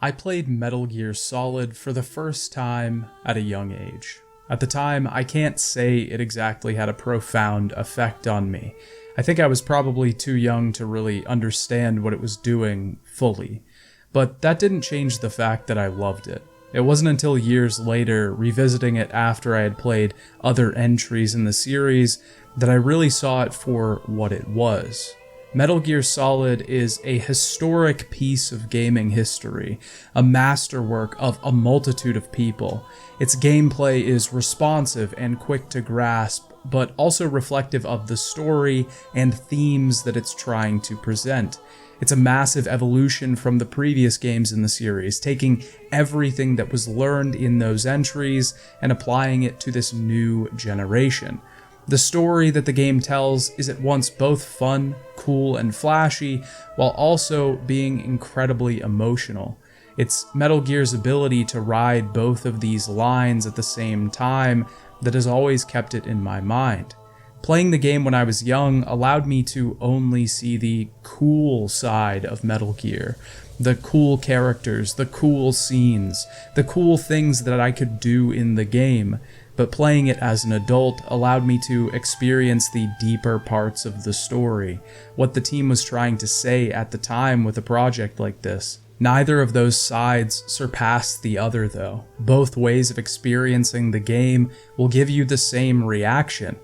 I played Metal Gear Solid for the first time at a young age. At the time, I can't say it exactly had a profound effect on me. I think I was probably too young to really understand what it was doing fully. But that didn't change the fact that I loved it. It wasn't until years later, revisiting it after I had played other entries in the series, that I really saw it for what it was. Metal Gear Solid is a historic piece of gaming history, a masterwork of a multitude of people. Its gameplay is responsive and quick to grasp, but also reflective of the story and themes that it's trying to present. It's a massive evolution from the previous games in the series, taking everything that was learned in those entries and applying it to this new generation. The story that the game tells is at once both fun, cool, and flashy, while also being incredibly emotional. It's Metal Gear's ability to ride both of these lines at the same time that has always kept it in my mind. Playing the game when I was young allowed me to only see the cool side of Metal Gear. The cool characters, the cool scenes, the cool things that I could do in the game. But playing it as an adult allowed me to experience the deeper parts of the story, what the team was trying to say at the time with a project like this. Neither of those sides surpass the other though. Both ways of experiencing the game will give you the same reaction.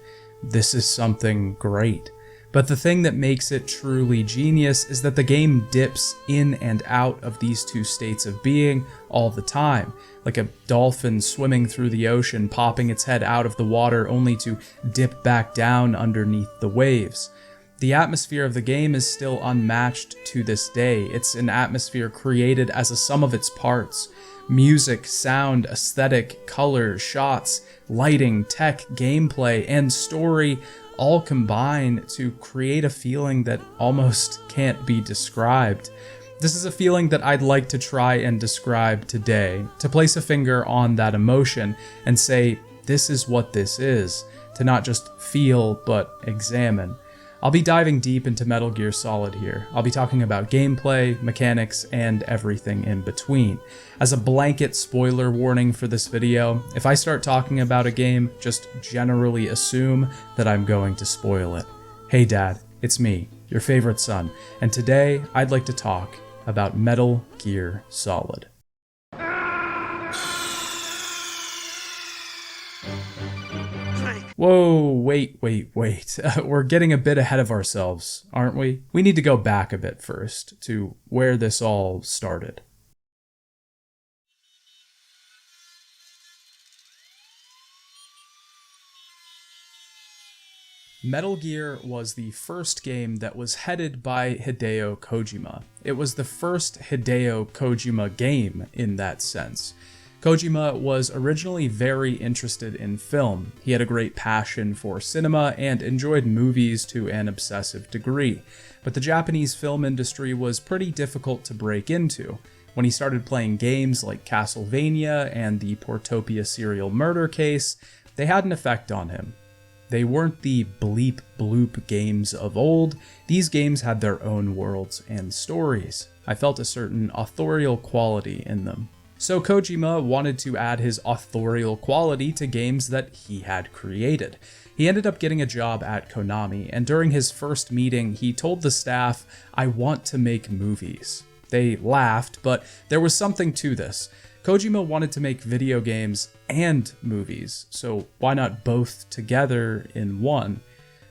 This is something great. But the thing that makes it truly genius is that the game dips in and out of these two states of being all the time, like a dolphin swimming through the ocean, popping its head out of the water only to dip back down underneath the waves. The atmosphere of the game is still unmatched to this day. It's an atmosphere created as a sum of its parts. Music, sound, aesthetic, color, shots, lighting, tech, gameplay, and story all combine to create a feeling that almost can't be described. This is a feeling that I'd like to try and describe today, to place a finger on that emotion and say, this is what this is, to not just feel, but examine. I'll be diving deep into Metal Gear Solid here. I'll be talking about gameplay, mechanics, and everything in between. As a blanket spoiler warning for this video, if I start talking about a game, just generally assume that I'm going to spoil it. Hey Dad, it's me, your favorite son, and today I'd like to talk about Metal Gear Solid. Whoa, wait. We're getting a bit ahead of ourselves, aren't we? We need to go back a bit first to where this all started. Metal Gear was the first game that was headed by Hideo Kojima. It was the first Hideo Kojima game in that sense. Kojima was originally very interested in film. He had a great passion for cinema and enjoyed movies to an obsessive degree. But the Japanese film industry was pretty difficult to break into. When he started playing games like Castlevania and the Portopia serial murder case, they had an effect on him. They weren't the bleep bloop games of old. These games had their own worlds and stories. I felt a certain authorial quality in them. So Kojima wanted to add his authorial quality to games that he had created. He ended up getting a job at Konami, and during his first meeting, he told the staff, "I want to make movies." They laughed, but there was something to this. Kojima wanted to make video games and movies, so why not both together in one?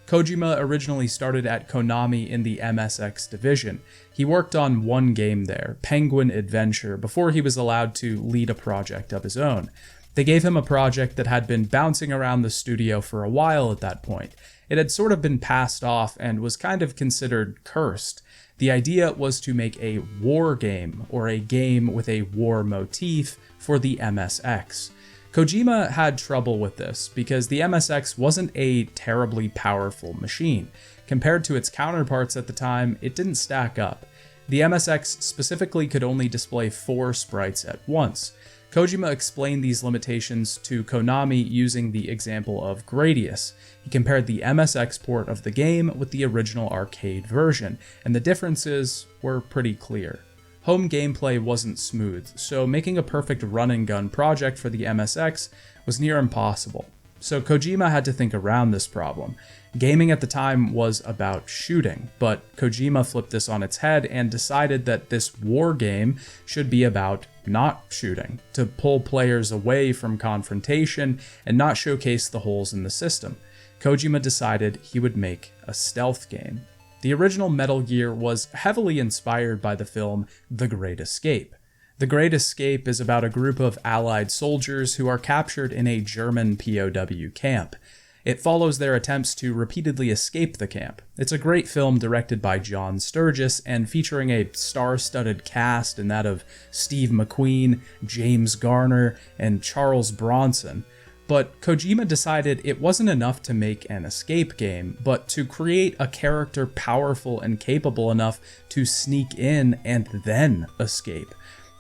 Kojima originally started at Konami in the MSX division. He worked on one game there, Penguin Adventure, before he was allowed to lead a project of his own. They gave him a project that had been bouncing around the studio for a while at that point. It had sort of been passed off and was kind of considered cursed. The idea was to make a war game, or a game with a war motif, for the MSX. Kojima had trouble with this because the MSX wasn't a terribly powerful machine. Compared to its counterparts at the time, it didn't stack up. The MSX specifically could only display 4 sprites at once. Kojima explained these limitations to Konami using the example of Gradius. He compared the MSX port of the game with the original arcade version, and the differences were pretty clear. home gameplay wasn't smooth, so making a perfect run-and-gun project for the MSX was near impossible. So Kojima had to think around this problem. Gaming at the time was about shooting, but Kojima flipped this on its head and decided that this war game should be about not shooting, to pull players away from confrontation and not showcase the holes in the system. Kojima decided he would make a stealth game. The original Metal Gear was heavily inspired by the film The Great Escape. The Great Escape is about a group of Allied soldiers who are captured in a German POW camp. It follows their attempts to repeatedly escape the camp. It's a great film directed by John Sturges and featuring a star-studded cast in that of Steve McQueen, James Garner, and Charles Bronson. But Kojima decided it wasn't enough to make an escape game, but to create a character powerful and capable enough to sneak in and then escape.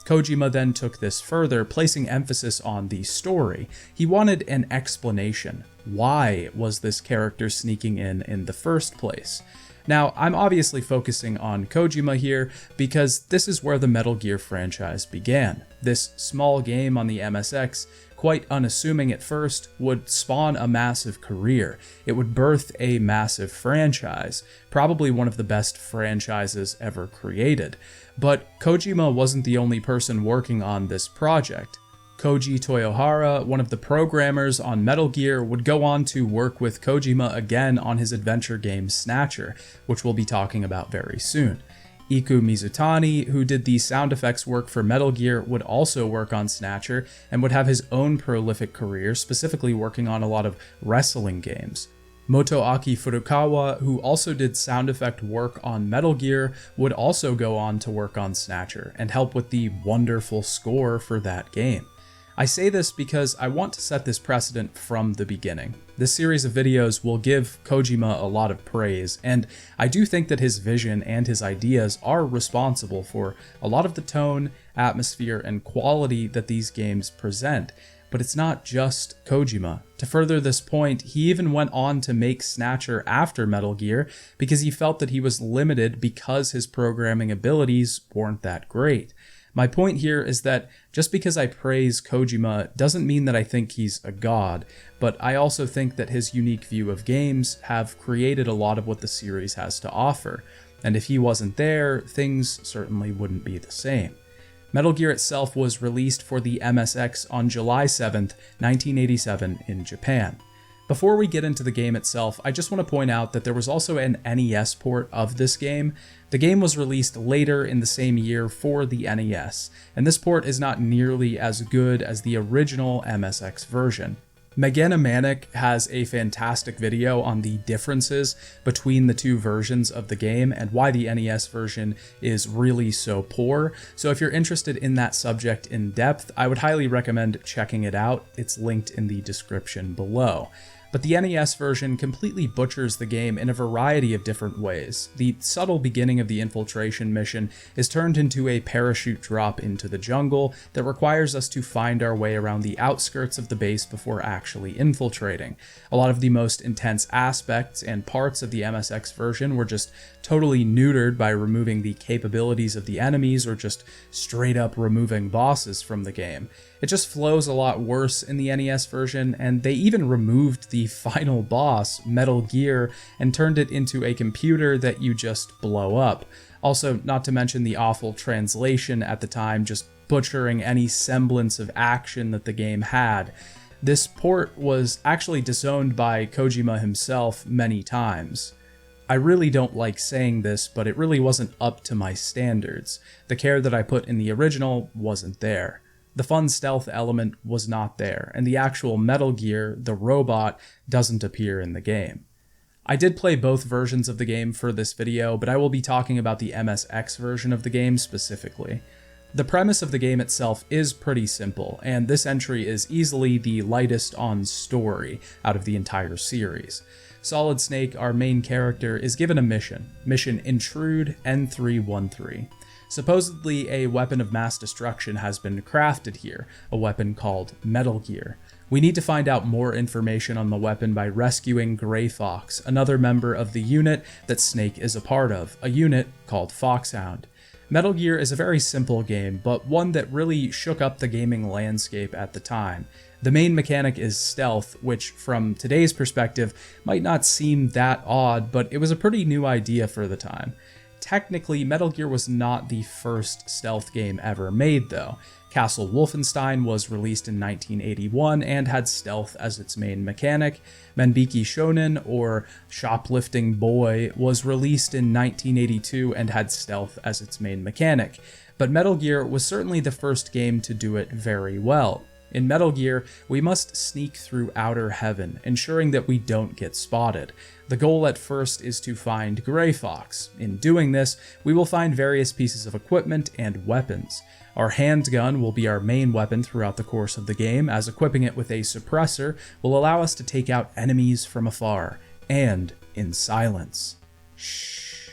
Kojima then took this further, placing emphasis on the story. He wanted an explanation. Why was this character sneaking in the first place? Now, I'm obviously focusing on Kojima here because this is where the Metal Gear franchise began. This small game on the MSX, quite unassuming at first, would spawn a massive career. It would birth a massive franchise, probably one of the best franchises ever created. But Kojima wasn't the only person working on this project. Koji Toyohara, one of the programmers on Metal Gear, would go on to work with Kojima again on his adventure game Snatcher, which we'll be talking about very soon. Iku Mizutani, who did the sound effects work for Metal Gear, would also work on Snatcher and would have his own prolific career, specifically working on a lot of wrestling games. Motoaki Furukawa, who also did sound effect work on Metal Gear, would also go on to work on Snatcher and help with the wonderful score for that game. I say this because I want to set this precedent from the beginning. This series of videos will give Kojima a lot of praise, and I do think that his vision and his ideas are responsible for a lot of the tone, atmosphere, and quality that these games present. But it's not just Kojima. To further this point, he even went on to make Snatcher after Metal Gear because he felt that he was limited because his programming abilities weren't that great. My point here is that just because I praise Kojima doesn't mean that I think he's a god, but I also think that his unique view of games have created a lot of what the series has to offer, and if he wasn't there, things certainly wouldn't be the same. Metal Gear itself was released for the MSX on July 7th, 1987 in Japan. Before we get into the game itself, I just want to point out that there was also an NES port of this game. The game was released later in the same year for the NES, and this port is not nearly as good as the original MSX version. Megana Manic has a fantastic video on the differences between the two versions of the game and why the NES version is really so poor. So if you're interested in that subject in depth, I would highly recommend checking it out. It's linked in the description below. But the NES version completely butchers the game in a variety of different ways. The subtle beginning of the infiltration mission is turned into a parachute drop into the jungle that requires us to find our way around the outskirts of the base before actually infiltrating. A lot of the most intense aspects and parts of the MSX version were just totally neutered by removing the capabilities of the enemies or just straight up removing bosses from the game. It just flows a lot worse in the NES version, and they even removed the final boss, Metal Gear, and turned it into a computer that you just blow up. Also, not to mention the awful translation at the time, just butchering any semblance of action that the game had. This port was actually disowned by Kojima himself many times. I really don't like saying this, but it really wasn't up to my standards. The care that I put in the original wasn't there. The fun stealth element was not there, and the actual Metal Gear, the robot, doesn't appear in the game. I did play both versions of the game for this video, but I will be talking about the MSX version of the game specifically. The premise of the game itself is pretty simple, and this entry is easily the lightest on story out of the entire series. Solid Snake, our main character, is given a mission Intrude N313. Supposedly, a weapon of mass destruction has been crafted here, a weapon called Metal Gear. We need to find out more information on the weapon by rescuing Gray Fox, another member of the unit that Snake is a part of, a unit called Foxhound. Metal Gear is a very simple game, but one that really shook up the gaming landscape at the time. The main mechanic is stealth, which from today's perspective might not seem that odd, but it was a pretty new idea for the time. Technically, Metal Gear was not the first stealth game ever made though. Castle Wolfenstein was released in 1981 and had stealth as its main mechanic. Menbiki Shonen, or Shoplifting Boy, was released in 1982 and had stealth as its main mechanic. But Metal Gear was certainly the first game to do it very well. In Metal Gear, we must sneak through outer heaven, ensuring that we don't get spotted. The goal at first is to find Gray Fox. In doing this, we will find various pieces of equipment and weapons. Our handgun will be our main weapon throughout the course of the game, as equipping it with a suppressor will allow us to take out enemies from afar, and in silence. Shh.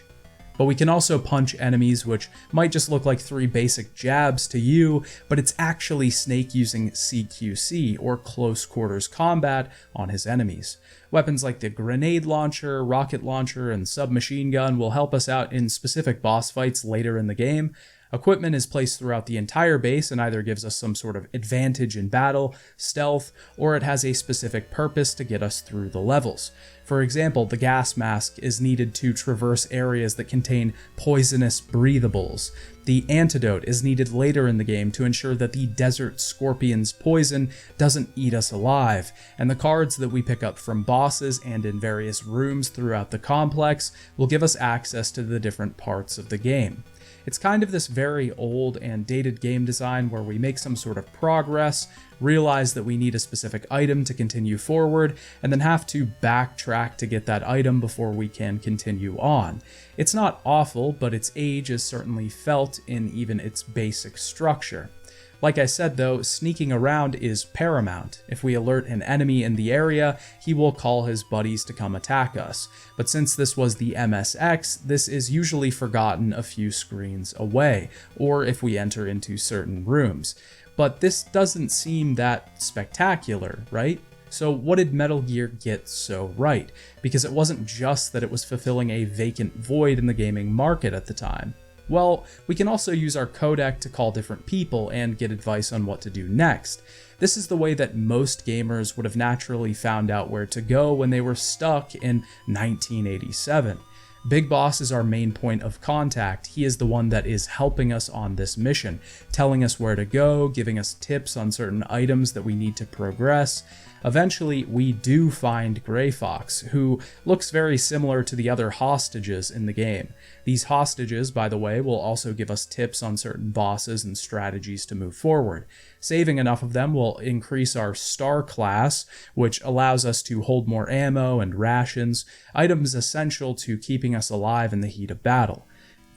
But we can also punch enemies, which might just look like 3 basic jabs to you, but it's actually Snake using CQC, or close quarters combat, on his enemies. Weapons like the grenade launcher, rocket launcher, and submachine gun will help us out in specific boss fights later in the game. Equipment is placed throughout the entire base and either gives us some sort of advantage in battle, stealth, or it has a specific purpose to get us through the levels. For example, the gas mask is needed to traverse areas that contain poisonous breathables. The antidote is needed later in the game to ensure that the desert scorpion's poison doesn't eat us alive, and the cards that we pick up from bosses and in various rooms throughout the complex will give us access to the different parts of the game. It's kind of this very old and dated game design where we make some sort of progress, realize that we need a specific item to continue forward, and then have to backtrack to get that item before we can continue on. It's not awful, but its age is certainly felt in even its basic structure. Like I said though, sneaking around is paramount. If we alert an enemy in the area, he will call his buddies to come attack us. But since this was the MSX, this is usually forgotten a few screens away, or if we enter into certain rooms. But this doesn't seem that spectacular, right? So what did Metal Gear get so right? Because it wasn't just that it was fulfilling a vacant void in the gaming market at the time. Well, we can also use our codec to call different people and get advice on what to do next. This is the way that most gamers would have naturally found out where to go when they were stuck in 1987. Big Boss is our main point of contact. He is the one that is helping us on this mission, telling us where to go, giving us tips on certain items that we need to progress. Eventually, we do find Gray Fox, who looks very similar to the other hostages in the game. These hostages, by the way, will also give us tips on certain bosses and strategies to move forward. Saving enough of them will increase our star class, which allows us to hold more ammo and rations, items essential to keeping us alive in the heat of battle.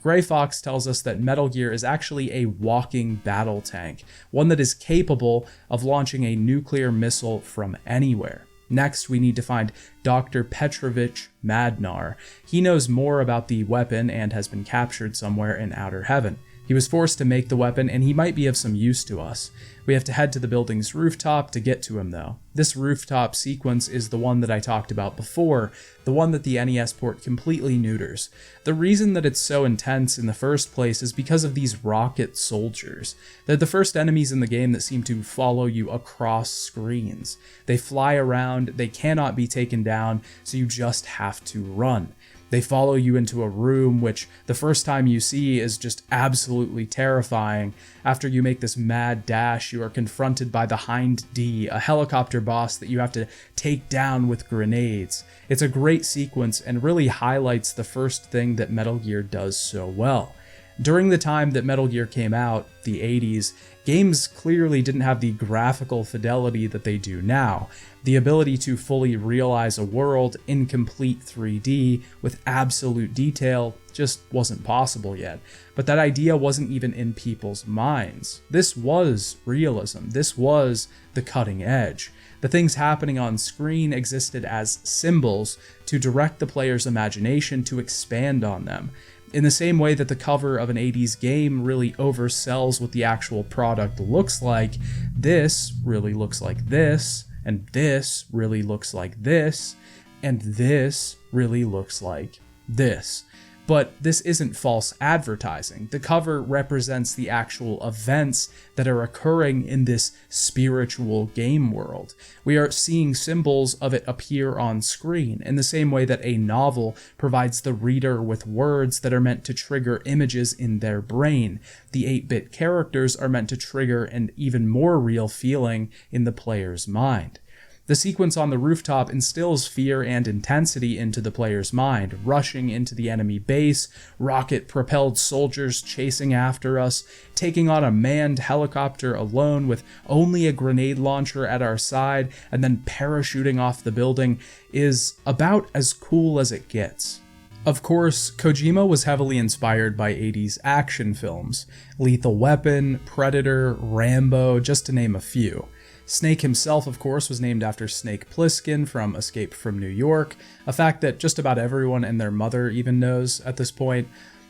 Gray Fox tells us that Metal Gear is actually a walking battle tank, one that is capable of launching a nuclear missile from anywhere. Next, we need to find Dr. Petrovich Madnar. He knows more about the weapon and has been captured somewhere in outer heaven. He was forced to make the weapon, and he might be of some use to us. We have to head to the building's rooftop to get to him, though. This rooftop sequence is the one that I talked about before, the one that the NES port completely neuters. The reason that it's so intense in the first place is because of these rocket soldiers. They're the first enemies in the game that seem to follow you across screens. They fly around, they cannot be taken down, so you just have to run. They follow you into a room, which the first time you see is just absolutely terrifying. After you make this mad dash, you are confronted by the Hind D, a helicopter boss that you have to take down with grenades. It's a great sequence and really highlights the first thing that Metal Gear does so well. During the time that Metal Gear came out, the 80s, games clearly didn't have the graphical fidelity that they do now. The ability to fully realize a world in complete 3D with absolute detail just wasn't possible yet. But that idea wasn't even in people's minds. This was realism. This was the cutting edge. The things happening on screen existed as symbols to direct the player's imagination to expand on them. In the same way that the cover of an 80s game really oversells what the actual product looks like, this really looks like this, and this really looks like this, and this really looks like this. But this isn't false advertising. The cover represents the actual events that are occurring in this spiritual game world. We are seeing symbols of it appear on screen in the same way that a novel provides the reader with words that are meant to trigger images in their brain. The 8-bit characters are meant to trigger an even more real feeling in the player's mind. The sequence on the rooftop instills fear and intensity into the player's mind, rushing into the enemy base, rocket-propelled soldiers chasing after us, taking on a manned helicopter alone with only a grenade launcher at our side, and then parachuting off the building is about as cool as it gets. Of course, Kojima was heavily inspired by 80s action films, Lethal Weapon, Predator, Rambo, just to name a few. Snake himself, of course, was named after Snake Plissken from Escape from New York, a fact that just about everyone and their mother even knows at this point.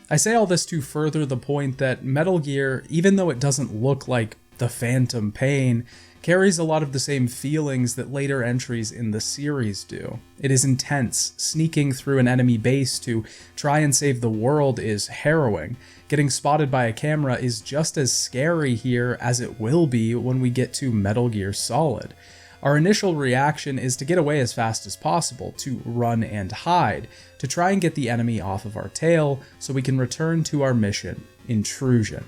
I say all this to further the point that Metal Gear, even though it doesn't look like the Phantom Pain, carries a lot of the same feelings that later entries in the series do. It is intense. Sneaking through an enemy base to try and save the world is harrowing. Getting spotted by a camera is just as scary here as it will be when we get to Metal Gear Solid. Our initial reaction is to get away as fast as possible, to run and hide, to try and get the enemy off of our tail so we can return to our mission, Intrusion.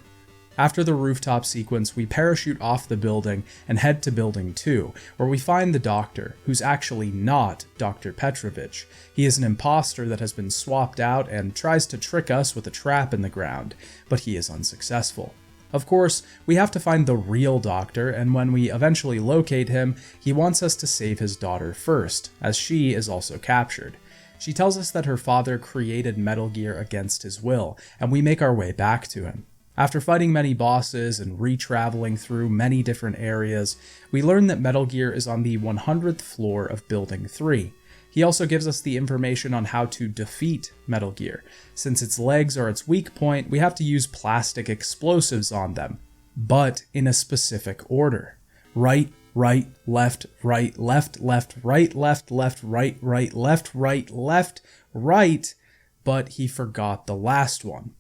After the rooftop sequence, we parachute off the building and head to Building 2, where we find the Doctor, who's actually not Dr. Petrovich. He is an imposter that has been swapped out and tries to trick us with a trap in the ground, but he is unsuccessful. Of course, we have to find the real Doctor, and when we eventually locate him, he wants us to save his daughter first, as she is also captured. She tells us that her father created Metal Gear against his will, and we make our way back to him. After fighting many bosses and re-traveling through many different areas, we learn that Metal Gear is on the 100th floor of Building 3. He also gives us the information on how to defeat Metal Gear. Since its legs are its weak point, we have to use plastic explosives on them, but in a specific order. Right, right, left, right, left, left, right, left, left, right, right, left, right, left, right, but he forgot the last one.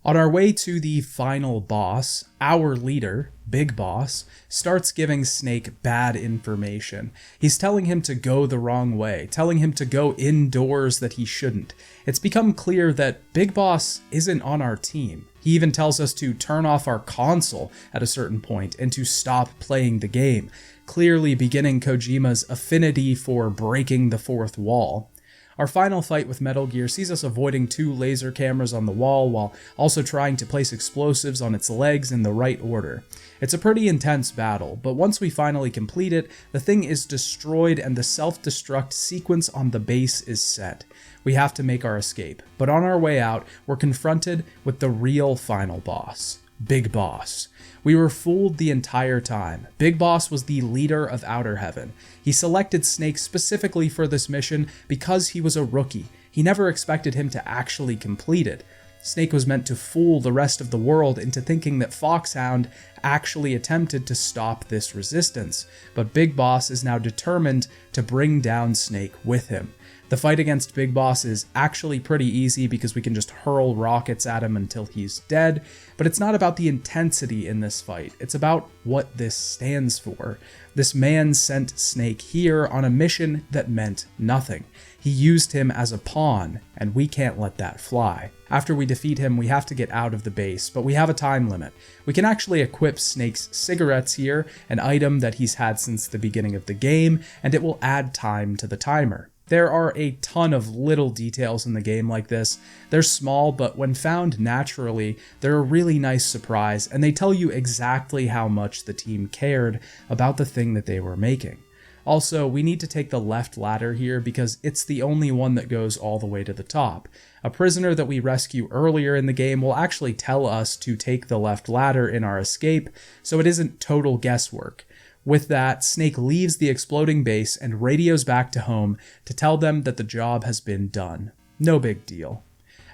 On our way to the final boss, our leader, Big Boss, starts giving Snake bad information. He's telling him to go the wrong way, telling him to go indoors that he shouldn't. It's become clear that Big Boss isn't on our team. He even tells us to turn off our console at a certain point and to stop playing the game, clearly beginning Kojima's affinity for breaking the fourth wall. Our final fight with Metal Gear sees us avoiding 2 laser cameras on the wall while also trying to place explosives on its legs in the right order. It's a pretty intense battle, but once we finally complete it, the thing is destroyed and the self-destruct sequence on the base is set. We have to make our escape, but on our way out, we're confronted with the real final boss, Big Boss. We were fooled the entire time. Big Boss was the leader of Outer Heaven. He selected Snake specifically for this mission because he was a rookie. He never expected him to actually complete it. Snake was meant to fool the rest of the world into thinking that Foxhound actually attempted to stop this resistance, but Big Boss is now determined to bring down Snake with him. The fight against Big Boss is actually pretty easy because we can just hurl rockets at him until he's dead, but it's not about the intensity in this fight, it's about what this stands for. This man sent Snake here on a mission that meant nothing. He used him as a pawn, and we can't let that fly. After we defeat him, we have to get out of the base, but we have a time limit. We can actually equip Snake's cigarettes here, an item that he's had since the beginning of the game, and it will add time to the timer. There are a ton of little details in the game like this. They're small, but when found naturally, they're a really nice surprise, and they tell you exactly how much the team cared about the thing that they were making. Also, we need to take the left ladder here because it's the only one that goes all the way to the top. A prisoner that we rescue earlier in the game will actually tell us to take the left ladder in our escape, so it isn't total guesswork. With that, Snake leaves the exploding base and radios back to home to tell them that the job has been done. No big deal.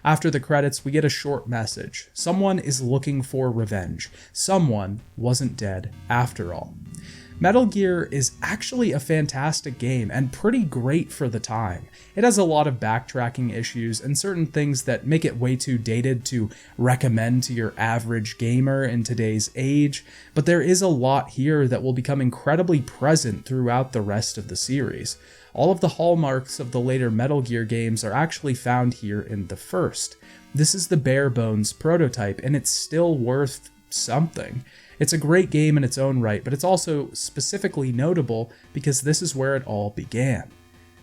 After the credits, we get a short message. Someone is looking for revenge. Someone wasn't dead after all. Metal Gear is actually a fantastic game and pretty great for the time. It has a lot of backtracking issues and certain things that make it way too dated to recommend to your average gamer in today's age, but there is a lot here that will become incredibly present throughout the rest of the series. All of the hallmarks of the later Metal Gear games are actually found here in the first. This is the bare bones prototype, and it's still worth something. It's a great game in its own right, but it's also specifically notable because this is where it all began.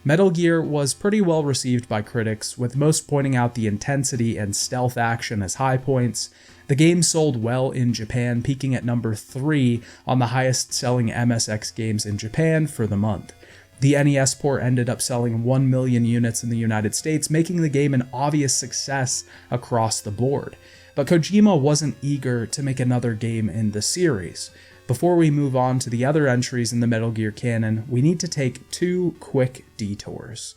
Metal Gear was pretty well received by critics, with most pointing out the intensity and stealth action as high points. The game sold well in Japan, peaking at number 3 on the highest selling MSX games in Japan for the month. The NES port ended up selling 1 million units in the United States, making the game an obvious success across the board. But Kojima wasn't eager to make another game in the series. Before we move on to the other entries in the Metal Gear canon, we need to take 2 quick detours.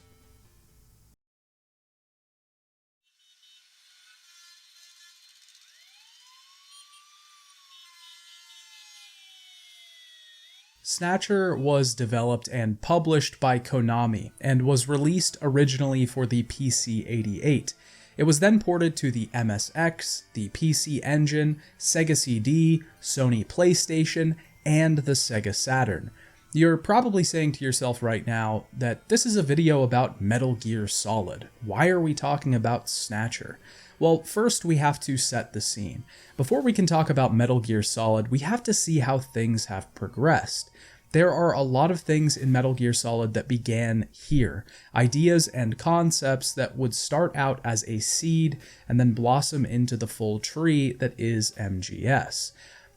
Snatcher was developed and published by Konami, and was released originally for the PC-88. It was then ported to the MSX, the PC Engine, Sega CD, Sony PlayStation, and the Sega Saturn. You're probably saying to yourself right now that this is a video about Metal Gear Solid. Why are we talking about Snatcher? Well, first we have to set the scene. Before we can talk about Metal Gear Solid, we have to see how things have progressed. There are a lot of things in Metal Gear Solid that began here, ideas and concepts that would start out as a seed and then blossom into the full tree that is MGS.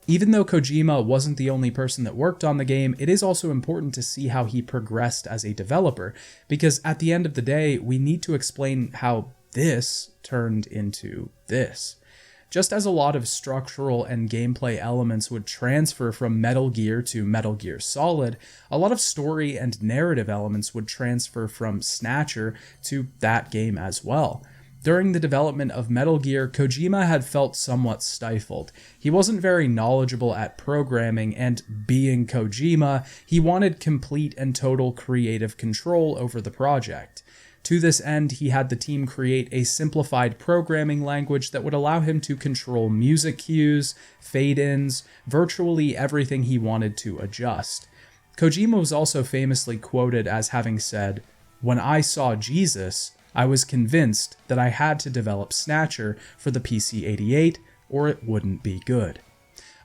Even though Kojima wasn't the only person that worked on the game, it is also important to see how he progressed as a developer, because at the end of the day, we need to explain how this turned into this. Just as a lot of structural and gameplay elements would transfer from Metal Gear to Metal Gear Solid, a lot of story and narrative elements would transfer from Snatcher to that game as well. During the development of Metal Gear, Kojima had felt somewhat stifled. He wasn't very knowledgeable at programming, and being Kojima, he wanted complete and total creative control over the project. To this end, he had the team create a simplified programming language that would allow him to control music cues, fade-ins, virtually everything he wanted to adjust. Kojima was also famously quoted as having said, "When I saw Jesus, I was convinced that I had to develop Snatcher for the PC-88 or it wouldn't be good."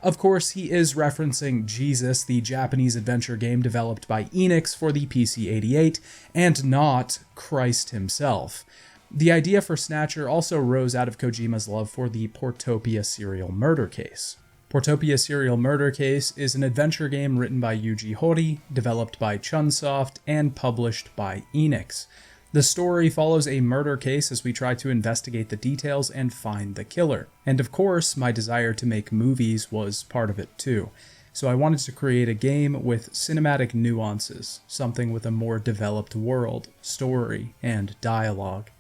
Of course, he is referencing Jesus, the Japanese adventure game developed by Enix for the PC-88, and not Christ himself. The idea for Snatcher also rose out of Kojima's love for the Portopia serial murder case. Portopia Serial Murder Case is an adventure game written by Yuji Horii, developed by Chunsoft, and published by Enix. The story follows a murder case as we try to investigate the details and find the killer. And of course, my desire to make movies was part of it too. So I wanted to create a game with cinematic nuances, something with a more developed world, story, and dialogue.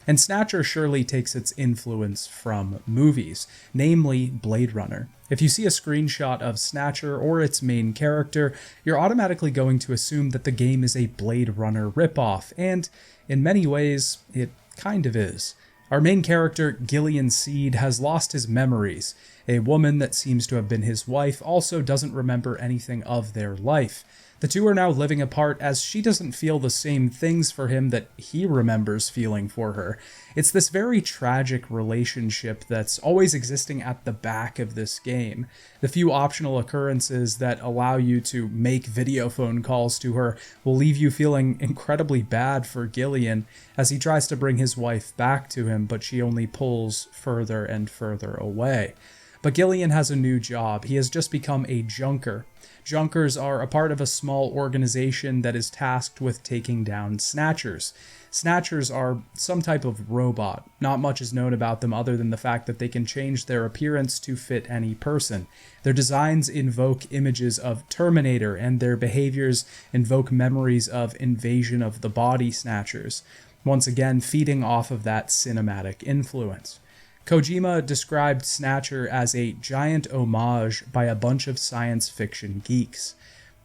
And Snatcher surely takes its influence from movies, namely Blade Runner. If you see a screenshot of Snatcher or its main character, you're automatically going to assume that the game is a Blade Runner ripoff, and in many ways, it kind of is. Our main character, Gillian Seed, has lost his memories. A woman that seems to have been his wife also doesn't remember anything of their life. The two are now living apart as she doesn't feel the same things for him that he remembers feeling for her. It's this very tragic relationship that's always existing at the back of this game. The few optional occurrences that allow you to make video phone calls to her will leave you feeling incredibly bad for Gillian as he tries to bring his wife back to him, but she only pulls further and further away. But Gillian has a new job. He has just become a junker. Junkers are a part of a small organization that is tasked with taking down Snatchers. Snatchers are some type of robot. Not much is known about them other than the fact that they can change their appearance to fit any person. Their designs invoke images of Terminator, and their behaviors invoke memories of Invasion of the Body Snatchers, once again feeding off of that cinematic influence. Kojima described Snatcher as a giant homage by a bunch of science fiction geeks.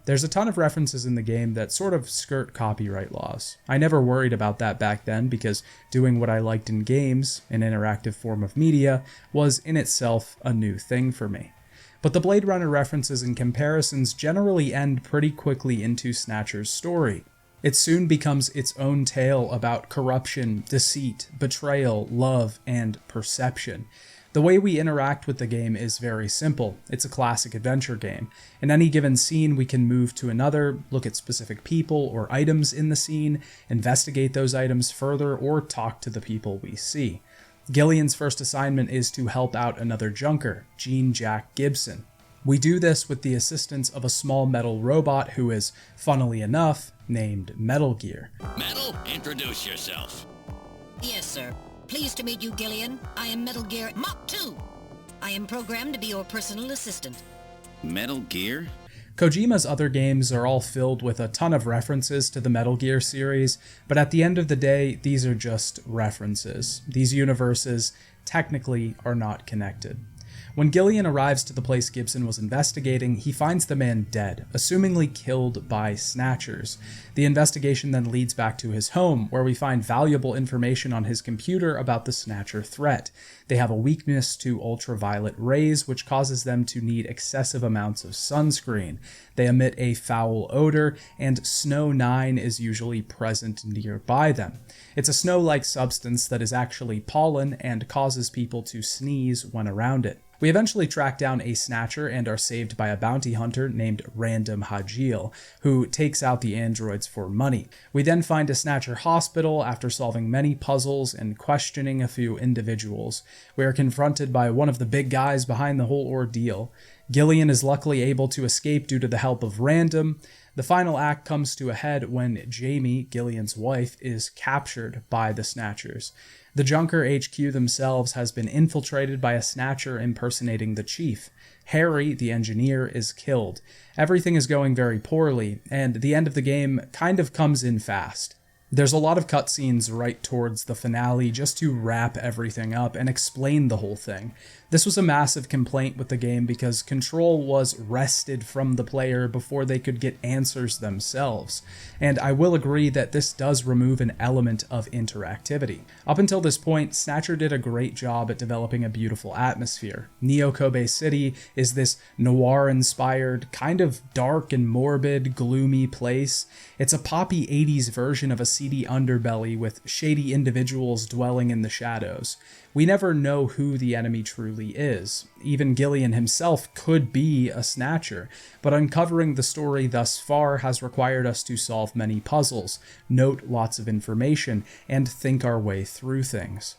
There's a ton of references in the game that sort of skirt copyright laws. I never worried about that back then because doing what I liked in games, an interactive form of media, was in itself a new thing for me. But the Blade Runner references and comparisons generally end pretty quickly into Snatcher's story. It soon becomes its own tale about corruption, deceit, betrayal, love, and perception. The way we interact with the game is very simple. It's a classic adventure game. In any given scene, we can move to another, look at specific people or items in the scene, investigate those items further, or talk to the people we see. Gillian's first assignment is to help out another junker, Jean Jack Gibson. We do this with the assistance of a small metal robot who is, funnily enough, named Metal Gear. Metal, introduce yourself. Yes, sir. Pleased to meet you, Gillian. I am Metal Gear Mach 2. I am programmed to be your personal assistant. Metal Gear? Kojima's other games are all filled with a ton of references to the Metal Gear series, but at the end of the day, these are just references. These universes technically are not connected. When Gillian arrives to the place Gibson was investigating, he finds the man dead, assumingly killed by Snatchers. The investigation then leads back to his home, where we find valuable information on his computer about the Snatcher threat. They have a weakness to ultraviolet rays, which causes them to need excessive amounts of sunscreen. They emit a foul odor, and Snow 9 is usually present nearby them. It's a snow-like substance that is actually pollen and causes people to sneeze when around it. We eventually track down a Snatcher and are saved by a bounty hunter named Random Hajil, who takes out the androids for money. We then find a Snatcher hospital after solving many puzzles and questioning a few individuals. We are confronted by one of the big guys behind the whole ordeal. Gillian is luckily able to escape due to the help of Random. The final act comes to a head when Jamie, Gillian's wife, is captured by the Snatchers. The Junker HQ themselves has been infiltrated by a Snatcher impersonating the chief. Harry, the engineer, is killed. Everything is going very poorly, and the end of the game kind of comes in fast. There's a lot of cutscenes right towards the finale just to wrap everything up and explain the whole thing. This was a massive complaint with the game because control was wrested from the player before they could get answers themselves, and I will agree that this does remove an element of interactivity. Up until this point, Snatcher did a great job at developing a beautiful atmosphere. Neo Kobe City is this noir-inspired, kind of dark and morbid, gloomy place. It's a poppy 80s version of a seedy underbelly with shady individuals dwelling in the shadows. We never know who the enemy truly is. Even Gillian himself could be a Snatcher, but uncovering the story thus far has required us to solve many puzzles, note lots of information, and think our way through things.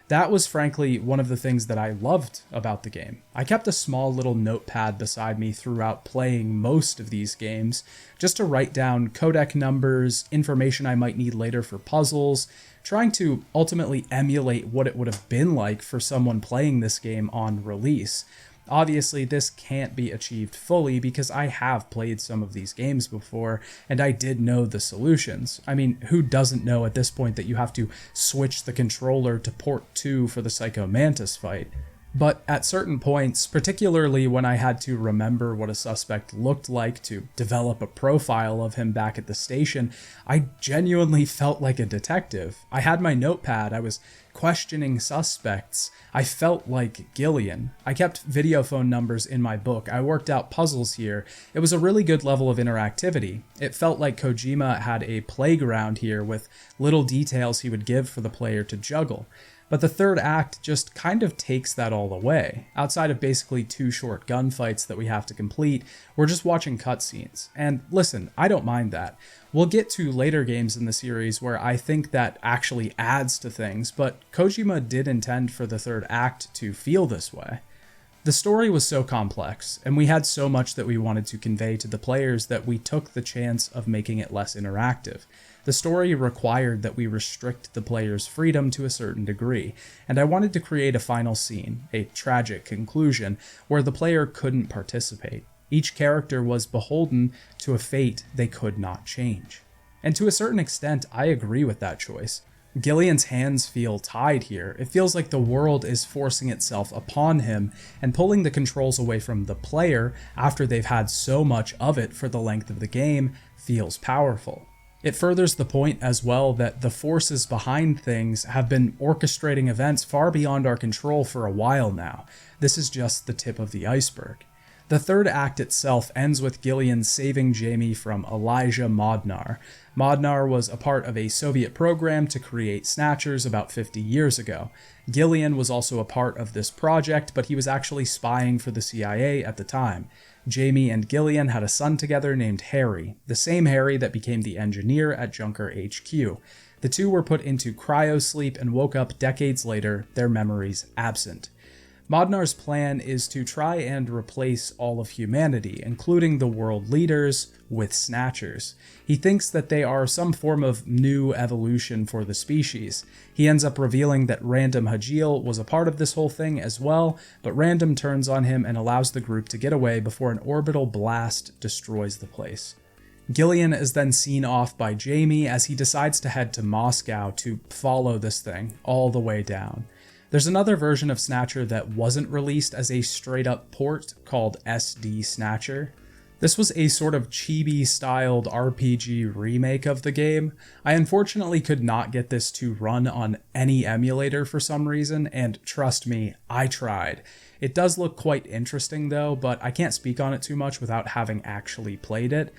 That was frankly one of the things that I loved about the game. I kept a small little notepad beside me throughout playing most of these games, just to write down codec numbers, information I might need later for puzzles, trying to ultimately emulate what it would have been like for someone playing this game on release. Obviously, this can't be achieved fully because I have played some of these games before, and I did know the solutions. I mean, who doesn't know at this point that you have to switch the controller to port 2 for the Psycho Mantis fight? But at certain points, particularly when I had to remember what a suspect looked like to develop a profile of him back at the station, I genuinely felt like a detective. I had my notepad, I was questioning suspects. I felt like Gillian. I kept video phone numbers in my book. I worked out puzzles here. It was a really good level of interactivity. It felt like Kojima had a playground here with little details he would give for the player to juggle. But the third act just kind of takes that all away. Outside of basically 2 short gunfights that we have to complete, we're just watching cutscenes. And listen, I don't mind that. We'll get to later games in the series where I think that actually adds to things, but Kojima did intend for the third act to feel this way. The story was so complex, and we had so much that we wanted to convey to the players that we took the chance of making it less interactive. The story required that we restrict the player's freedom to a certain degree, and I wanted to create a final scene, a tragic conclusion, where the player couldn't participate. Each character was beholden to a fate they could not change. And to a certain extent, I agree with that choice. Gillian's hands feel tied here. It feels like the world is forcing itself upon him and pulling the controls away from the player after they've had so much of it for the length of the game feels powerful. It furthers the point as well that the forces behind things have been orchestrating events far beyond our control for a while now. This is just the tip of the iceberg. The third act itself ends with Gillian saving Jamie from Elijah Modnar. Modnar was a part of a Soviet program to create Snatchers about 50 years ago. Gillian was also a part of this project, but he was actually spying for the CIA at the time. Jamie and Gillian had a son together named Harry, the same Harry that became the engineer at Junker HQ. The two were put into cryosleep and woke up decades later, their memories absent. Modnar's plan is to try and replace all of humanity, including the world leaders, with Snatchers. He thinks that they are some form of new evolution for the species. He ends up revealing that Random Hajil was a part of this whole thing as well, but Random turns on him and allows the group to get away before an orbital blast destroys the place. Gillian is then seen off by Jamie as he decides to head to Moscow to follow this thing all the way down. There's another version of Snatcher that wasn't released as a straight-up port called SD Snatcher. This was a sort of chibi-styled RPG remake of the game. I unfortunately could not get this to run on any emulator for some reason, and trust me, I tried. It does look quite interesting though, but I can't speak on it too much without having actually played it.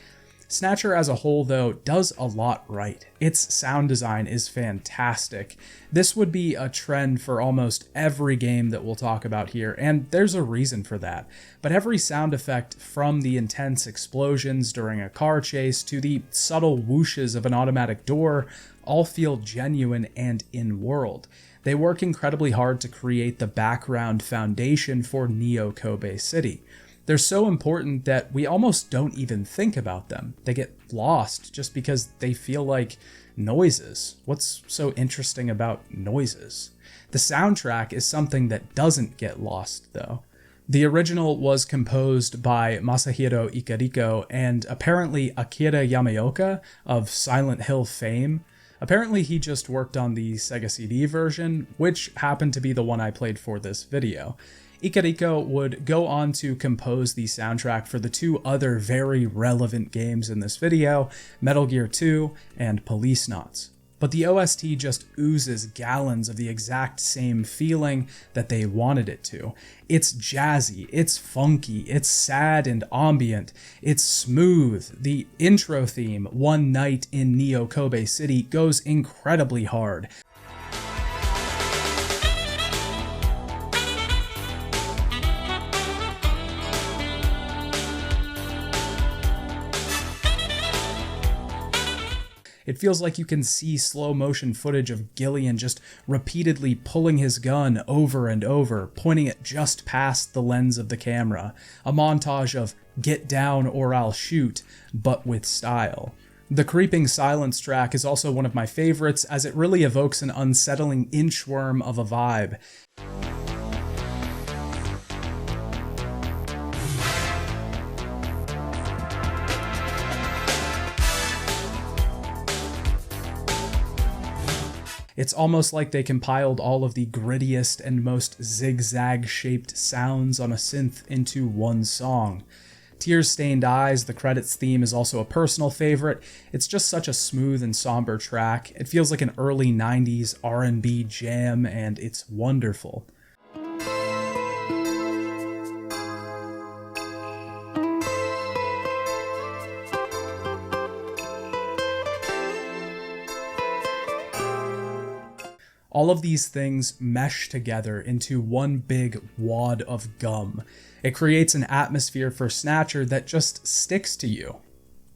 Snatcher as a whole, though, does a lot right. Its sound design is fantastic. This would be a trend for almost every game that we'll talk about here, and there's a reason for that. But every sound effect, from the intense explosions during a car chase to the subtle whooshes of an automatic door, all feel genuine and in-world. They work incredibly hard to create the background foundation for Neo Kobe City. They're so important that we almost don't even think about them. They get lost just because they feel like noises. What's so interesting about noises? The soundtrack is something that doesn't get lost, though. The original was composed by Masahiro Ikariko and apparently Akira Yamaoka of Silent Hill fame. Apparently he just worked on the Sega CD version, which happened to be the one I played for this video. Ikariko would go on to compose the soundtrack for the two other very relevant games in this video, Metal Gear 2 and Policenauts. But the OST just oozes gallons of the exact same feeling that they wanted it to. It's jazzy, it's funky, it's sad and ambient, it's smooth. The intro theme, One Night in Neo Kobe City, goes incredibly hard. It feels like you can see slow motion footage of Gillian just repeatedly pulling his gun over and over, pointing it just past the lens of the camera. A montage of "get down or I'll shoot," but with style. The creeping silence track is also one of my favorites, as it really evokes an unsettling inchworm of a vibe. It's almost like they compiled all of the grittiest and most zigzag-shaped sounds on a synth into one song. Tear-Stained Eyes, the credits theme, is also a personal favorite. It's just such a smooth and somber track. It feels like an early 90s R&B jam, and it's wonderful. All of these things mesh together into one big wad of gum. It creates an atmosphere for Snatcher that just sticks to you.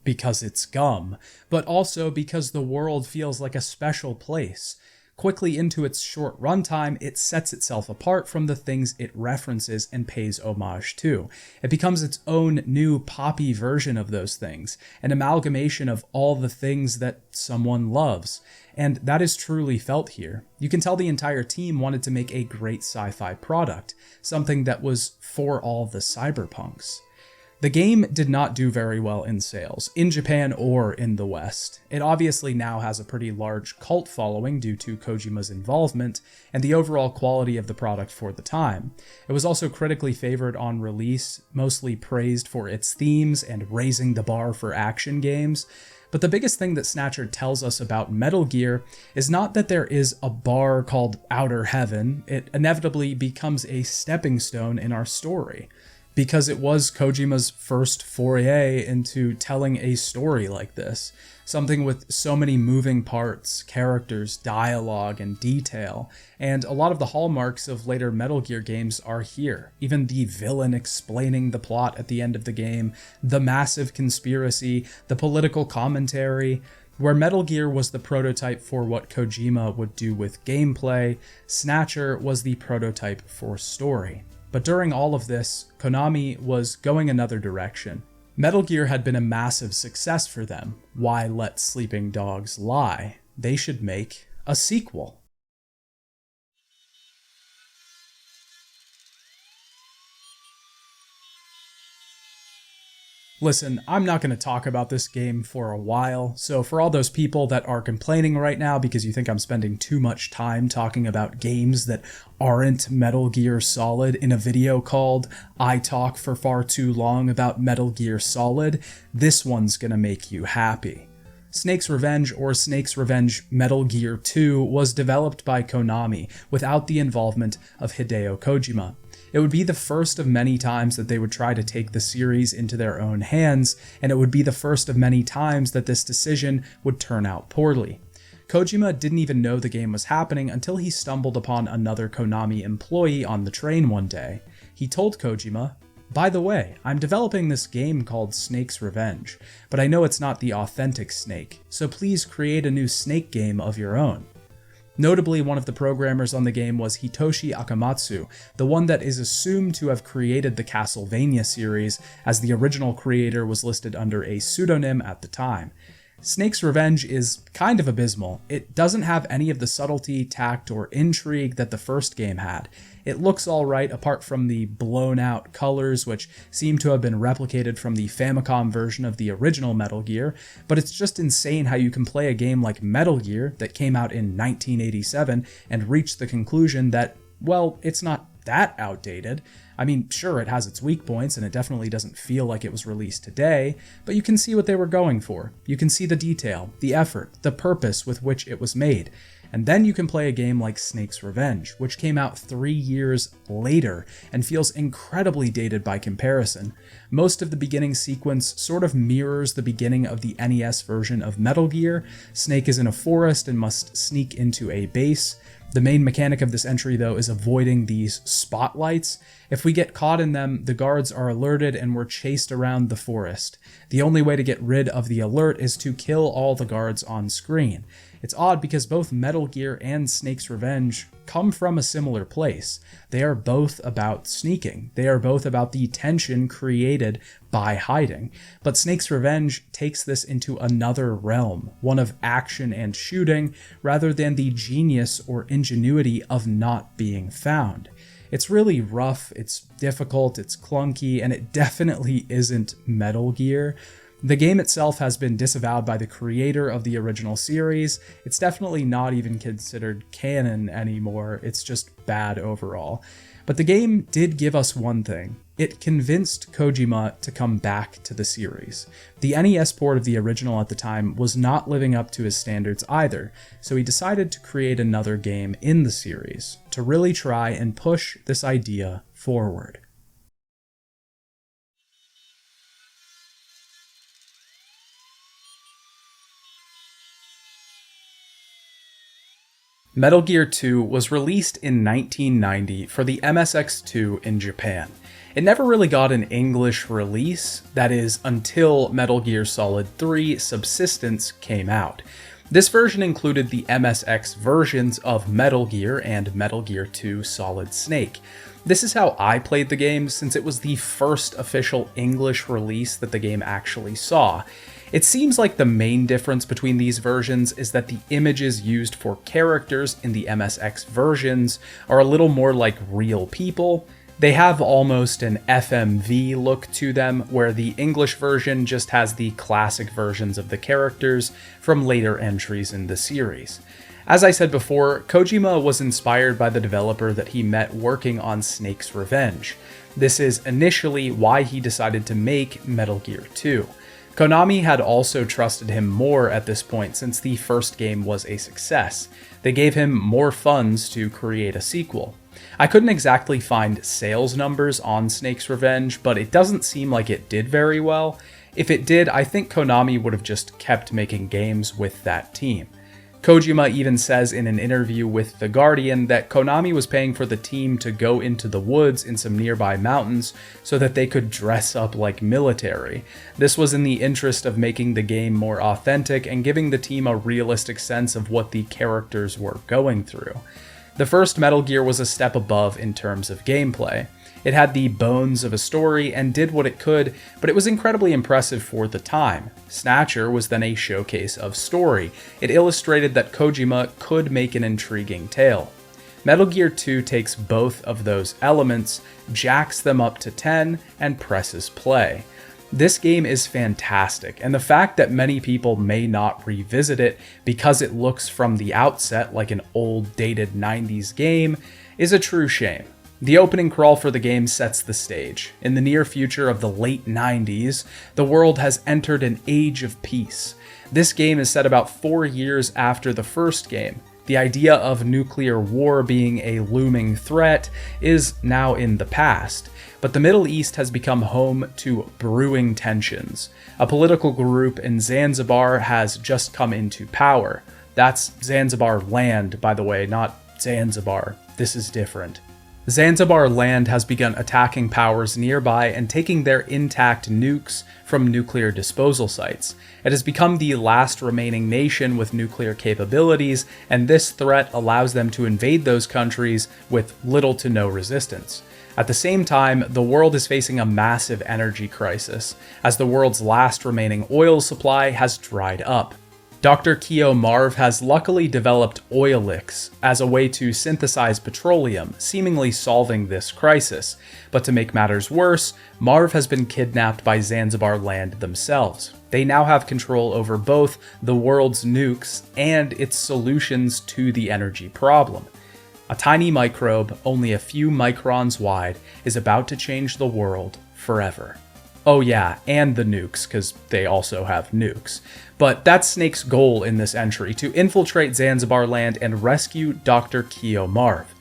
Because it's gum, but also because the world feels like a special place. Quickly into its short runtime, it sets itself apart from the things it references and pays homage to. It becomes its own new poppy version of those things, an amalgamation of all the things that someone loves. And that is truly felt here. You can tell the entire team wanted to make a great sci-fi product, something that was for all the cyberpunks. The game did not do very well in sales, in Japan or in the West. It obviously now has a pretty large cult following due to Kojima's involvement and the overall quality of the product for the time. It was also critically favored on release, mostly praised for its themes and raising the bar for action games. But the biggest thing that Snatcher tells us about Metal Gear is not that there is a bar called Outer Heaven. It inevitably becomes a stepping stone in our story, because it was Kojima's first foray into telling a story like this, something with so many moving parts, characters, dialogue, and detail, and a lot of the hallmarks of later Metal Gear games are here. Even the villain explaining the plot at the end of the game, the massive conspiracy, the political commentary. Where Metal Gear was the prototype for what Kojima would do with gameplay, Snatcher was the prototype for story. But during all of this, Konami was going another direction. Metal Gear had been a massive success for them. Why let sleeping dogs lie? They should make a sequel. Listen, I'm not going to talk about this game for a while, so for all those people that are complaining right now because you think I'm spending too much time talking about games that aren't Metal Gear Solid in a video called I Talk for Far Too Long About Metal Gear Solid, this one's going to make you happy. Snake's Revenge, or Snake's Revenge Metal Gear 2, was developed by Konami without the involvement of Hideo Kojima. It would be the first of many times that they would try to take the series into their own hands, and it would be the first of many times that this decision would turn out poorly. Kojima didn't even know the game was happening until he stumbled upon another Konami employee on the train one day. He told Kojima, "By the way, I'm developing this game called Snake's Revenge, but I know it's not the authentic Snake, so please create a new Snake game of your own." Notably, one of the programmers on the game was Hitoshi Akamatsu, the one that is assumed to have created the Castlevania series, as the original creator was listed under a pseudonym at the time. Snake's Revenge is kind of abysmal. It doesn't have any of the subtlety, tact, or intrigue that the first game had. It looks alright apart from the blown out colors, which seem to have been replicated from the Famicom version of the original Metal Gear, but it's just insane how you can play a game like Metal Gear that came out in 1987 and reach the conclusion that, well, it's not that outdated. I mean, sure, it has its weak points, and it definitely doesn't feel like it was released today, but you can see what they were going for. You can see the detail, the effort, the purpose with which it was made. And then you can play a game like Snake's Revenge, which came out 3 years later and feels incredibly dated by comparison. Most of the beginning sequence sort of mirrors the beginning of the NES version of Metal Gear. Snake is in a forest and must sneak into a base. The main mechanic of this entry, though, is avoiding these spotlights. If we get caught in them, the guards are alerted and we're chased around the forest. The only way to get rid of the alert is to kill all the guards on screen. It's odd because both Metal Gear and Snake's Revenge come from a similar place. They are both about sneaking. They are both about the tension created by hiding. But Snake's Revenge takes this into another realm, one of action and shooting, rather than the genius or ingenuity of not being found. It's really rough, it's difficult, it's clunky, and it definitely isn't Metal Gear. The game itself has been disavowed by the creator of the original series. It's definitely not even considered canon anymore, it's just bad overall. But the game did give us one thing. It convinced Kojima to come back to the series. The NES port of the original at the time was not living up to his standards either, so he decided to create another game in the series, to really try and push this idea forward. Metal Gear 2 was released in 1990 for the MSX2 in Japan. It never really got an English release, that is, until Metal Gear Solid 3 Subsistence came out. This version included the MSX versions of Metal Gear and Metal Gear 2 Solid Snake. This is how I played the game, since it was the first official English release that the game actually saw. It seems like the main difference between these versions is that the images used for characters in the MSX versions are a little more like real people. They have almost an FMV look to them, where the English version just has the classic versions of the characters from later entries in the series. As I said before, Kojima was inspired by the developer that he met working on Snake's Revenge. This is initially why he decided to make Metal Gear 2. Konami had also trusted him more at this point since the first game was a success. They gave him more funds to create a sequel. I couldn't exactly find sales numbers on Snake's Revenge, but it doesn't seem like it did very well. If it did, I think Konami would have just kept making games with that team. Kojima even says in an interview with The Guardian that Konami was paying for the team to go into the woods in some nearby mountains so that they could dress up like military. This was in the interest of making the game more authentic and giving the team a realistic sense of what the characters were going through. The first Metal Gear was a step above in terms of gameplay. It had the bones of a story and did what it could, but it was incredibly impressive for the time. Snatcher was then a showcase of story. It illustrated that Kojima could make an intriguing tale. Metal Gear 2 takes both of those elements, jacks them up to 10, and presses play. This game is fantastic, and the fact that many people may not revisit it because it looks from the outset like an old, dated 90s game is a true shame. The opening crawl for the game sets the stage. In the near future of the late 90s, the world has entered an age of peace. This game is set about 4 years after the first game. The idea of nuclear war being a looming threat is now in the past, but the Middle East has become home to brewing tensions. A political group in Zanzibar has just come into power. That's Zanzibar land, by the way, not Zanzibar. This is different. Zanzibar land has begun attacking powers nearby and taking their intact nukes from nuclear disposal sites. It has become the last remaining nation with nuclear capabilities, and this threat allows them to invade those countries with little to no resistance. At the same time, the world is facing a massive energy crisis, as the world's last remaining oil supply has dried up. Dr. Keo Marv has luckily developed Oilix as a way to synthesize petroleum, seemingly solving this crisis. But to make matters worse, Marv has been kidnapped by Zanzibar land themselves. They now have control over both the world's nukes and its solutions to the energy problem. A tiny microbe, only a few microns wide, is about to change the world forever. Oh yeah, and the nukes, because they also have nukes. But that's Snake's goal in this entry, to infiltrate Zanzibar land and rescue Dr. Keo Marv.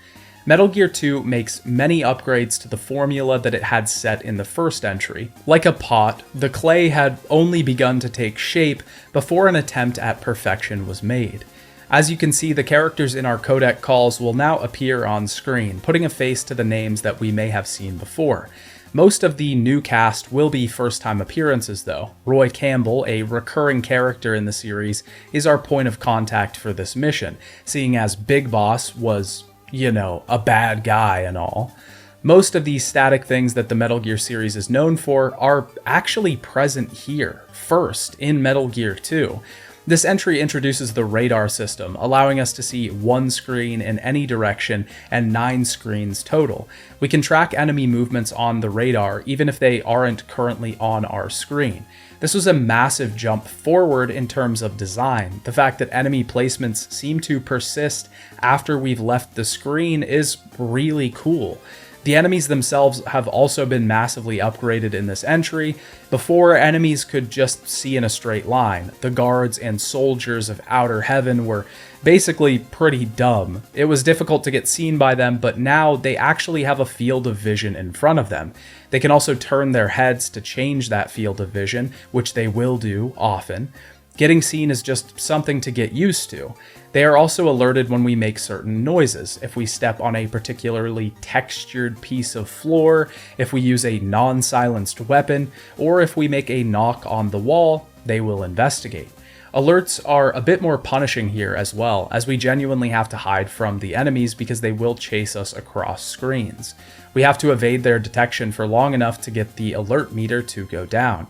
Metal Gear 2 makes many upgrades to the formula that it had set in the first entry. Like a pot, the clay had only begun to take shape before an attempt at perfection was made. As you can see, the characters in our codec calls will now appear on screen, putting a face to the names that we may have seen before. Most of the new cast will be first-time appearances though. Roy Campbell, a recurring character in the series, is our point of contact for this mission, seeing as Big Boss was, a bad guy and all. Most of these static things that the Metal Gear series is known for are actually present here, first, in Metal Gear 2. This entry introduces the radar system, allowing us to see one screen in any direction and 9 screens total. We can track enemy movements on the radar, even if they aren't currently on our screen. This was a massive jump forward in terms of design. The fact that enemy placements seem to persist after we've left the screen is really cool. The enemies themselves have also been massively upgraded in this entry. Before, enemies could just see in a straight line. The guards and soldiers of Outer Heaven were basically pretty dumb. It was difficult to get seen by them, but now they actually have a field of vision in front of them. They can also turn their heads to change that field of vision, which they will do often. Getting seen is just something to get used to. They are also alerted when we make certain noises, if we step on a particularly textured piece of floor, if we use a non-silenced weapon, or if we make a knock on the wall, they will investigate. Alerts are a bit more punishing here as well, as we genuinely have to hide from the enemies because they will chase us across screens. We have to evade their detection for long enough to get the alert meter to go down.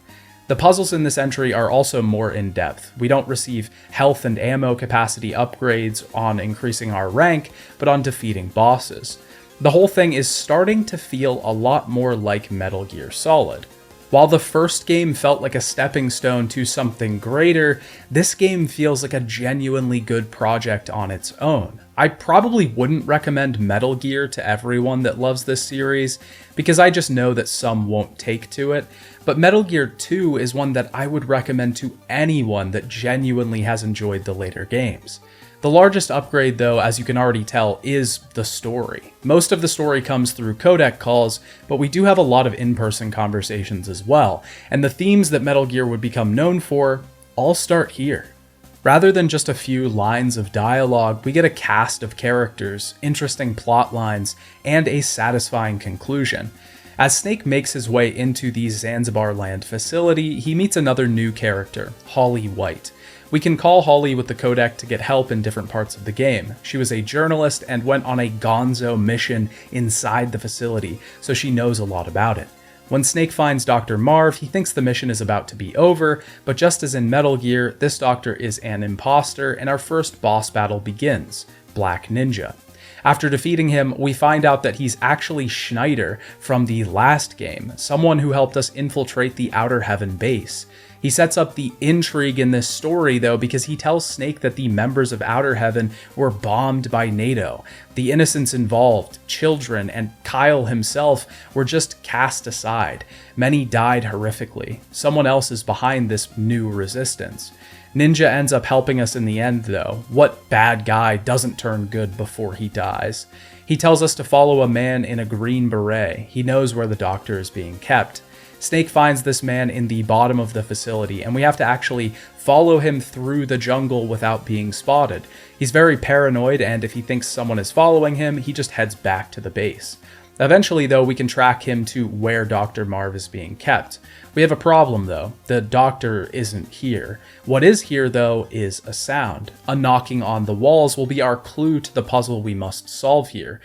The puzzles in this entry are also more in-depth. We don't receive health and ammo capacity upgrades on increasing our rank, but on defeating bosses. The whole thing is starting to feel a lot more like Metal Gear Solid. While the first game felt like a stepping stone to something greater, this game feels like a genuinely good project on its own. I probably wouldn't recommend Metal Gear to everyone that loves this series, because I just know that some won't take to it, but Metal Gear 2 is one that I would recommend to anyone that genuinely has enjoyed the later games. The largest upgrade, though, as you can already tell, is the story. Most of the story comes through codec calls, but we do have a lot of in-person conversations as well, and the themes that Metal Gear would become known for all start here. Rather than just a few lines of dialogue, we get a cast of characters, interesting plot lines, and a satisfying conclusion. As Snake makes his way into the Zanzibar Land facility, he meets another new character, Holly White. We can call Holly with the codec to get help in different parts of the game. She was a journalist and went on a gonzo mission inside the facility, so she knows a lot about it. When Snake finds Dr. Marv, he thinks the mission is about to be over, but just as in Metal Gear, this doctor is an imposter, and our first boss battle begins, Black Ninja. After defeating him, we find out that he's actually Schneider from the last game, someone who helped us infiltrate the Outer Heaven base. He sets up the intrigue in this story, though, because he tells Snake that the members of Outer Heaven were bombed by NATO. The innocents involved, children, and Kyle himself were just cast aside. Many died horrifically. Someone else is behind this new resistance. Ninja ends up helping us in the end, though. What bad guy doesn't turn good before he dies? He tells us to follow a man in a green beret. He knows where the doctor is being kept. Snake finds this man in the bottom of the facility, and we have to actually follow him through the jungle without being spotted. He's very paranoid, and if he thinks someone is following him, he just heads back to the base. Eventually, though, we can track him to where Dr. Marv is being kept. We have a problem, though. The doctor isn't here. What is here, though, is a sound. A knocking on the walls will be our clue to the puzzle we must solve here.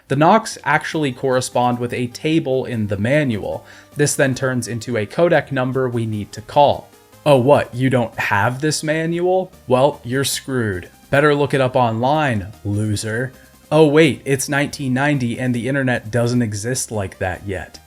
The knocks actually correspond with a table in the manual. This then turns into a codec number we need to call. Oh, what? You don't have this manual? Well, you're screwed. Better look it up online, loser. Oh wait, it's 1990 and the internet doesn't exist like that yet.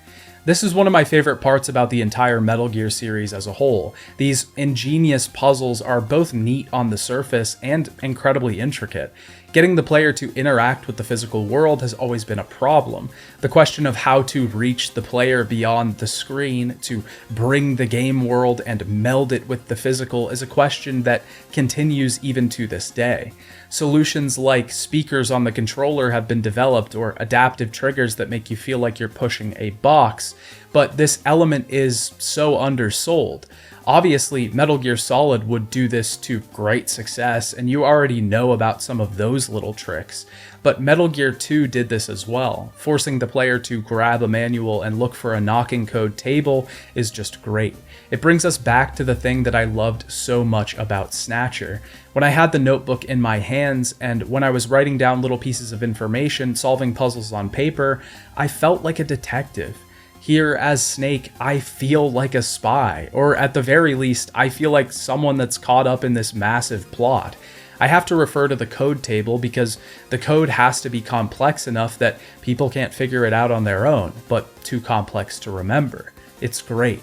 This is one of my favorite parts about the entire Metal Gear series as a whole. These ingenious puzzles are both neat on the surface and incredibly intricate. Getting the player to interact with the physical world has always been a problem. The question of how to reach the player beyond the screen, to bring the game world and meld it with the physical, is a question that continues even to this day. Solutions like speakers on the controller have been developed, or adaptive triggers that make you feel like you're pushing a box, but this element is so undersold. Obviously, Metal Gear Solid would do this to great success, and you already know about some of those little tricks, but Metal Gear 2 did this as well. Forcing the player to grab a manual and look for a knocking code table is just great. It brings us back to the thing that I loved so much about Snatcher. When I had the notebook in my hands, and when I was writing down little pieces of information, solving puzzles on paper, I felt like a detective. Here, as Snake, I feel like a spy, or at the very least, I feel like someone that's caught up in this massive plot. I have to refer to the code table because the code has to be complex enough that people can't figure it out on their own, but too complex to remember. It's great.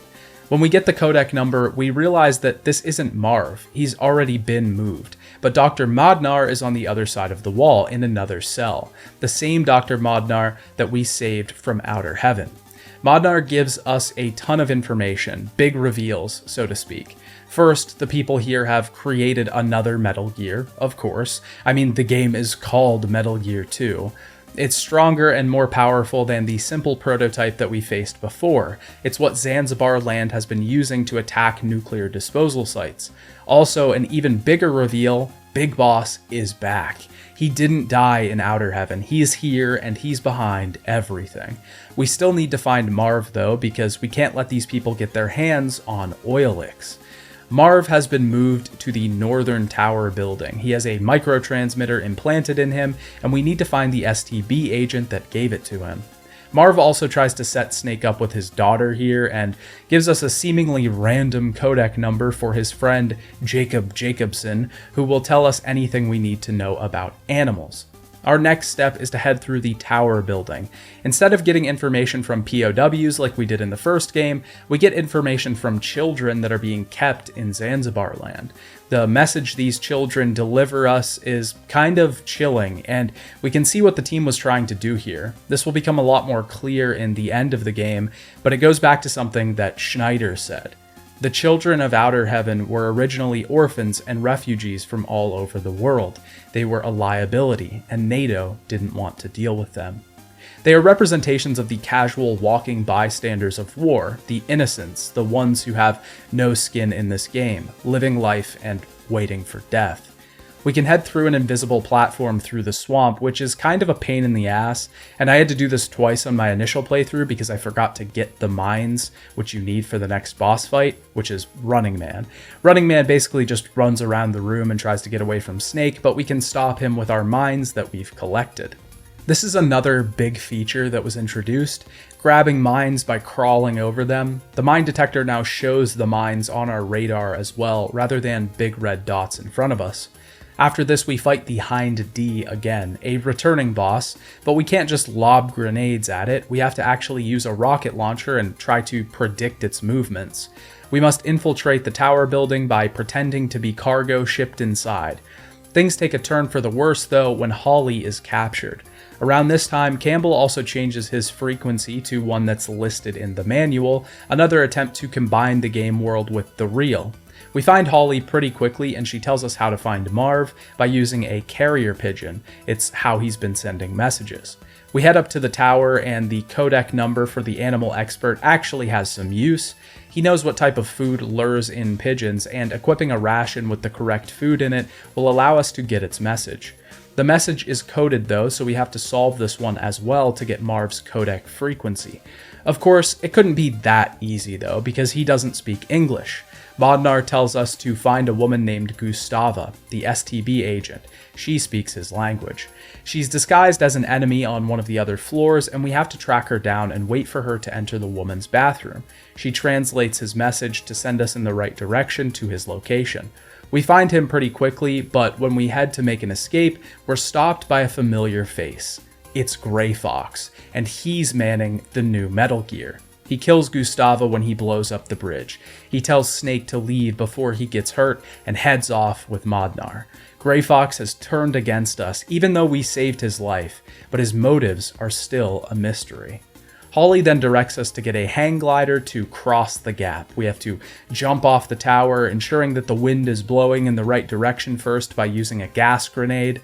When we get the codec number, we realize that this isn't Marv. He's already been moved. But Dr. Modnar is on the other side of the wall in another cell. The same Dr. Modnar that we saved from Outer Heaven. Modnar gives us a ton of information, big reveals, so to speak. First, the people here have created another Metal Gear, of course. I mean, the game is called Metal Gear 2. It's stronger and more powerful than the simple prototype that we faced before. It's what Zanzibar Land has been using to attack nuclear disposal sites. Also, an even bigger reveal, Big Boss is back. He didn't die in Outer Heaven. He's here and he's behind everything. We still need to find Marv though, because we can't let these people get their hands on Oilix. Marv has been moved to the Northern Tower building. He has a microtransmitter implanted in him, and we need to find the STB agent that gave it to him. Marv also tries to set Snake up with his daughter here and gives us a seemingly random codec number for his friend Jacob Jacobson, who will tell us anything we need to know about animals. Our next step is to head through the tower building. Instead of getting information from POWs like we did in the first game, we get information from children that are being kept in Zanzibar land. The message these children deliver us is kind of chilling, and we can see what the team was trying to do here. This will become a lot more clear in the end of the game, but it goes back to something that Schneider said. The children of Outer Heaven were originally orphans and refugees from all over the world. They were a liability, and NATO didn't want to deal with them. They are representations of the casual walking bystanders of war, the innocents, the ones who have no skin in this game, living life and waiting for death. We can head through an invisible platform through the swamp, which is kind of a pain in the ass, and I had to do this twice on my initial playthrough because I forgot to get the mines, which you need for the next boss fight, which is Running Man. Running Man basically just runs around the room and tries to get away from Snake, but we can stop him with our mines that we've collected. This is another big feature that was introduced, grabbing mines by crawling over them. The mine detector now shows the mines on our radar as well, rather than big red dots in front of us. After this, we fight the Hind D again, a returning boss, but we can't just lob grenades at it. We have to actually use a rocket launcher and try to predict its movements. We must infiltrate the tower building by pretending to be cargo shipped inside. Things take a turn for the worse, though, when Holly is captured. Around this time, Campbell also changes his frequency to one that's listed in the manual, another attempt to combine the game world with the real. We find Holly pretty quickly, and she tells us how to find Marv by using a carrier pigeon. It's how he's been sending messages. We head up to the tower, and the codec number for the animal expert actually has some use. He knows what type of food lures in pigeons, and equipping a ration with the correct food in it will allow us to get its message. The message is coded though, so we have to solve this one as well to get Marv's codec frequency. Of course, it couldn't be that easy though, because he doesn't speak English. Modnar tells us to find a woman named Gustava, the STB agent. She speaks his language. She's disguised as an enemy on one of the other floors, and we have to track her down and wait for her to enter the woman's bathroom. She translates his message to send us in the right direction to his location. We find him pretty quickly, but when we head to make an escape, we're stopped by a familiar face. It's Gray Fox, and he's manning the new Metal Gear. He kills Gustava when he blows up the bridge. He tells Snake to leave before he gets hurt and heads off with Modnar. Gray Fox has turned against us, even though we saved his life, but his motives are still a mystery. Holly then directs us to get a hang glider to cross the gap. We have to jump off the tower, ensuring that the wind is blowing in the right direction first by using a gas grenade.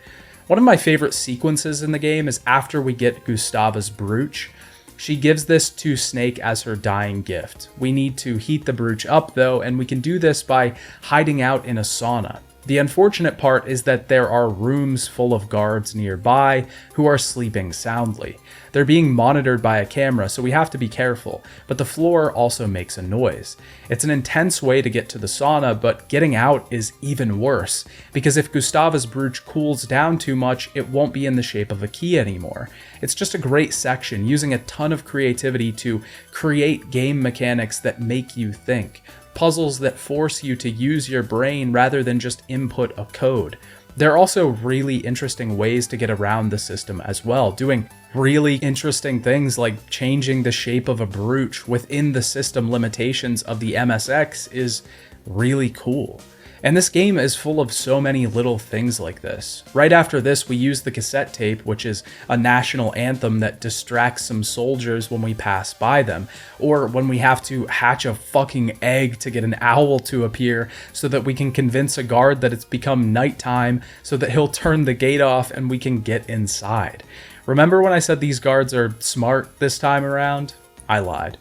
One of my favorite sequences in the game is after we get Gustava's brooch. She gives this to Snake as her dying gift. We need to heat the brooch up though, and we can do this by hiding out in a sauna. The unfortunate part is that there are rooms full of guards nearby who are sleeping soundly. They're being monitored by a camera, so we have to be careful, but the floor also makes a noise. It's an intense way to get to the sauna, but getting out is even worse, because if Gustava's brooch cools down too much, it won't be in the shape of a key anymore. It's just a great section, using a ton of creativity to create game mechanics that make you think. Puzzles that force you to use your brain rather than just input a code. There are also really interesting ways to get around the system as well, doing really interesting things like changing the shape of a brooch within the system limitations of the MSX is really cool. And this game is full of so many little things like this. Right after this, we use the cassette tape, which is a national anthem that distracts some soldiers when we pass by them, or when we have to hatch a fucking egg to get an owl to appear so that we can convince a guard that it's become nighttime so that he'll turn the gate off and we can get inside. Remember when I said these guards are smart this time around? I lied.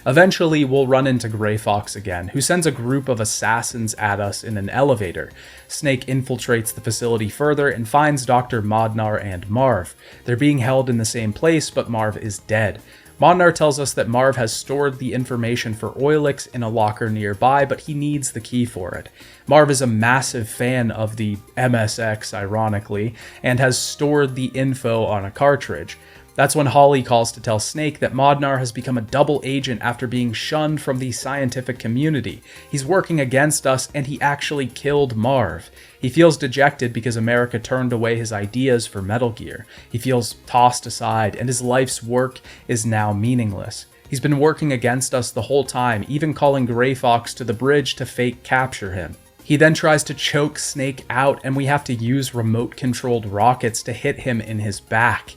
Eventually, we'll run into Gray Fox again, who sends a group of assassins at us in an elevator. Snake infiltrates the facility further and finds Dr. Modnar and Marv. They're being held in the same place, but Marv is dead. Modnar tells us that Marv has stored the information for Oilix in a locker nearby, but he needs the key for it. Marv is a massive fan of the MSX, ironically, and has stored the info on a cartridge. That's when Holly calls to tell Snake that Modnar has become a double agent after being shunned from the scientific community. He's working against us, and he actually killed Marv. He feels dejected because America turned away his ideas for Metal Gear. He feels tossed aside, and his life's work is now meaningless. He's been working against us the whole time, even calling Gray Fox to the bridge to fake capture him. He then tries to choke Snake out, and we have to use remote-controlled rockets to hit him in his back.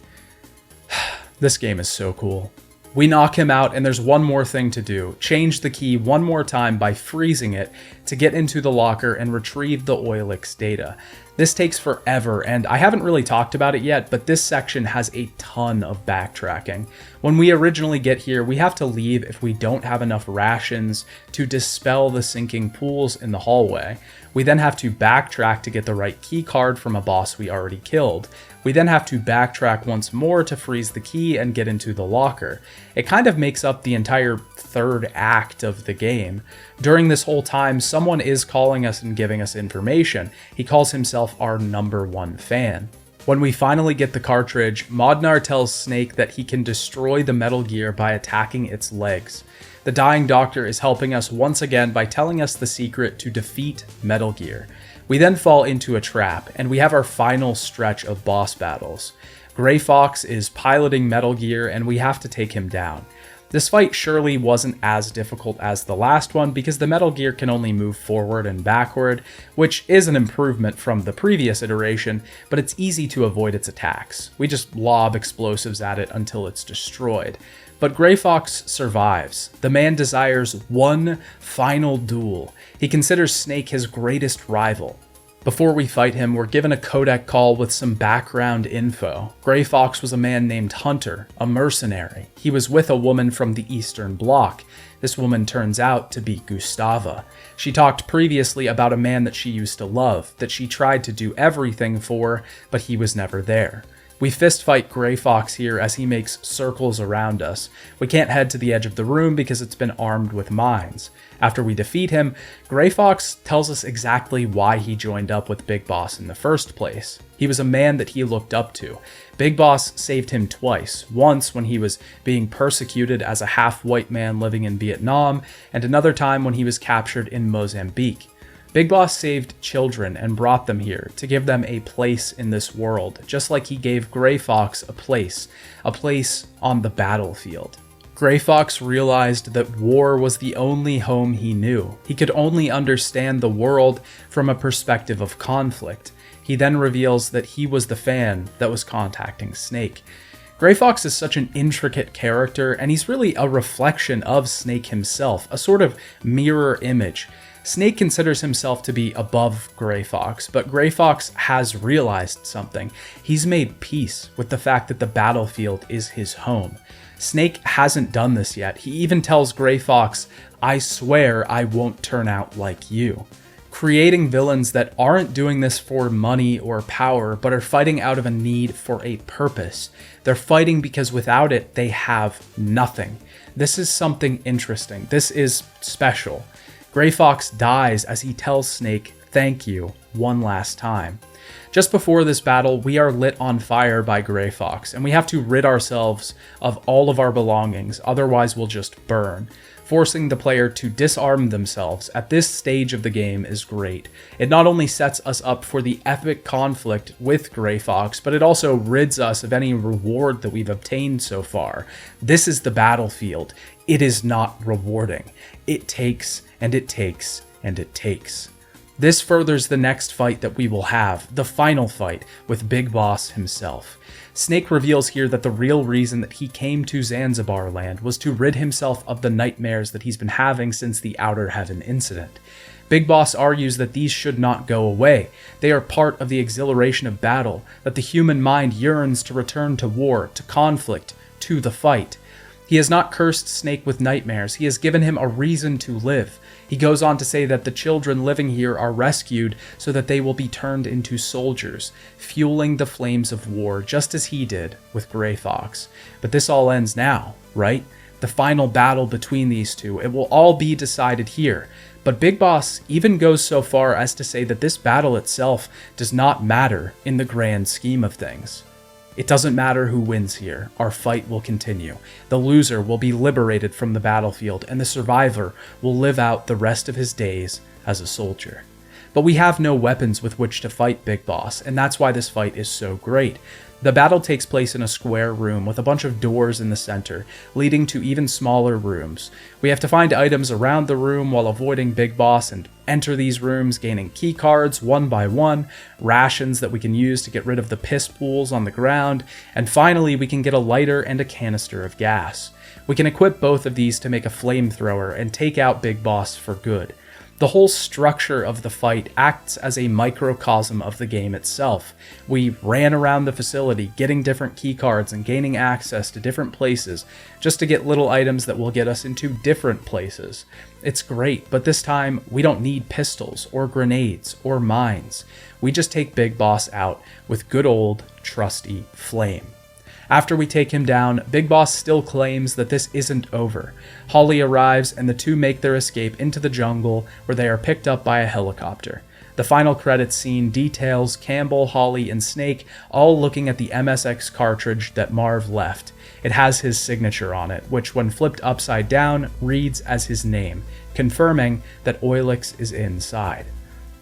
This game is so cool. We knock him out, and there's one more thing to do. Change the key one more time by freezing it to get into the locker and retrieve the Oilix data. This takes forever, and I haven't really talked about it yet, but this section has a ton of backtracking. When we originally get here, we have to leave if we don't have enough rations to dispel the sinking pools in the hallway. We then have to backtrack to get the right key card from a boss we already killed. We then have to backtrack once more to freeze the key and get into the locker. It kind of makes up the entire third act of the game. During this whole time, someone is calling us and giving us information. He calls himself our #1 fan. When we finally get the cartridge, Modnar tells Snake that he can destroy the Metal Gear by attacking its legs. The dying doctor is helping us once again by telling us the secret to defeat Metal Gear. We then fall into a trap, and we have our final stretch of boss battles. Gray Fox is piloting Metal Gear, and we have to take him down. This fight surely wasn't as difficult as the last one because the Metal Gear can only move forward and backward, which is an improvement from the previous iteration, but it's easy to avoid its attacks. We just lob explosives at it until it's destroyed. But Gray Fox survives. The man desires one final duel. He considers Snake his greatest rival. Before we fight him, we're given a codec call with some background info. Gray Fox was a man named Hunter, a mercenary. He was with a woman from the Eastern Bloc. This woman turns out to be Gustava. She talked previously about a man that she used to love, that she tried to do everything for, but he was never there. We fistfight Gray Fox here as he makes circles around us. We can't head to the edge of the room because it's been armed with mines. After we defeat him, Gray Fox tells us exactly why he joined up with Big Boss in the first place. He was a man that he looked up to. Big Boss saved him twice, once when he was being persecuted as a half-white man living in Vietnam, and another time when he was captured in Mozambique. Big Boss saved children and brought them here to give them a place in this world, just like he gave Gray Fox a place on the battlefield. Gray Fox realized that war was the only home he knew. He could only understand the world from a perspective of conflict. He then reveals that he was the fan that was contacting Snake. Gray Fox is such an intricate character, and he's really a reflection of Snake himself, a sort of mirror image. Snake considers himself to be above Gray Fox, but Gray Fox has realized something. He's made peace with the fact that the battlefield is his home. Snake hasn't done this yet. He even tells Gray Fox, "I swear I won't turn out like you." Creating villains that aren't doing this for money or power, but are fighting out of a need for a purpose. They're fighting because without it, they have nothing. This is something interesting. This is special. Gray Fox dies as he tells Snake, "Thank you," one last time. Just before this battle, we are lit on fire by Gray Fox, and we have to rid ourselves of all of our belongings, otherwise we'll just burn. Forcing the player to disarm themselves at this stage of the game is great. It not only sets us up for the epic conflict with Gray Fox, but it also rids us of any reward that we've obtained so far. This is the battlefield. It is not rewarding. It takes, and it takes, and it takes. This furthers the next fight that we will have, the final fight with Big Boss himself. Snake reveals here that the real reason that he came to Zanzibar land was to rid himself of the nightmares that he's been having since the Outer Heaven incident. Big Boss argues that these should not go away. They are part of the exhilaration of battle, that the human mind yearns to return to war, to conflict, to the fight. He has not cursed Snake with nightmares, he has given him a reason to live. He goes on to say that the children living here are rescued so that they will be turned into soldiers, fueling the flames of war just as he did with Gray Fox. But this all ends now, right? The final battle between these two, it will all be decided here. But Big Boss even goes so far as to say that this battle itself does not matter in the grand scheme of things. It doesn't matter who wins here, our fight will continue. The loser will be liberated from the battlefield, and the survivor will live out the rest of his days as a soldier. But we have no weapons with which to fight Big Boss, and that's why this fight is so great. The battle takes place in a square room with a bunch of doors in the center, leading to even smaller rooms. We have to find items around the room while avoiding Big Boss and enter these rooms, gaining key cards one by one, rations that we can use to get rid of the piss pools on the ground, and finally we can get a lighter and a canister of gas. We can equip both of these to make a flamethrower and take out Big Boss for good. The whole structure of the fight acts as a microcosm of the game itself. We ran around the facility getting different keycards and gaining access to different places just to get little items that will get us into different places. It's great, but this time we don't need pistols or grenades or mines. We just take Big Boss out with good old trusty flame. After we take him down, Big Boss still claims that this isn't over. Holly arrives and the two make their escape into the jungle where they are picked up by a helicopter. The final credits scene details Campbell, Holly, and Snake all looking at the MSX cartridge that Marv left. It has his signature on it, which when flipped upside down reads as his name, confirming that Oilix is inside.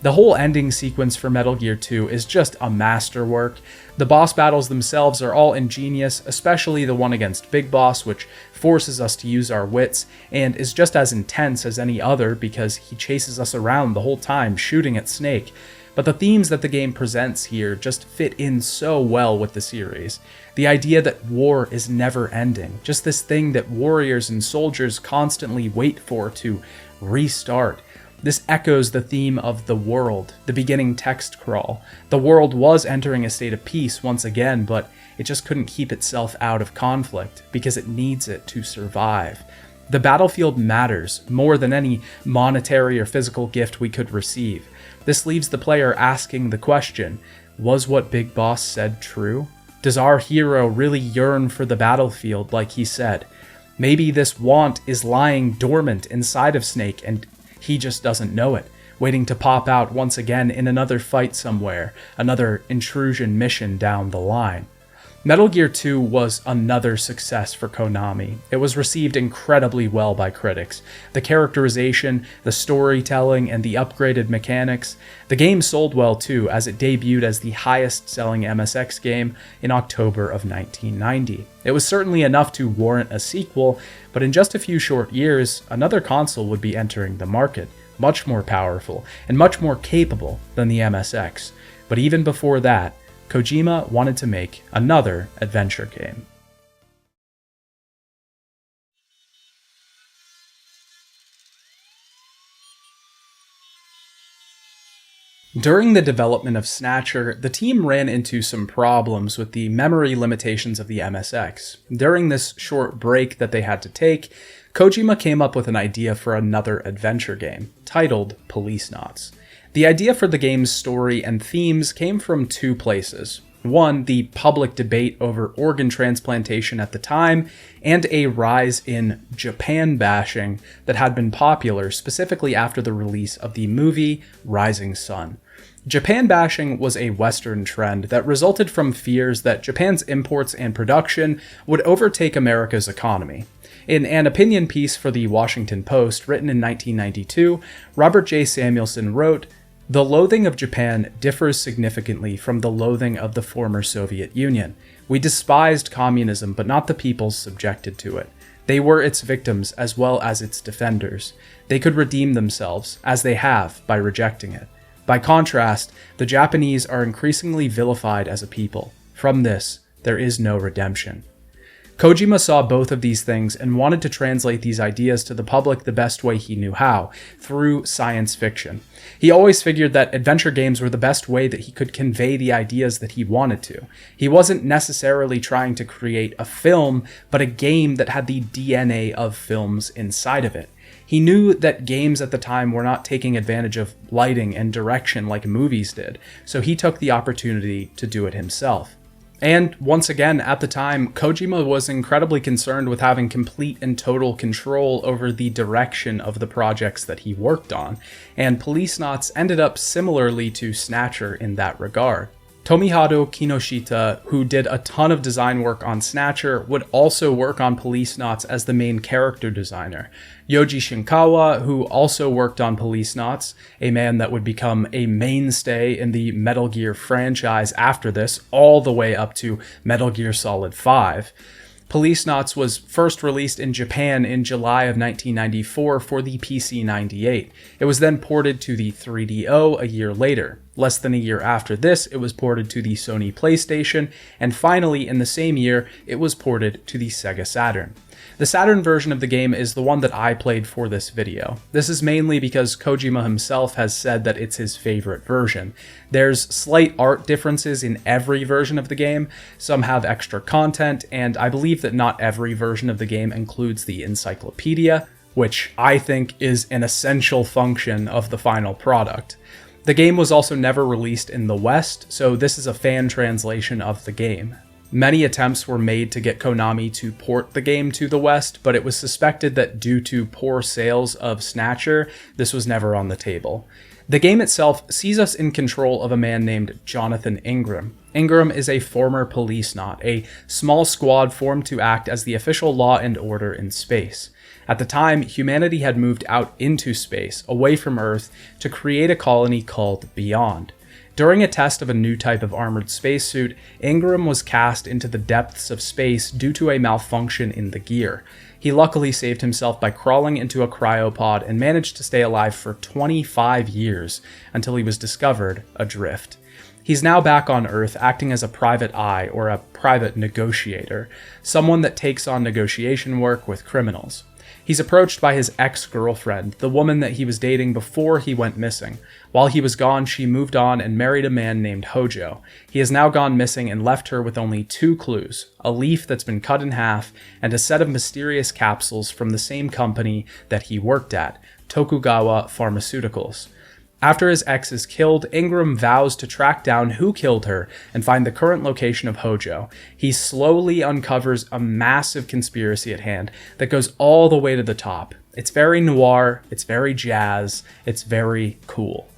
The whole ending sequence for Metal Gear 2 is just a masterwork. The boss battles themselves are all ingenious, especially the one against Big Boss, which forces us to use our wits, and is just as intense as any other because he chases us around the whole time shooting at Snake. But the themes that the game presents here just fit in so well with the series. The idea that war is never ending, just this thing that warriors and soldiers constantly wait for to restart. This echoes the theme of the world, the beginning text crawl. The world was entering a state of peace once again, but it just couldn't keep itself out of conflict because it needs it to survive. The battlefield matters more than any monetary or physical gift we could receive. This leaves the player asking the question, was what Big Boss said true? Does our hero really yearn for the battlefield like he said? Maybe this want is lying dormant inside of Snake and he just doesn't know it, waiting to pop out once again in another fight somewhere, another intrusion mission down the line. Metal Gear 2 was another success for Konami. It was received incredibly well by critics. The characterization, the storytelling, and the upgraded mechanics. The game sold well too, as it debuted as the highest-selling MSX game in October of 1990. It was certainly enough to warrant a sequel, but in just a few short years, another console would be entering the market, much more powerful and much more capable than the MSX. But even before that, Kojima wanted to make another adventure game. During the development of Snatcher, the team ran into some problems with the memory limitations of the MSX. During this short break that they had to take, Kojima came up with an idea for another adventure game, titled Policenauts. The idea for the game's story and themes came from two places. One, the public debate over organ transplantation at the time, and a rise in Japan bashing that had been popular specifically after the release of the movie Rising Sun. Japan bashing was a Western trend that resulted from fears that Japan's imports and production would overtake America's economy. In an opinion piece for the Washington Post written in 1992, Robert J. Samuelson wrote, "The loathing of Japan differs significantly from the loathing of the former Soviet Union. We despised communism, but not the peoples subjected to it. They were its victims as well as its defenders. They could redeem themselves, as they have, by rejecting it. By contrast, the Japanese are increasingly vilified as a people. From this, there is no redemption." Kojima saw both of these things and wanted to translate these ideas to the public the best way he knew how, through science fiction. He always figured that adventure games were the best way that he could convey the ideas that he wanted to. He wasn't necessarily trying to create a film, but a game that had the DNA of films inside of it. He knew that games at the time were not taking advantage of lighting and direction like movies did, so he took the opportunity to do it himself. And once again, at the time, Kojima was incredibly concerned with having complete and total control over the direction of the projects that he worked on, and Policenauts ended up similarly to Snatcher in that regard. Tomihado Kinoshita, who did a ton of design work on Snatcher, would also work on Policenauts as the main character designer. Yoji Shinkawa, who also worked on Policenauts, a man that would become a mainstay in the Metal Gear franchise after this, all the way up to Metal Gear Solid 5. Policenauts was first released in Japan in July of 1994 for the PC-98. It was then ported to the 3DO a year later. Less than a year after this, it was ported to the Sony PlayStation, and finally, in the same year, it was ported to the Sega Saturn. The Saturn version of the game is the one that I played for this video. This is mainly because Kojima himself has said that it's his favorite version. There's slight art differences in every version of the game, some have extra content, and I believe that not every version of the game includes the encyclopedia, which I think is an essential function of the final product. The game was also never released in the West, so this is a fan translation of the game. Many attempts were made to get Konami to port the game to the West, but it was suspected that due to poor sales of Snatcher, this was never on the table. The game itself sees us in control of a man named Jonathan Ingram. Ingram is a former Policenaut, a small squad formed to act as the official law and order in space. At the time, humanity had moved out into space, away from Earth, to create a colony called Beyond. During a test of a new type of armored spacesuit, Ingram was cast into the depths of space due to a malfunction in the gear. He luckily saved himself by crawling into a cryopod and managed to stay alive for 25 years until he was discovered adrift. He's now back on Earth acting as a private eye, or a private negotiator, someone that takes on negotiation work with criminals. He's approached by his ex-girlfriend, the woman that he was dating before he went missing. While he was gone, she moved on and married a man named Hojo. He has now gone missing and left her with only 2 clues, a leaf that's been cut in half, and a set of mysterious capsules from the same company that he worked at, Tokugawa Pharmaceuticals. After his ex is killed, Ingram vows to track down who killed her and find the current location of Hojo. He slowly uncovers a massive conspiracy at hand that goes all the way to the top. It's very noir, it's very jazz, it's very cool.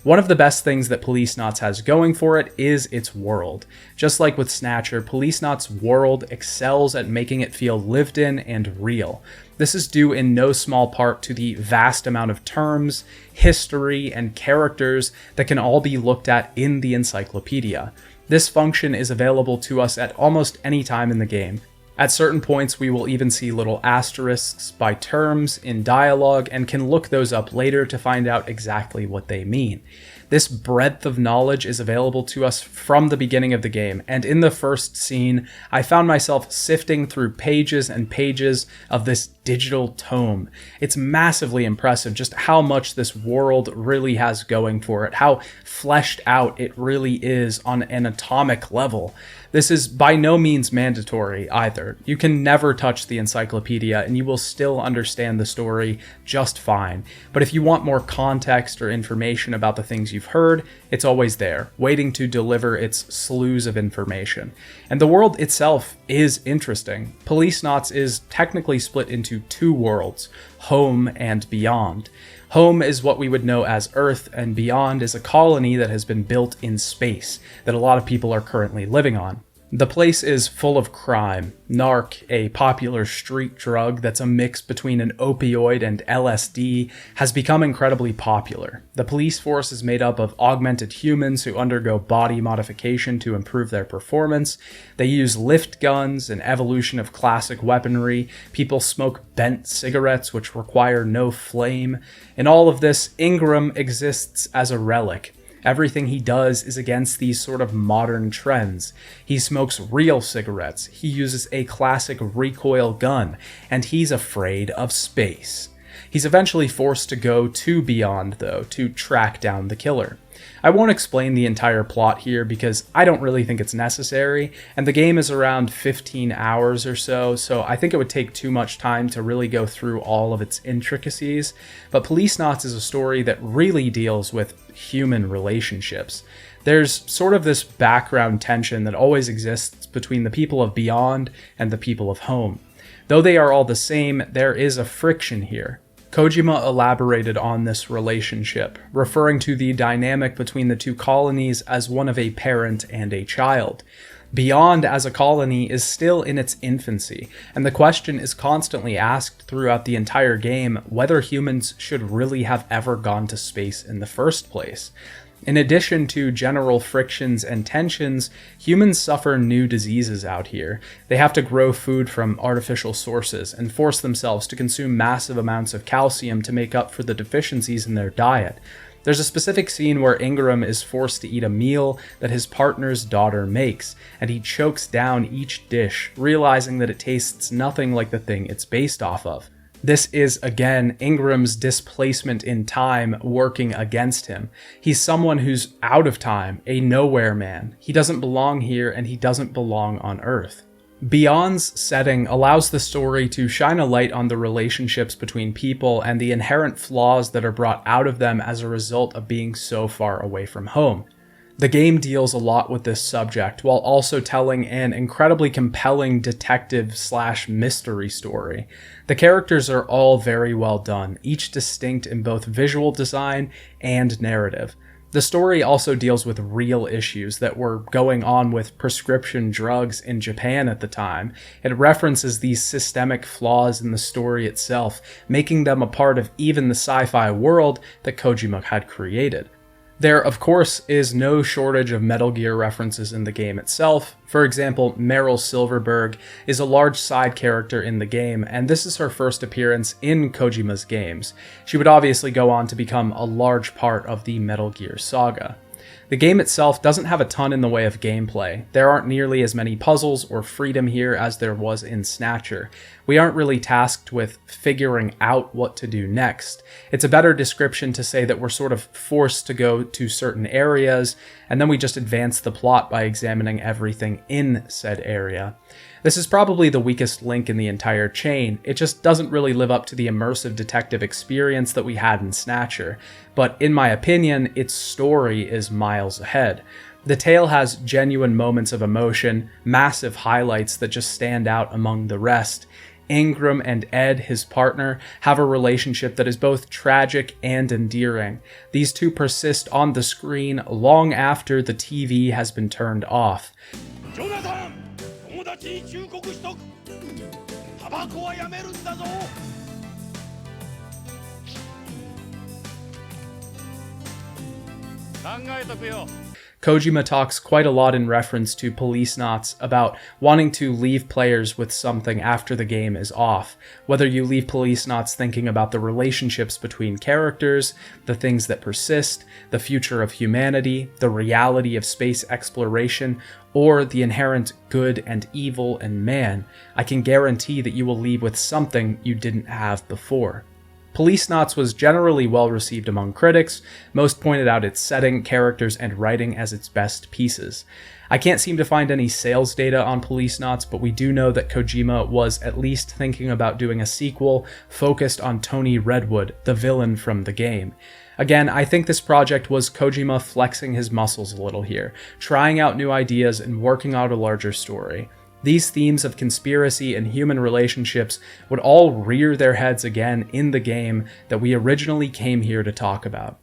One of the best things that Policenauts has going for it is its world. Just like with Snatcher, Policenauts' world excels at making it feel lived in and real. This is due in no small part to the vast amount of terms, history, and characters that can all be looked at in the encyclopedia. This function is available to us at almost any time in the game. At certain points, we will even see little asterisks by terms in dialogue and can look those up later to find out exactly what they mean. This breadth of knowledge is available to us from the beginning of the game, and in the first scene, I found myself sifting through pages and pages of this digital tome. It's massively impressive just how much this world really has going for it, how fleshed out it really is on an atomic level. This is by no means mandatory either. You can never touch the encyclopedia and you will still understand the story just fine. But if you want more context or information about the things you've heard, it's always there, waiting to deliver its slews of information. And the world itself is interesting. Policenauts is technically split into 2 worlds, Home and Beyond. Home is what we would know as Earth, and Beyond is a colony that has been built in space that a lot of people are currently living on. The place is full of crime. Narc, a popular street drug that's a mix between an opioid and LSD, has become incredibly popular. The police force is made up of augmented humans who undergo body modification to improve their performance. They use lift guns, an evolution of classic weaponry. People smoke bent cigarettes which require no flame. In all of this, Ingram exists as a relic. Everything he does is against these sort of modern trends. He smokes real cigarettes, he uses a classic recoil gun, and he's afraid of space. He's eventually forced to go to Beyond, though, to track down the killer. I won't explain the entire plot here because I don't really think it's necessary, and the game is around 15 hours or so I think it would take too much time to really go through all of its intricacies, but Policenauts is a story that really deals with human relationships. There's sort of this background tension that always exists between the people of Beyond and the people of Home. Though they are all the same, there is a friction here. Kojima elaborated on this relationship, referring to the dynamic between the two colonies as one of a parent and a child. Beyond as a colony is still in its infancy, and the question is constantly asked throughout the entire game whether humans should really have ever gone to space in the first place. In addition to general frictions and tensions, humans suffer new diseases out here. They have to grow food from artificial sources and force themselves to consume massive amounts of calcium to make up for the deficiencies in their diet. There's a specific scene where Ingram is forced to eat a meal that his partner's daughter makes, and he chokes down each dish, realizing that it tastes nothing like the thing it's based off of. This is, again, Ingram's displacement in time working against him. He's someone who's out of time, a nowhere man. He doesn't belong here, and he doesn't belong on Earth. Beyond's setting allows the story to shine a light on the relationships between people and the inherent flaws that are brought out of them as a result of being so far away from home. The game deals a lot with this subject, while also telling an incredibly compelling detective/mystery story. The characters are all very well done, each distinct in both visual design and narrative. The story also deals with real issues that were going on with prescription drugs in Japan at the time. It references these systemic flaws in the story itself, making them a part of even the sci-fi world that Kojima had created. There, of course, is no shortage of Metal Gear references in the game itself. For example, Meryl Silverberg is a large side character in the game, and this is her first appearance in Kojima's games. She would obviously go on to become a large part of the Metal Gear saga. The game itself doesn't have a ton in the way of gameplay. There aren't nearly as many puzzles or freedom here as there was in Snatcher. We aren't really tasked with figuring out what to do next. It's a better description to say that we're sort of forced to go to certain areas, and then we just advance the plot by examining everything in said area. This is probably the weakest link in the entire chain. It just doesn't really live up to the immersive detective experience that we had in Snatcher, but in my opinion, its story is miles ahead. The tale has genuine moments of emotion, massive highlights that just stand out among the rest. Ingram and Ed, his partner, have a relationship that is both tragic and endearing. These two persist on the screen long after the TV has been turned off. Jonathan! 友達に忠告しとく。タバコはやめるんだぞ。考えとくよ。Kojima talks quite a lot in reference to Policenauts about wanting to leave players with something after the game is off. Whether you leave Policenauts thinking about the relationships between characters, the things that persist, the future of humanity, the reality of space exploration, or the inherent good and evil in man, I can guarantee that you will leave with something you didn't have before. Policenauts was generally well received among critics. Most pointed out its setting, characters, and writing as its best pieces. I can't seem to find any sales data on Policenauts, but we do know that Kojima was at least thinking about doing a sequel focused on Tony Redwood, the villain from the game. Again, I think this project was Kojima flexing his muscles a little here, trying out new ideas and working out a larger story. These themes of conspiracy and human relationships would all rear their heads again in the game that we originally came here to talk about.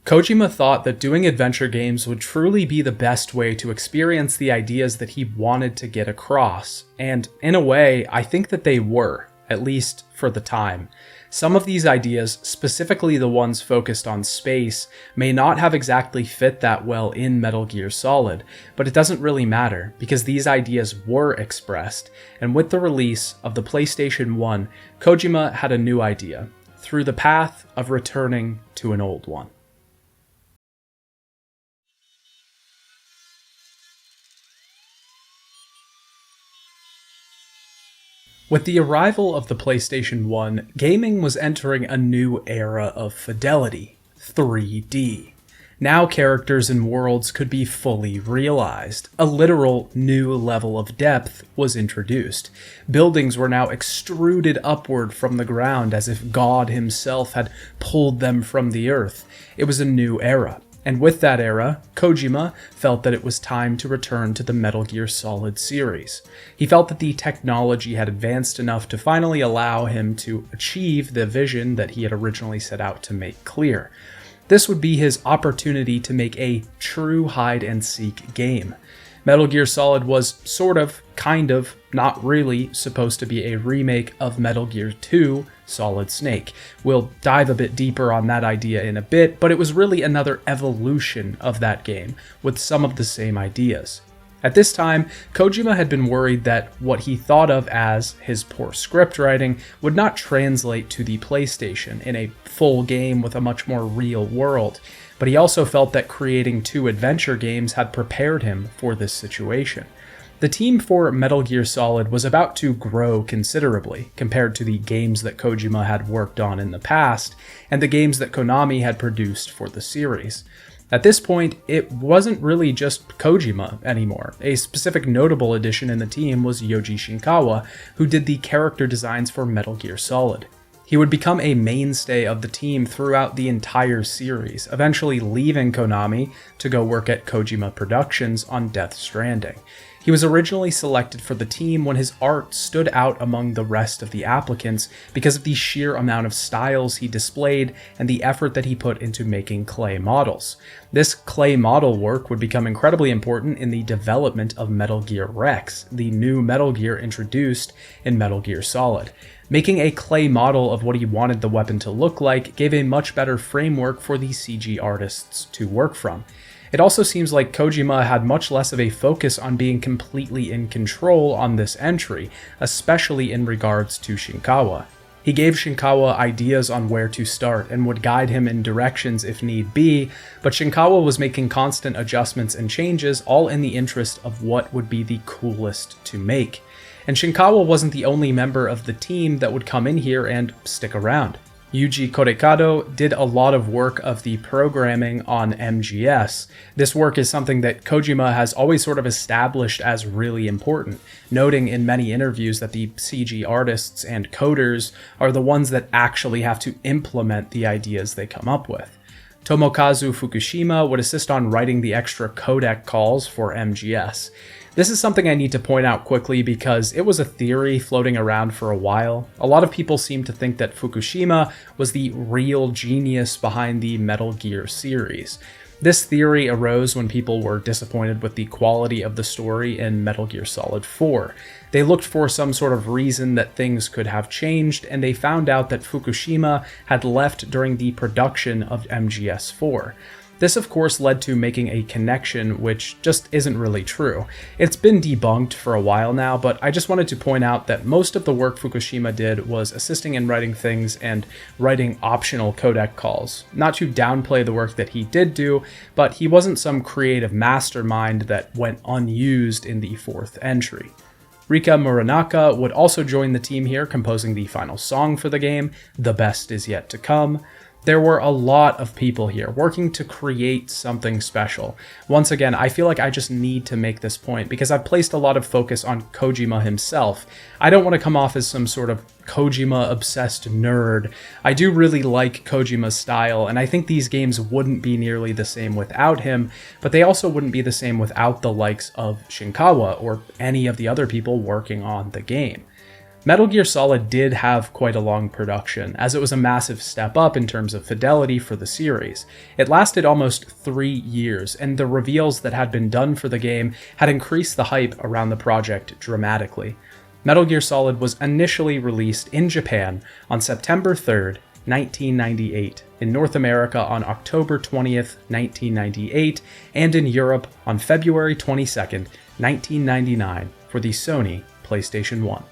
Kojima thought that doing adventure games would truly be the best way to experience the ideas that he wanted to get across, and in a way, I think that they were, at least for the time. Some of these ideas, specifically the ones focused on space, may not have exactly fit that well in Metal Gear Solid, but it doesn't really matter, because these ideas were expressed, and with the release of the PlayStation 1, Kojima had a new idea, through the path of returning to an old one. With the arrival of the PlayStation 1, gaming was entering a new era of fidelity, 3D. Now characters and worlds could be fully realized. A literal new level of depth was introduced. Buildings were now extruded upward from the ground as if God himself had pulled them from the earth. It was a new era. And with that era, Kojima felt that it was time to return to the Metal Gear Solid series. He felt that the technology had advanced enough to finally allow him to achieve the vision that he had originally set out to make clear. This would be his opportunity to make a true hide-and-seek game. Metal Gear Solid was sort of, kind of, not really supposed to be a remake of Metal Gear 2 Solid Snake. We'll dive a bit deeper on that idea in a bit, but it was really another evolution of that game, with some of the same ideas. At this time, Kojima had been worried that what he thought of as his poor script writing would not translate to the PlayStation in a full game with a much more real world, but he also felt that creating 2 adventure games had prepared him for this situation. The team for Metal Gear Solid was about to grow considerably compared to the games that Kojima had worked on in the past and the games that Konami had produced for the series. At this point, it wasn't really just Kojima anymore. A specific notable addition in the team was Yoji Shinkawa, who did the character designs for Metal Gear Solid. He would become a mainstay of the team throughout the entire series, eventually leaving Konami to go work at Kojima Productions on Death Stranding. He was originally selected for the team when his art stood out among the rest of the applicants because of the sheer amount of styles he displayed and the effort that he put into making clay models. This clay model work would become incredibly important in the development of Metal Gear Rex, the new Metal Gear introduced in Metal Gear Solid. Making a clay model of what he wanted the weapon to look like gave a much better framework for the CG artists to work from. It also seems like Kojima had much less of a focus on being completely in control on this entry, especially in regards to Shinkawa. He gave Shinkawa ideas on where to start and would guide him in directions if need be, but Shinkawa was making constant adjustments and changes, all in the interest of what would be the coolest to make. And Shinkawa wasn't the only member of the team that would come in here and stick around. Yuji Korekado did a lot of work of the programming on MGS. This work is something that Kojima has always sort of established as really important, noting in many interviews that the CG artists and coders are the ones that actually have to implement the ideas they come up with. Tomokazu Fukushima would assist on writing the extra codec calls for MGS. This is something I need to point out quickly because it was a theory floating around for a while. A lot of people seem to think that Fukushima was the real genius behind the Metal Gear series. This theory arose when people were disappointed with the quality of the story in Metal Gear Solid 4. They looked for some sort of reason that things could have changed, and they found out that Fukushima had left during the production of MGS4. This of course led to making a connection which just isn't really true. It's been debunked for a while now, but I just wanted to point out that most of the work Fukushima did was assisting in writing things and writing optional codec calls. Not to downplay the work that he did do, but he wasn't some creative mastermind that went unused in the 4th entry. Rika Muranaka would also join the team here, composing the final song for the game, The Best Is Yet to Come. There were a lot of people here working to create something special. Once again, I feel like I just need to make this point because I've placed a lot of focus on Kojima himself. I don't want to come off as some sort of Kojima-obsessed nerd. I do really like Kojima's style, and I think these games wouldn't be nearly the same without him, but they also wouldn't be the same without the likes of Shinkawa or any of the other people working on the game. Metal Gear Solid did have quite a long production, as it was a massive step up in terms of fidelity for the series. It lasted almost 3 years, and the reveals that had been done for the game had increased the hype around the project dramatically. Metal Gear Solid was initially released in Japan on September 3rd, 1998, in North America on October 20th, 1998, and in Europe on February 22nd, 1999 for the Sony PlayStation 1.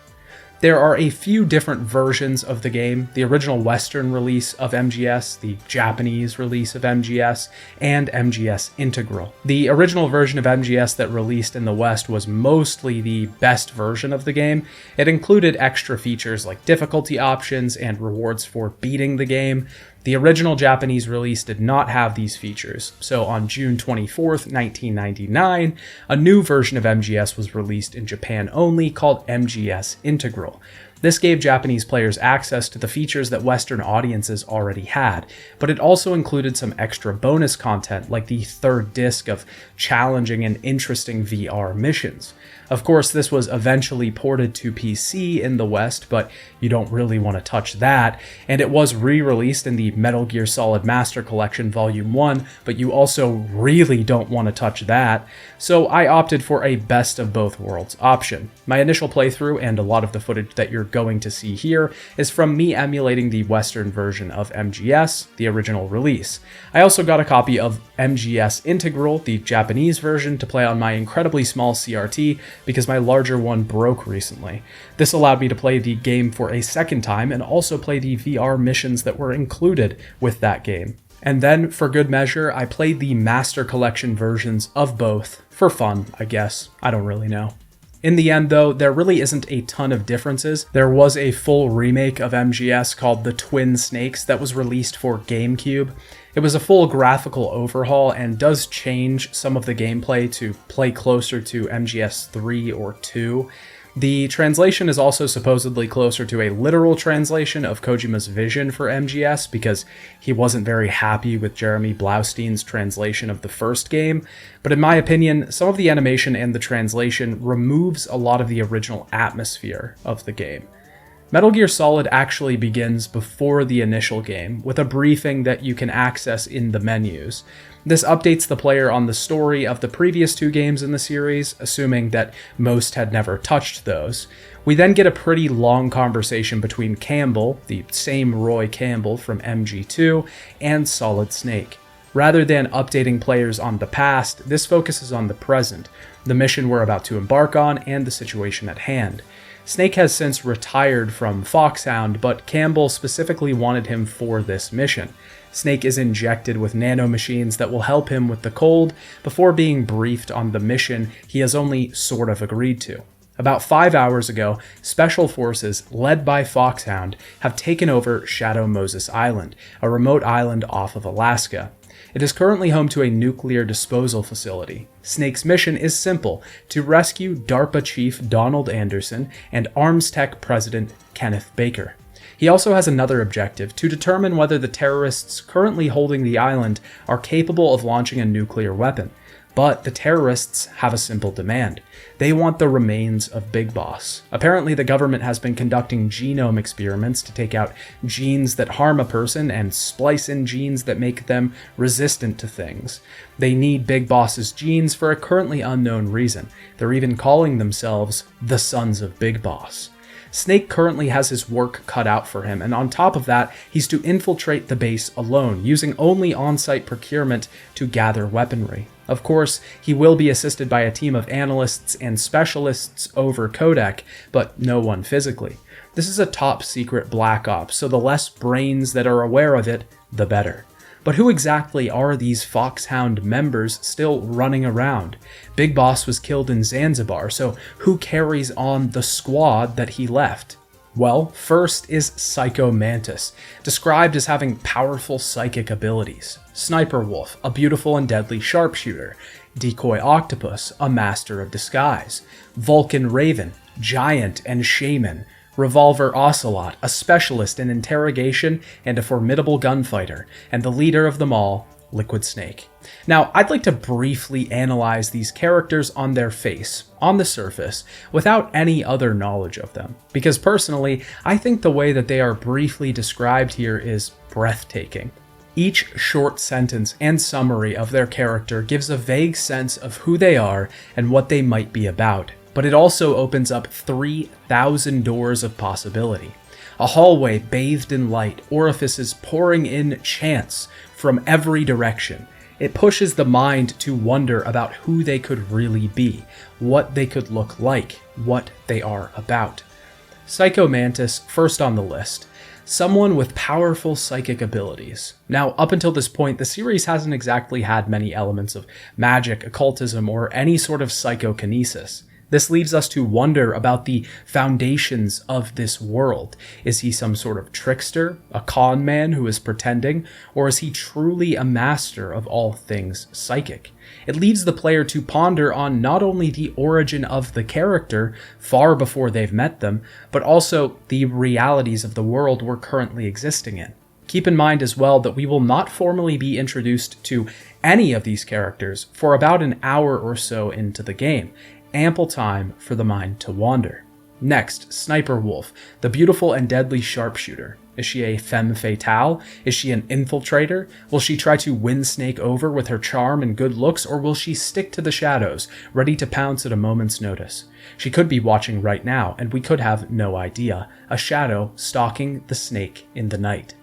There are a few different versions of the game: the original Western release of MGS, the Japanese release of MGS, and MGS Integral. The original version of MGS that released in the West was mostly the best version of the game. It included extra features like difficulty options and rewards for beating the game. The original Japanese release did not have these features, so on June 24th, 1999, a new version of MGS was released in Japan only called MGS Integral. This gave Japanese players access to the features that Western audiences already had, but it also included some extra bonus content like the third disc of challenging and interesting VR missions. Of course, this was eventually ported to PC in the West, but you don't really want to touch that, and it was re-released in the Metal Gear Solid Master Collection Volume 1, but you also really don't want to touch that, so I opted for a best of both worlds option. My initial playthrough, and a lot of the footage that you're going to see here, is from me emulating the Western version of MGS, the original release. I also got a copy of MGS Integral, the Japanese version, to play on my incredibly small CRT, because my larger one broke recently. This allowed me to play the game for a second time and also play the VR missions that were included with that game. And then, for good measure, I played the Master Collection versions of both, for fun, I guess. I don't really know. In the end, though, there really isn't a ton of differences. There was a full remake of MGS called The Twin Snakes that was released for GameCube. It was a full graphical overhaul and does change some of the gameplay to play closer to MGS 3 or 2. The translation is also supposedly closer to a literal translation of Kojima's vision for MGS because he wasn't very happy with Jeremy Blaustein's translation of the first game, but in my opinion, some of the animation and the translation removes a lot of the original atmosphere of the game. Metal Gear Solid actually begins before the initial game, with a briefing that you can access in the menus. This updates the player on the story of the previous two games in the series, assuming that most had never touched those. We then get a pretty long conversation between Campbell, the same Roy Campbell from MG2, and Solid Snake. Rather than updating players on the past, this focuses on the present, the mission we're about to embark on, and the situation at hand. Snake has since retired from Foxhound, but Campbell specifically wanted him for this mission. Snake is injected with nanomachines that will help him with the cold before being briefed on the mission he has only sort of agreed to. About 5 hours ago, Special Forces, led by Foxhound, have taken over Shadow Moses Island, a remote island off of Alaska. It is currently home to a nuclear disposal facility. Snake's mission is simple: to rescue DARPA Chief Donald Anderson and ArmsTech President Kenneth Baker. He also has another objective: to determine whether the terrorists currently holding the island are capable of launching a nuclear weapon. But the terrorists have a simple demand. They want the remains of Big Boss. Apparently, the government has been conducting genome experiments to take out genes that harm a person and splice in genes that make them resistant to things. They need Big Boss's genes for a currently unknown reason. They're even calling themselves the Sons of Big Boss. Snake currently has his work cut out for him, and on top of that, he's to infiltrate the base alone, using only on-site procurement to gather weaponry. Of course, he will be assisted by a team of analysts and specialists over codec, but no one physically. This is a top-secret black ops, so the less brains that are aware of it, the better. But who exactly are these Foxhound members still running around? Big Boss was killed in Zanzibar, so who carries on the squad that he left? Well, first is Psycho Mantis, described as having powerful psychic abilities. Sniper Wolf, a beautiful and deadly sharpshooter. Decoy Octopus, a master of disguise. Vulcan Raven, giant and shaman. Revolver Ocelot, a specialist in interrogation and a formidable gunfighter, and the leader of them all, Liquid Snake. Now, I'd like to briefly analyze these characters on their face, on the surface, without any other knowledge of them, because personally, I think the way that they are briefly described here is breathtaking. Each short sentence and summary of their character gives a vague sense of who they are and what they might be about, but it also opens up 3,000 doors of possibility. A hallway bathed in light, orifices pouring in chance from every direction. It pushes the mind to wonder about who they could really be, what they could look like, what they are about. Psycho Mantis, first on the list. Someone with powerful psychic abilities. Now, up until this point, the series hasn't exactly had many elements of magic, occultism, or any sort of psychokinesis. This leaves us to wonder about the foundations of this world. Is he some sort of trickster, a con man who is pretending, or is he truly a master of all things psychic? It leaves the player to ponder on not only the origin of the character far before they've met them, but also the realities of the world we're currently existing in. Keep in mind as well that we will not formally be introduced to any of these characters for about an hour or so into the game. Ample time for the mind to wander. Next, Sniper Wolf, the beautiful and deadly sharpshooter. Is she a femme fatale? Is she an infiltrator? Will she try to win Snake over with her charm and good looks, or will she stick to the shadows, ready to pounce at a moment's notice? She could be watching right now, and we could have no idea. A shadow stalking the snake in the night.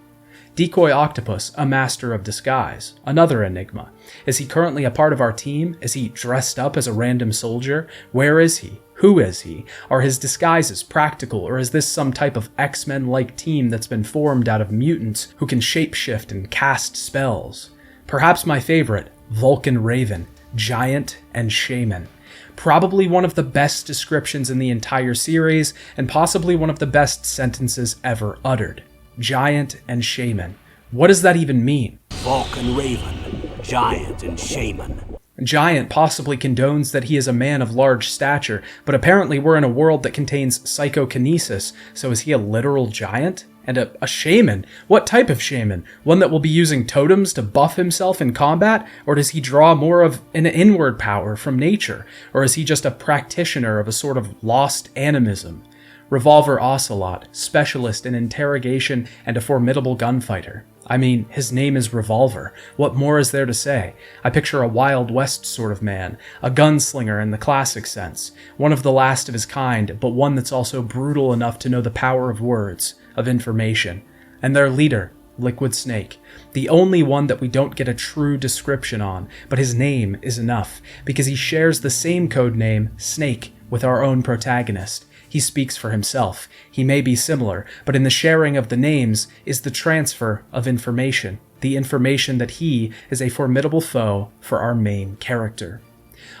Decoy Octopus, a master of disguise. Another enigma. Is he currently a part of our team? Is he dressed up as a random soldier? Where is he? Who is he? Are his disguises practical, or is this some type of X-Men-like team that's been formed out of mutants who can shapeshift and cast spells? Perhaps my favorite, Vulcan Raven, giant and shaman. Probably one of the best descriptions in the entire series, and possibly one of the best sentences ever uttered. Giant and shaman. What does that even mean? Vulcan Raven, giant and shaman. Giant possibly condones that he is a man of large stature, but apparently we're in a world that contains psychokinesis, so is he a literal giant? And a shaman? What type of shaman? One that will be using totems to buff himself in combat? Or does he draw more of an inward power from nature? Or is he just a practitioner of a sort of lost animism? Revolver Ocelot, specialist in interrogation and a formidable gunfighter. I mean, his name is Revolver. What more is there to say? I picture a Wild West sort of man, a gunslinger in the classic sense, one of the last of his kind, but one that's also brutal enough to know the power of words, of information. And their leader, Liquid Snake, the only one that we don't get a true description on, but his name is enough, because he shares the same code name, Snake, with our own protagonist. He speaks for himself. He may be similar, but in the sharing of the names is the transfer of information, the information that he is a formidable foe for our main character.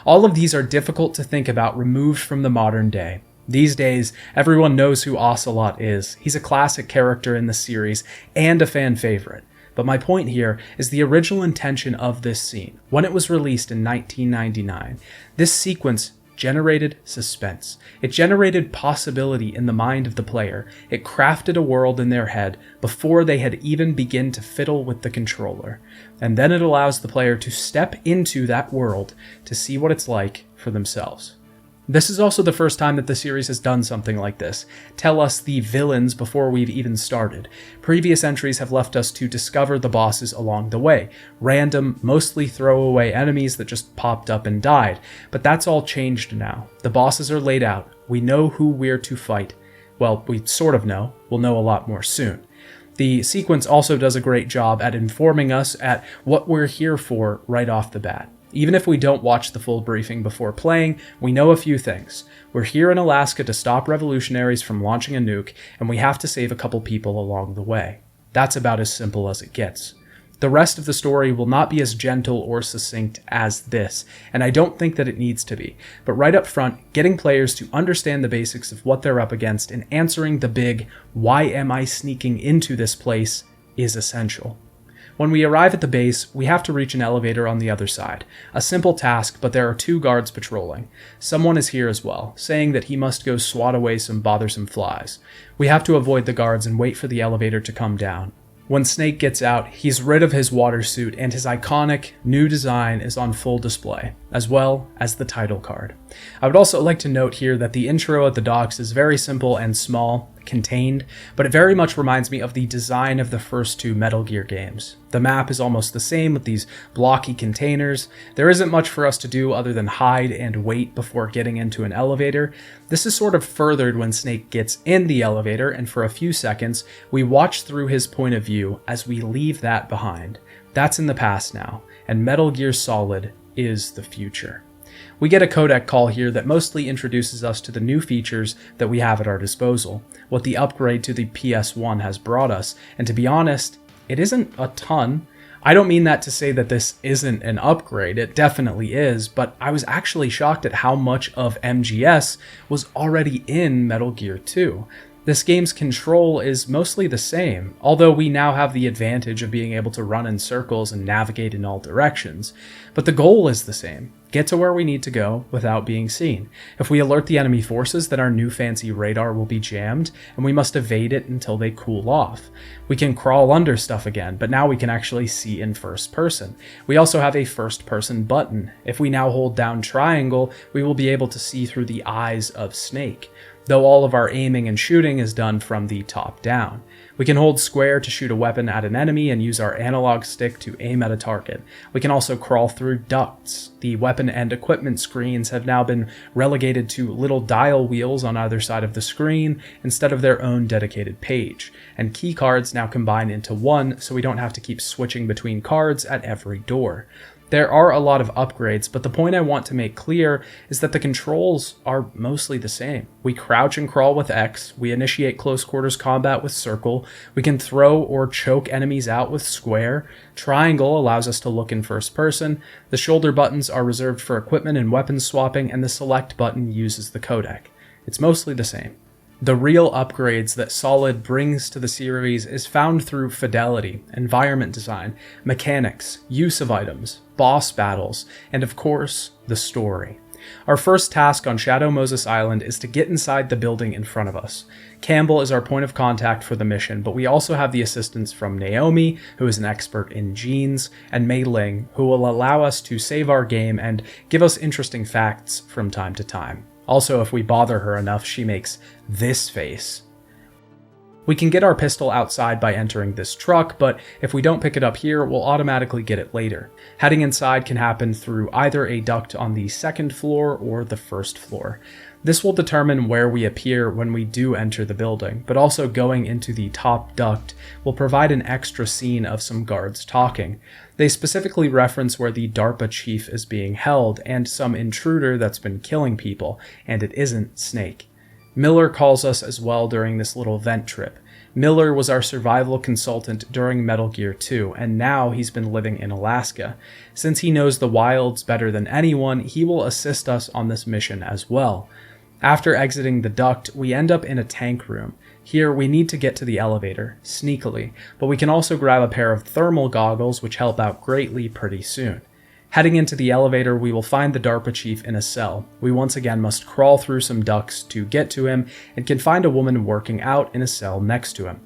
All of these are difficult to think about removed from the modern day. These days, everyone knows who Ocelot is. He's a classic character in the series and a fan favorite. But my point here is the original intention of this scene. When it was released in 1999, this sequence generated suspense. It generated possibility in the mind of the player. It crafted a world in their head before they had even begun to fiddle with the controller. And then it allows the player to step into that world to see what it's like for themselves. This is also the first time that the series has done something like this. Tell us the villains before we've even started. Previous entries have left us to discover the bosses along the way. Random, mostly throwaway enemies that just popped up and died. But that's all changed now. The bosses are laid out. We know who we're to fight. Well, we sort of know. We'll know a lot more soon. The sequence also does a great job at informing us at what we're here for right off the bat. Even if we don't watch the full briefing before playing, we know a few things. We're here in Alaska to stop revolutionaries from launching a nuke, and we have to save a couple people along the way. That's about as simple as it gets. The rest of the story will not be as gentle or succinct as this, and I don't think that it needs to be. But right up front, getting players to understand the basics of what they're up against and answering the big, why am I sneaking into this place, is essential. When we arrive at the base, we have to reach an elevator on the other side. A simple task, but there are 2 guards patrolling. Someone is here as well, saying that he must go swat away some bothersome flies. We have to avoid the guards and wait for the elevator to come down. When Snake gets out, he's rid of his water suit and his iconic new design is on full display, as well as the title card. I would also like to note here that the intro at the docks is very simple and small, contained, but it very much reminds me of the design of the first 2 Metal Gear games. The map is almost the same with these blocky containers. There isn't much for us to do other than hide and wait before getting into an elevator. This is sort of furthered when Snake gets in the elevator, and for a few seconds, we watch through his point of view as we leave that behind. That's in the past now, and Metal Gear Solid is the future. We get a codec call here that mostly introduces us to the new features that we have at our disposal, what the upgrade to the PS1 has brought us, and to be honest, it isn't a ton. I don't mean that to say that this isn't an upgrade, it definitely is, but I was actually shocked at how much of MGS was already in Metal Gear 2. This game's control is mostly the same, although we now have the advantage of being able to run in circles and navigate in all directions. But the goal is the same: get to where we need to go without being seen. If we alert the enemy forces, then our new fancy radar will be jammed, and we must evade it until they cool off. We can crawl under stuff again, but now we can actually see in first person. We also have a first person button. If we now hold down triangle, we will be able to see through the eyes of Snake, though all of our aiming and shooting is done from the top down. We can hold square to shoot a weapon at an enemy and use our analog stick to aim at a target. We can also crawl through ducts. The weapon and equipment screens have now been relegated to little dial wheels on either side of the screen instead of their own dedicated page, and key cards now combine into one, so we don't have to keep switching between cards at every door. There are a lot of upgrades, but the point I want to make clear is that the controls are mostly the same. We crouch and crawl with X, we initiate close quarters combat with circle, we can throw or choke enemies out with square, triangle allows us to look in first person, the shoulder buttons are reserved for equipment and weapon swapping, and the select button uses the codec. It's mostly the same. The real upgrades that Solid brings to the series is found through fidelity, environment design, mechanics, use of items, boss battles, and of course, the story. Our first task on Shadow Moses Island is to get inside the building in front of us. Campbell is our point of contact for the mission, but we also have the assistance from Naomi, who is an expert in genes, and Mei Ling, who will allow us to save our game and give us interesting facts from time to time. Also, if we bother her enough, she makes this face. We can get our pistol outside by entering this truck, but if we don't pick it up here, we'll automatically get it later. Heading inside can happen through either a duct on the second floor or the first floor. This will determine where we appear when we do enter the building, but also going into the top duct will provide an extra scene of some guards talking. They specifically reference where the DARPA chief is being held and some intruder that's been killing people, and it isn't Snake. Miller calls us as well during this little vent trip. Miller was our survival consultant during Metal Gear 2, and now he's been living in Alaska. Since he knows the wilds better than anyone, he will assist us on this mission as well. After exiting the duct, we end up in a tank room. Here, we need to get to the elevator, sneakily, but we can also grab a pair of thermal goggles, which help out greatly pretty soon. Heading into the elevator, we will find the DARPA chief in a cell. We once again must crawl through some ducts to get to him, and can find a woman working out in a cell next to him.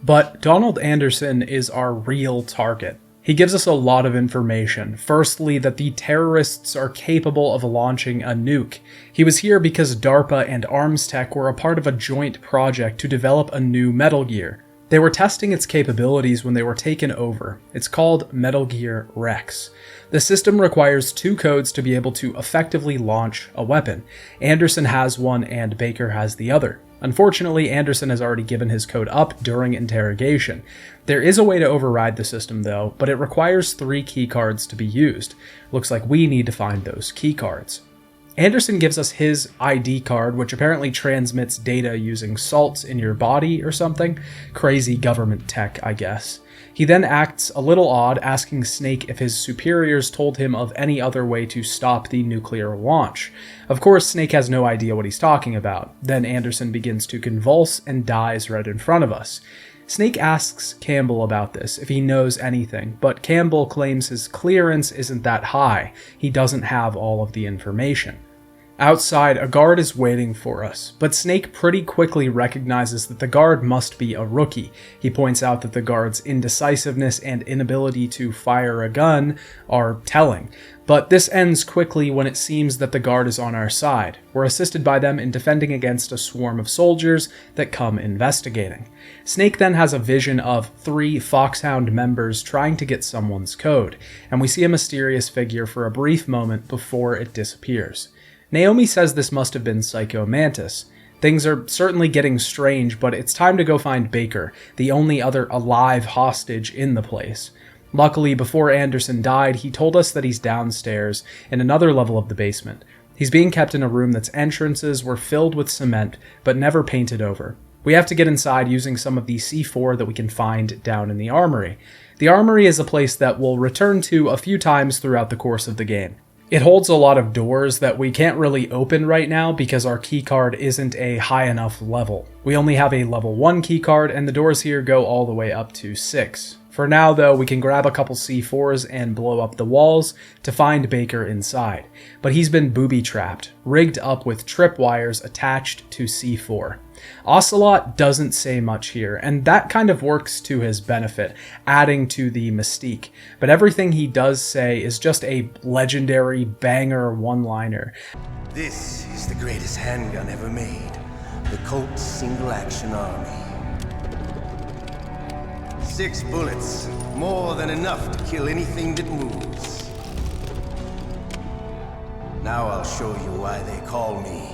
But Donald Anderson is our real target. He gives us a lot of information. Firstly, that the terrorists are capable of launching a nuke. He was here because DARPA and ArmsTech were a part of a joint project to develop a new Metal Gear. They were testing its capabilities when they were taken over. It's called Metal Gear Rex. The system requires 2 codes to be able to effectively launch a weapon. Anderson has one and Baker has the other. Unfortunately, Anderson has already given his code up during interrogation. There is a way to override the system though, but it requires 3 keycards to be used. Looks like we need to find those keycards. Anderson gives us his ID card, which apparently transmits data using salts in your body or something. Crazy government tech, I guess. He then acts a little odd, asking Snake if his superiors told him of any other way to stop the nuclear launch. Of course, Snake has no idea what he's talking about. Then Anderson begins to convulse and dies right in front of us. Snake asks Campbell about this, if he knows anything, but Campbell claims his clearance isn't that high. He doesn't have all of the information. Outside, a guard is waiting for us, but Snake pretty quickly recognizes that the guard must be a rookie. He points out that the guard's indecisiveness and inability to fire a gun are telling, but this ends quickly when it seems that the guard is on our side. We're assisted by them in defending against a swarm of soldiers that come investigating. Snake then has a vision of 3 Foxhound members trying to get someone's code, and we see a mysterious figure for a brief moment before it disappears. Naomi says this must have been Psycho Mantis. Things are certainly getting strange, but it's time to go find Baker, the only other alive hostage in the place. Luckily, before Anderson died, he told us that he's downstairs, in another level of the basement. He's being kept in a room that's entrances were filled with cement, but never painted over. We have to get inside using some of the C4 that we can find down in the armory. The armory is a place that we'll return to a few times throughout the course of the game. It holds a lot of doors that we can't really open right now because our keycard isn't a high enough level. We only have a level 1 keycard, and the doors here go all the way up to 6. For now though, we can grab a couple C4s and blow up the walls to find Baker inside. But he's been booby-trapped, rigged up with tripwires attached to C4. Ocelot doesn't say much here, and that kind of works to his benefit, adding to the mystique. But everything he does say is just a legendary banger one-liner. This is the greatest handgun ever made. The Colt Single Action Army. 6 bullets, more than enough to kill anything that moves. Now I'll show you why they call me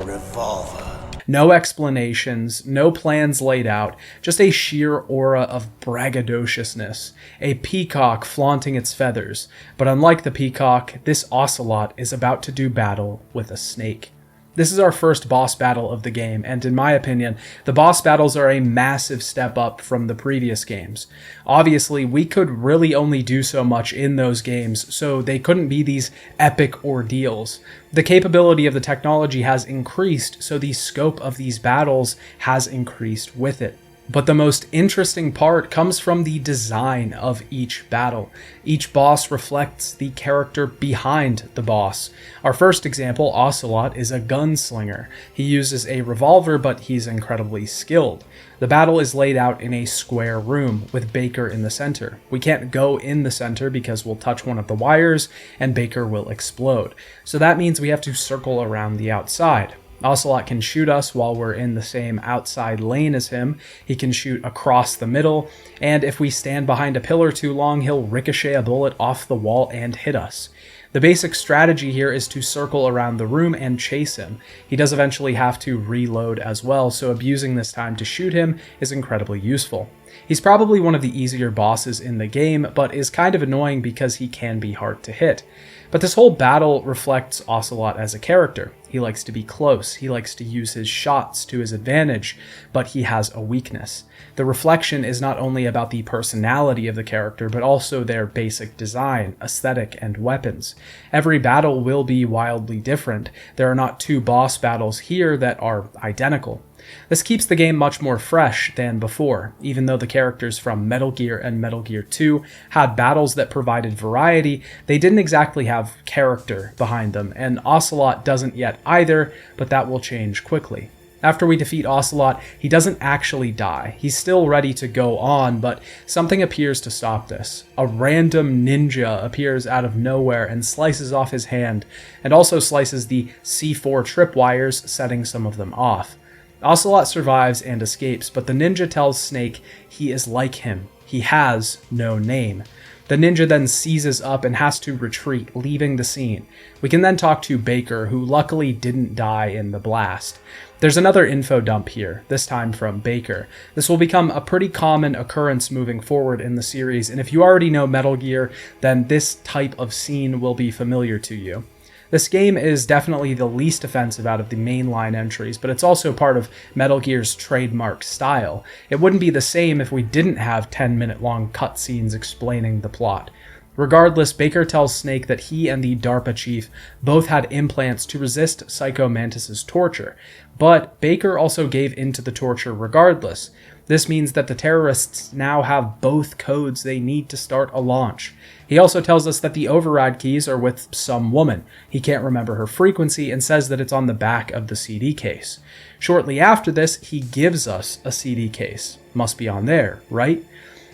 Revolver. No explanations, no plans laid out, just a sheer aura of braggadociousness. A peacock flaunting its feathers, but unlike the peacock, this ocelot is about to do battle with a snake. This is our first boss battle of the game, and in my opinion, the boss battles are a massive step up from the previous games. Obviously, we could really only do so much in those games, so they couldn't be these epic ordeals. The capability of the technology has increased, so the scope of these battles has increased with it. But the most interesting part comes from the design of each battle. Each boss reflects the character behind the boss. Our first example, Ocelot, is a gunslinger. He uses a revolver, but he's incredibly skilled. The battle is laid out in a square room, with Baker in the center. We can't go in the center because we'll touch one of the wires, and Baker will explode. So that means we have to circle around the outside. Ocelot can shoot us while we're in the same outside lane as him, he can shoot across the middle, and if we stand behind a pillar too long, he'll ricochet a bullet off the wall and hit us. The basic strategy here is to circle around the room and chase him. He does eventually have to reload as well, so abusing this time to shoot him is incredibly useful. He's probably one of the easier bosses in the game, but is kind of annoying because he can be hard to hit. But this whole battle reflects Ocelot as a character. He likes to be close, he likes to use his shots to his advantage, but he has a weakness. The reflection is not only about the personality of the character, but also their basic design, aesthetic, and weapons. Every battle will be wildly different. There are not 2 boss battles here that are identical. This keeps the game much more fresh than before. Even though the characters from Metal Gear and Metal Gear 2 had battles that provided variety, they didn't exactly have character behind them, and Ocelot doesn't yet either, but that will change quickly. After we defeat Ocelot, he doesn't actually die. He's still ready to go on, but something appears to stop this. A random ninja appears out of nowhere and slices off his hand, and also slices the C4 tripwires, setting some of them off. Ocelot survives and escapes, but the ninja tells Snake he is like him. He has no name. The ninja then seizes up and has to retreat, leaving the scene. We can then talk to Baker, who luckily didn't die in the blast. There's another info dump here, this time from Baker. This will become a pretty common occurrence moving forward in the series, and if you already know Metal Gear, then this type of scene will be familiar to you. This game is definitely the least offensive out of the mainline entries, but it's also part of Metal Gear's trademark style. It wouldn't be the same if we didn't have 10-minute long cutscenes explaining the plot. Regardless, Baker tells Snake that he and the DARPA chief both had implants to resist Psycho Mantis's torture, but Baker also gave in to the torture regardless. This means that the terrorists now have both codes they need to start a launch. He also tells us that the override keys are with some woman. He can't remember her frequency and says that it's on the back of the CD case. Shortly after this, he gives us a CD case. Must be on there, right?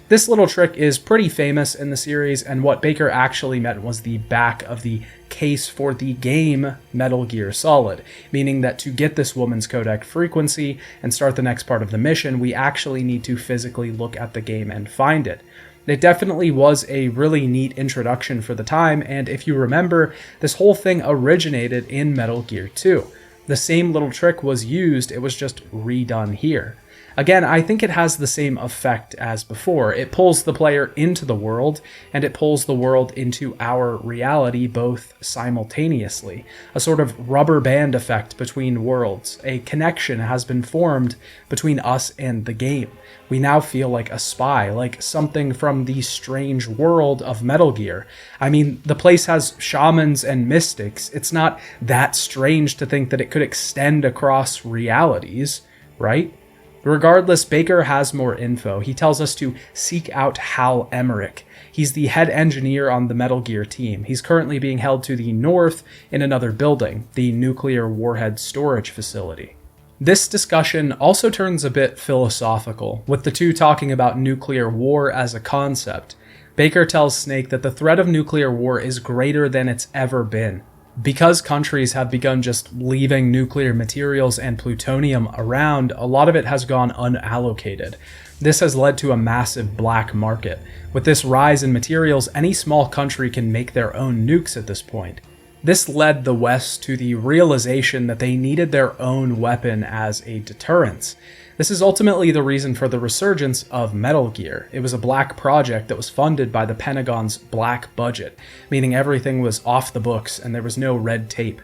This little trick is pretty famous in the series, and what Baker actually meant was the back of the case for the game Metal Gear Solid, meaning that to get this woman's codec frequency and start the next part of the mission, we actually need to physically look at the game and find it. It definitely was a really neat introduction for the time, and if you remember, this whole thing originated in Metal Gear 2. The same little trick was used, it was just redone here. Again, I think it has the same effect as before. It pulls the player into the world, and it pulls the world into our reality both simultaneously. A sort of rubber band effect between worlds. A connection has been formed between us and the game. We now feel like a spy, like something from the strange world of Metal Gear. I mean, the place has shamans and mystics. It's not that strange to think that it could extend across realities, right? Regardless, Baker has more info. He tells us to seek out Hal Emmerich. He's the head engineer on the Metal Gear team. He's currently being held to the north in another building, the nuclear warhead storage facility. This discussion also turns a bit philosophical, with the two talking about nuclear war as a concept. Baker tells Snake that the threat of nuclear war is greater than it's ever been. Because countries have begun just leaving nuclear materials and plutonium around, a lot of it has gone unallocated. This has led to a massive black market. With this rise in materials, any small country can make their own nukes at this point. This led the West to the realization that they needed their own weapon as a deterrence. This is ultimately the reason for the resurgence of Metal Gear. It was a black project that was funded by the Pentagon's black budget, meaning everything was off the books and there was no red tape.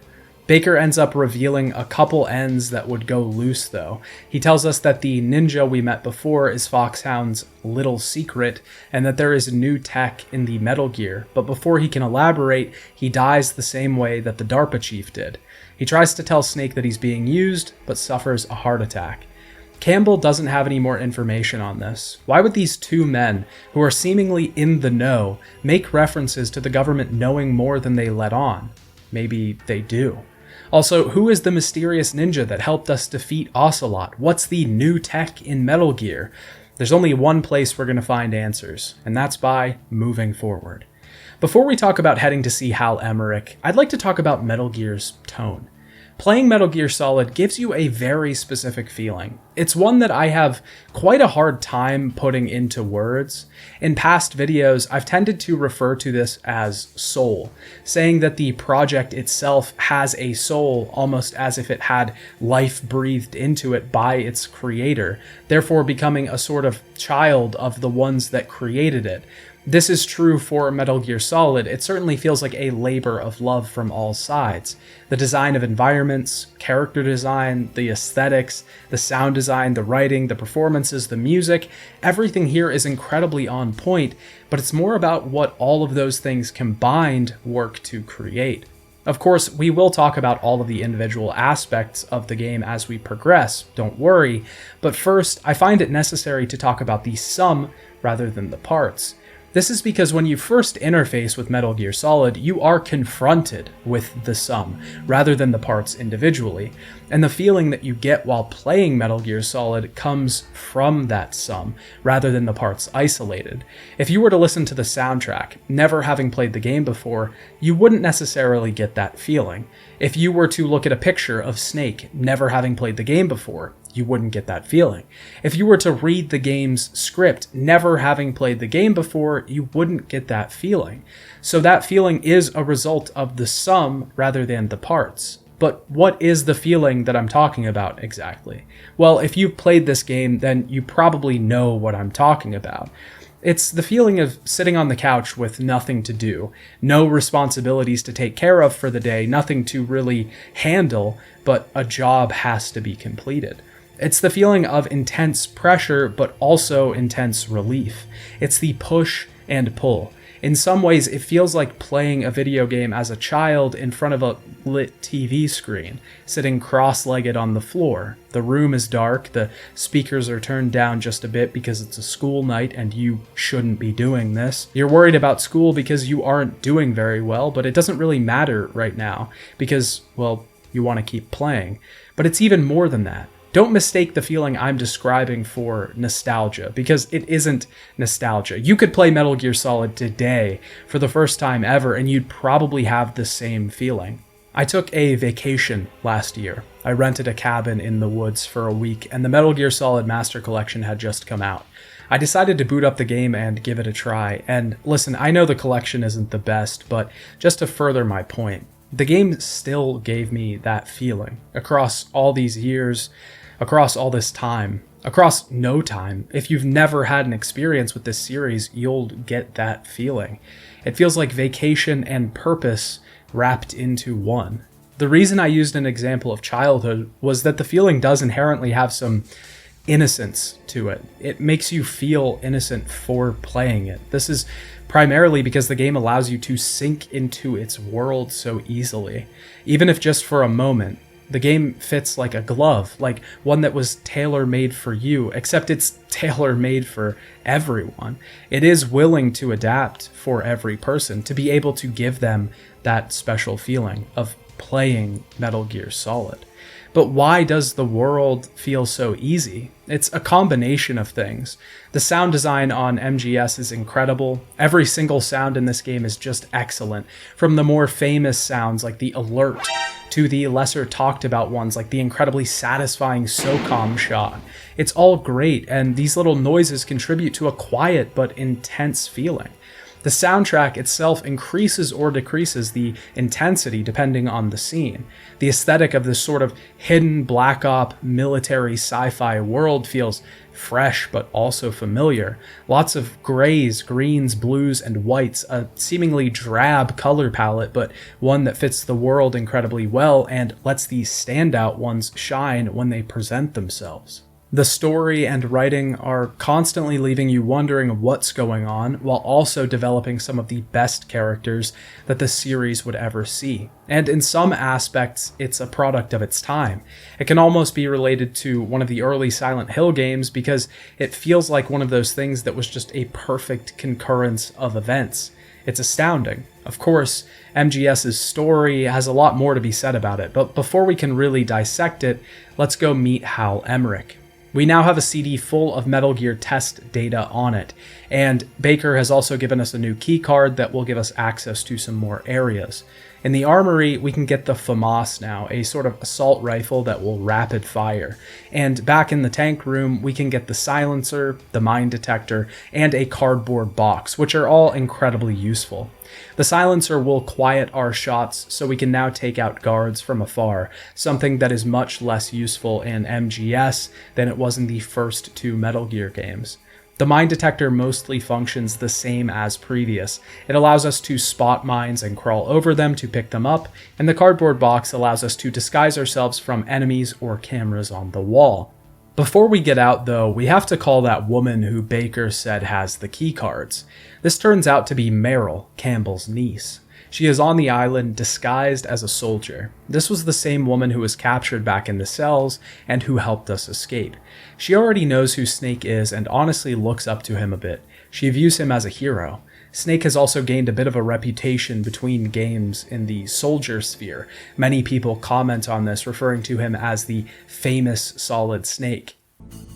Baker ends up revealing a couple ends that would go loose, though. He tells us that the ninja we met before is Foxhound's little secret, and that there is new tech in the Metal Gear, but before he can elaborate, he dies the same way that the DARPA chief did. He tries to tell Snake that he's being used, but suffers a heart attack. Campbell doesn't have any more information on this. Why would these two men, who are seemingly in the know, make references to the government knowing more than they let on? Maybe they do. Also, who is the mysterious ninja that helped us defeat Ocelot? What's the new tech in Metal Gear? There's only one place we're going to find answers, and that's by moving forward. Before we talk about heading to see Hal Emmerich, I'd like to talk about Metal Gear's tone. Playing Metal Gear Solid gives you a very specific feeling. It's one that I have quite a hard time putting into words. In past videos, I've tended to refer to this as soul, saying that the project itself has a soul almost as if it had life breathed into it by its creator, therefore becoming a sort of child of the ones that created it. This is true for Metal Gear Solid. It certainly feels like a labor of love from all sides. The design of environments, character design, the aesthetics, the sound design, the writing, the performances, the music, everything here is incredibly on point, but it's more about what all of those things combined work to create. Of course, we will talk about all of the individual aspects of the game as we progress, don't worry, but first, I find it necessary to talk about the sum rather than the parts. This is because when you first interface with Metal Gear Solid, you are confronted with the sum, rather than the parts individually, and the feeling that you get while playing Metal Gear Solid comes from that sum, rather than the parts isolated. If you were to listen to the soundtrack, never having played the game before, you wouldn't necessarily get that feeling. If you were to look at a picture of Snake, never having played the game before, you wouldn't get that feeling. If you were to read the game's script, never having played the game before, you wouldn't get that feeling. So that feeling is a result of the sum rather than the parts. But what is the feeling that I'm talking about exactly? Well, if you've played this game, then you probably know what I'm talking about. It's the feeling of sitting on the couch with nothing to do, no responsibilities to take care of for the day, nothing to really handle, but a job has to be completed. It's the feeling of intense pressure, but also intense relief. It's the push and pull. In some ways, it feels like playing a video game as a child in front of a lit TV screen, sitting cross-legged on the floor. The room is dark, the speakers are turned down just a bit because it's a school night and you shouldn't be doing this. You're worried about school because you aren't doing very well, but it doesn't really matter right now because, well, you want to keep playing. But it's even more than that. Don't mistake the feeling I'm describing for nostalgia, because it isn't nostalgia. You could play Metal Gear Solid today for the first time ever, and you'd probably have the same feeling. I took a vacation last year. I rented a cabin in the woods for a week, and the Metal Gear Solid Master Collection had just come out. I decided to boot up the game and give it a try, and listen, I know the collection isn't the best, but just to further my point, the game still gave me that feeling. Across all these years, across all this time, across no time. If you've never had an experience with this series, you'll get that feeling. It feels like vacation and purpose wrapped into one. The reason I used an example of childhood was that the feeling does inherently have some innocence to it. It makes you feel innocent for playing it. This is primarily because the game allows you to sink into its world so easily. Even if just for a moment, the game fits like a glove, like one that was tailor-made for you, except it's tailor-made for everyone. It is willing to adapt for every person, to be able to give them that special feeling of playing Metal Gear Solid. But why does the world feel so easy? It's a combination of things. The sound design on MGS is incredible. Every single sound in this game is just excellent. From the more famous sounds like the alert, to the lesser talked about ones like the incredibly satisfying SOCOM shot. It's all great, and these little noises contribute to a quiet but intense feeling. The soundtrack itself increases or decreases the intensity depending on the scene. The aesthetic of this sort of hidden black op military sci-fi world feels fresh but also familiar. Lots of grays, greens, blues, and whites, a seemingly drab color palette, but one that fits the world incredibly well and lets these standout ones shine when they present themselves. The story and writing are constantly leaving you wondering what's going on, while also developing some of the best characters that the series would ever see. And in some aspects, it's a product of its time. It can almost be related to one of the early Silent Hill games because it feels like one of those things that was just a perfect concurrence of events. It's astounding. Of course, MGS's story has a lot more to be said about it, but before we can really dissect it, let's go meet Hal Emmerich. We now have a CD full of Metal Gear test data on it, and Baker has also given us a new keycard that will give us access to some more areas. In the armory, we can get the FAMAS now, a sort of assault rifle that will rapid fire. And back in the tank room, we can get the silencer, the mine detector, and a cardboard box, which are all incredibly useful. The silencer will quiet our shots so we can now take out guards from afar, something that is much less useful in MGS than it was in the first two Metal Gear games. The mine detector mostly functions the same as previous. It allows us to spot mines and crawl over them to pick them up, and the cardboard box allows us to disguise ourselves from enemies or cameras on the wall. Before we get out though, we have to call that woman who Baker said has the keycards. This turns out to be Meryl, Campbell's niece. She is on the island disguised as a soldier. This was the same woman who was captured back in the cells and who helped us escape. She already knows who Snake is and honestly looks up to him a bit. She views him as a hero. Snake has also gained a bit of a reputation between games in the soldier sphere. Many people comment on this, referring to him as the famous Solid Snake.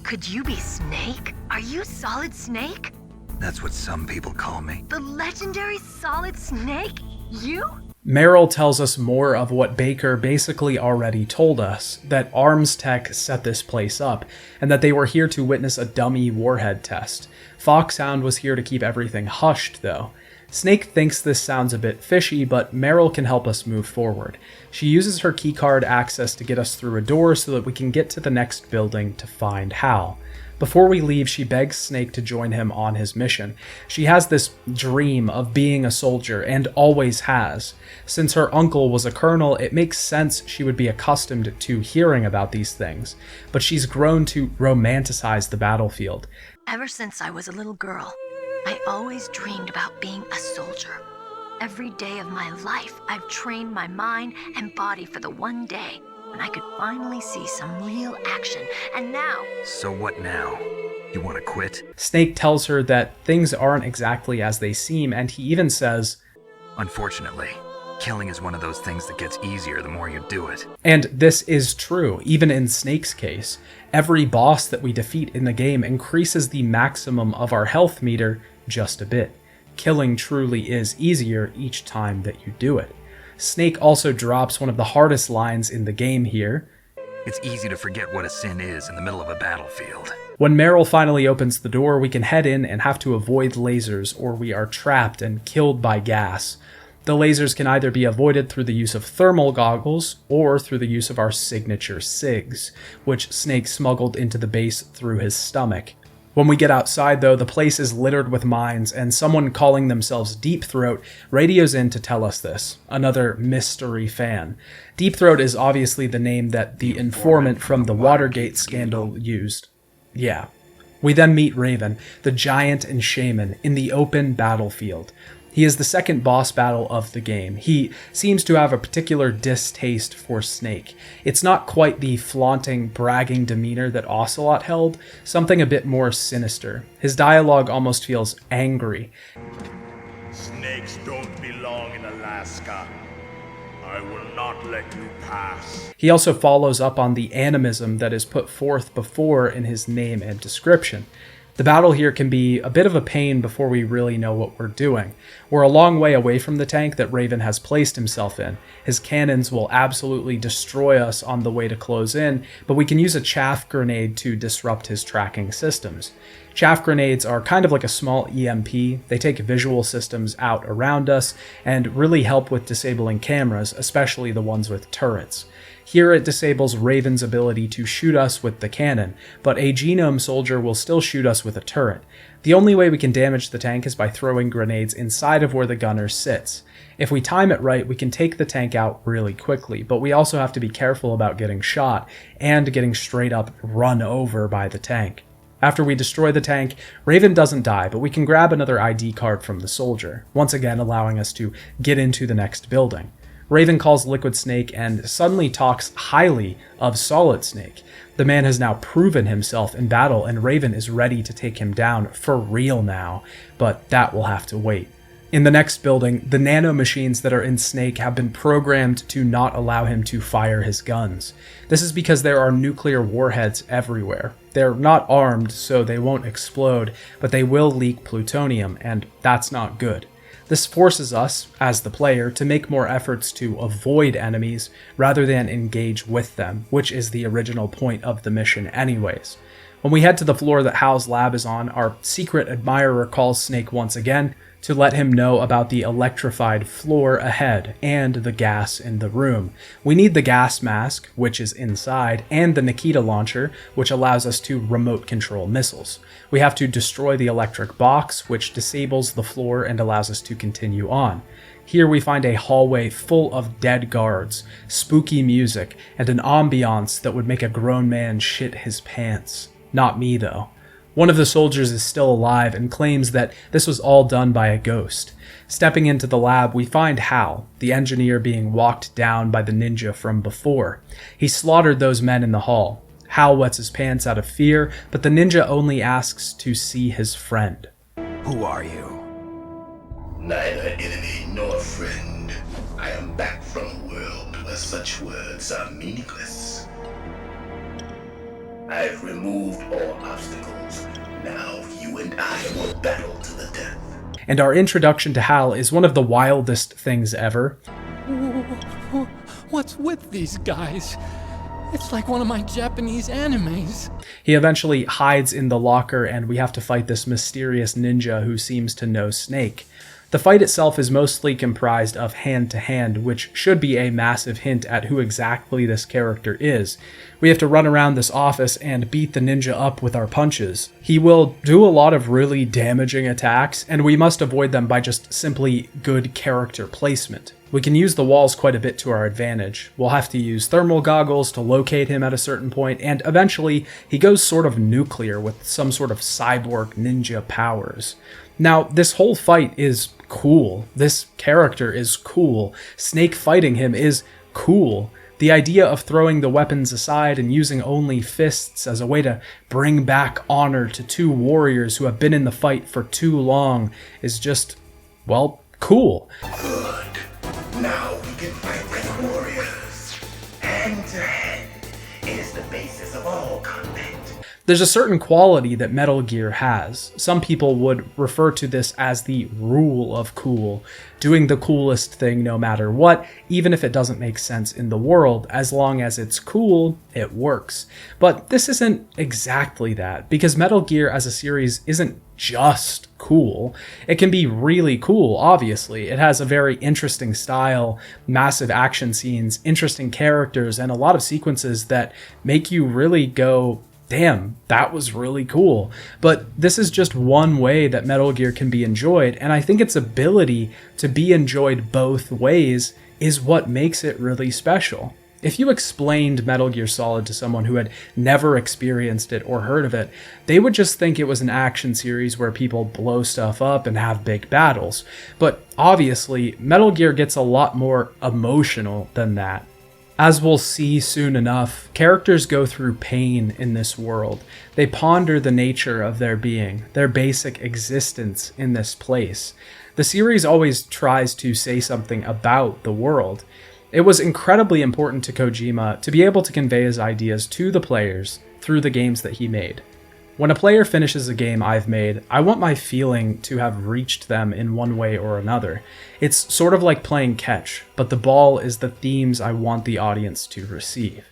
Could you be Snake? Are you Solid Snake? That's what some people call me. The legendary Solid Snake? You? Meryl tells us more of what Baker basically already told us, that Arms Tech set this place up, and that they were here to witness a dummy warhead test. Foxhound was here to keep everything hushed, though. Snake thinks this sounds a bit fishy, but Meryl can help us move forward. She uses her keycard access to get us through a door so that we can get to the next building to find Hal. Before we leave, she begs Snake to join him on his mission. She has this dream of being a soldier, and always has. Since her uncle was a colonel, it makes sense she would be accustomed to hearing about these things. But she's grown to romanticize the battlefield. Ever since I was a little girl, I always dreamed about being a soldier. Every day of my life, I've trained my mind and body for the one day when I could finally see some real action, and now... So what now? You want to quit? Snake tells her that things aren't exactly as they seem, and he even says, Unfortunately, killing is one of those things that gets easier the more you do it. And this is true, even in Snake's case. Every boss that we defeat in the game increases the maximum of our health meter just a bit. Killing truly is easier each time that you do it. Snake also drops one of the hardest lines in the game here. It's easy to forget what a sin is in the middle of a battlefield. When Meryl finally opens the door, we can head in and have to avoid lasers, or we are trapped and killed by gas. The lasers can either be avoided through the use of thermal goggles or through the use of our signature SIGs, which Snake smuggled into the base through his stomach. When we get outside, though, the place is littered with mines, and someone calling themselves Deep Throat radios in to tell us this. Another mystery fan. Deep Throat is obviously the name that the informant from the Watergate scandal used. Yeah. We then meet Raven, the giant and shaman, in the open battlefield. He is the second boss battle of the game. He seems to have a particular distaste for Snake. It's not quite the flaunting, bragging demeanor that Ocelot held, something a bit more sinister. His dialogue almost feels angry. Snakes don't belong in Alaska. I will not let you pass. He also follows up on the animism that is put forth before in his name and description. The battle here can be a bit of a pain before we really know what we're doing. We're a long way away from the tank that Raven has placed himself in. His cannons will absolutely destroy us on the way to close in, but we can use a chaff grenade to disrupt his tracking systems. Chaff grenades are kind of like a small EMP. They take visual systems out around us and really help with disabling cameras, especially the ones with turrets. Here it disables Raven's ability to shoot us with the cannon, but a genome soldier will still shoot us with a turret. The only way we can damage the tank is by throwing grenades inside of where the gunner sits. If we time it right, we can take the tank out really quickly, but we also have to be careful about getting shot and getting straight up run over by the tank. After we destroy the tank, Raven doesn't die, but we can grab another ID card from the soldier, once again allowing us to get into the next building. Raven calls Liquid Snake and suddenly talks highly of Solid Snake. The man has now proven himself in battle, and Raven is ready to take him down for real now, but that will have to wait. In the next building, the nanomachines that are in Snake have been programmed to not allow him to fire his guns. This is because there are nuclear warheads everywhere. They're not armed, so they won't explode, but they will leak plutonium, and that's not good. This forces us, as the player, to make more efforts to avoid enemies rather than engage with them, which is the original point of the mission anyways. When we head to the floor that Hal's lab is on, our secret admirer calls Snake once again to let him know about the electrified floor ahead and the gas in the room. We need the gas mask, which is inside, and the Nikita launcher, which allows us to remote control missiles. We have to destroy the electric box, which disables the floor and allows us to continue on. Here we find a hallway full of dead guards, spooky music, and an ambiance that would make a grown man shit his pants. Not me, though. One of the soldiers is still alive and claims that this was all done by a ghost. Stepping into the lab, we find Hal, the engineer being walked down by the ninja from before. He slaughtered those men in the hall. Hal wets his pants out of fear, but the ninja only asks to see his friend. Who are you? Neither enemy nor friend. I am back from a world where such words are meaningless. I've removed all obstacles. Now you and I will battle to the death. And our introduction to Hal is one of the wildest things ever. What's with these guys? It's like one of my Japanese animes. He eventually hides in the locker, and we have to fight this mysterious ninja who seems to know Snake. The fight itself is mostly comprised of hand-to-hand, which should be a massive hint at who exactly this character is. We have to run around this office and beat the ninja up with our punches. He will do a lot of really damaging attacks, and we must avoid them by just simply good character placement. We can use the walls quite a bit to our advantage. We'll have to use thermal goggles to locate him at a certain point, and eventually he goes sort of nuclear with some sort of cyborg ninja powers. Now, this whole fight is cool. This character is cool. Snake fighting him is cool. The idea of throwing the weapons aside and using only fists as a way to bring back honor to two warriors who have been in the fight for too long is just, well, cool. Good. Now we can fight like warriors. Hand to hand is the basis of all combat. There's a certain quality that Metal Gear has. Some people would refer to this as the rule of cool, doing the coolest thing no matter what, even if it doesn't make sense in the world. As long as it's cool, it works. But this isn't exactly that, because Metal Gear as a series isn't just cool. It can be really cool, obviously. It has a very interesting style, massive action scenes, interesting characters, and a lot of sequences that make you really go, damn, that was really cool. But this is just one way that Metal Gear can be enjoyed, and I think its ability to be enjoyed both ways is what makes it really special. If you explained Metal Gear Solid to someone who had never experienced it or heard of it, they would just think it was an action series where people blow stuff up and have big battles. But obviously, Metal Gear gets a lot more emotional than that. As we'll see soon enough, characters go through pain in this world. They ponder the nature of their being, their basic existence in this place. The series always tries to say something about the world. It was incredibly important to Kojima to be able to convey his ideas to the players through the games that he made. When a player finishes a game I've made, I want my feeling to have reached them in one way or another. It's sort of like playing catch, but the ball is the themes I want the audience to receive.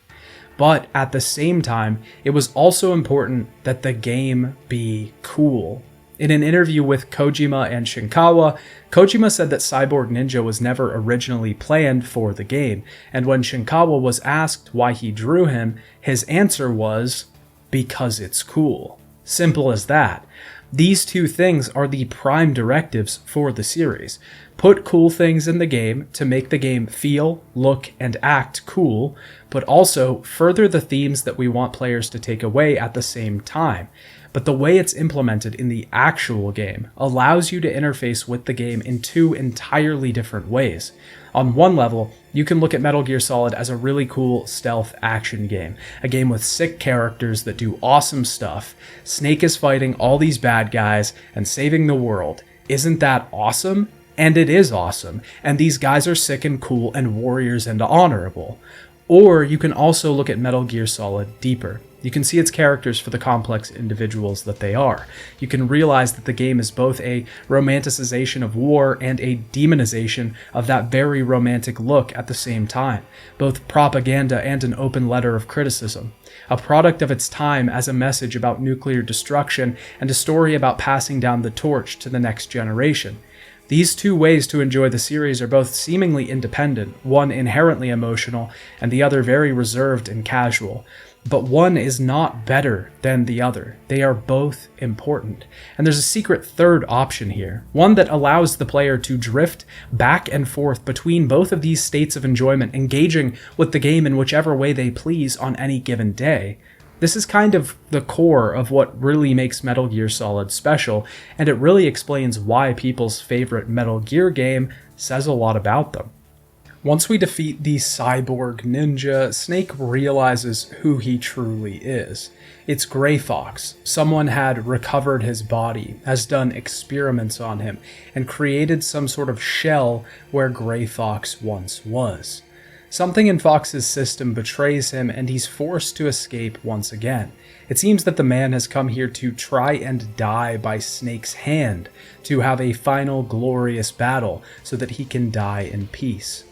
But at the same time, it was also important that the game be cool. In an interview with Kojima and Shinkawa, Kojima said that Cyborg Ninja was never originally planned for the game, and when Shinkawa was asked why he drew him, his answer was, because it's cool. Simple as that. These two things are the prime directives for the series. Put cool things in the game to make the game feel, look, and act cool, but also further the themes that we want players to take away at the same time. But the way it's implemented in the actual game allows you to interface with the game in two entirely different ways. On one level, you can look at Metal Gear Solid as a really cool stealth action game, a game with sick characters that do awesome stuff. Snake is fighting all these bad guys and saving the world. Isn't that awesome? And it is awesome, and these guys are sick and cool and warriors and honorable. Or you can also look at Metal Gear Solid deeper. You can see its characters for the complex individuals that they are. You can realize that the game is both a romanticization of war and a demonization of that very romantic look at the same time, both propaganda and an open letter of criticism. A product of its time as a message about nuclear destruction and a story about passing down the torch to the next generation. These two ways to enjoy the series are both seemingly independent, one inherently emotional and the other very reserved and casual. But one is not better than the other. They are both important. And there's a secret third option here, one that allows the player to drift back and forth between both of these states of enjoyment, engaging with the game in whichever way they please on any given day. This is kind of the core of what really makes Metal Gear Solid special, and it really explains why people's favorite Metal Gear game says a lot about them. Once we defeat the Cyborg Ninja, Snake realizes who he truly is. It's Gray Fox. Someone had recovered his body, has done experiments on him, and created some sort of shell where Gray Fox once was. Something in Fox's system betrays him, and he's forced to escape once again. It seems that the man has come here to try and die by Snake's hand, to have a final glorious battle so that he can die in peace.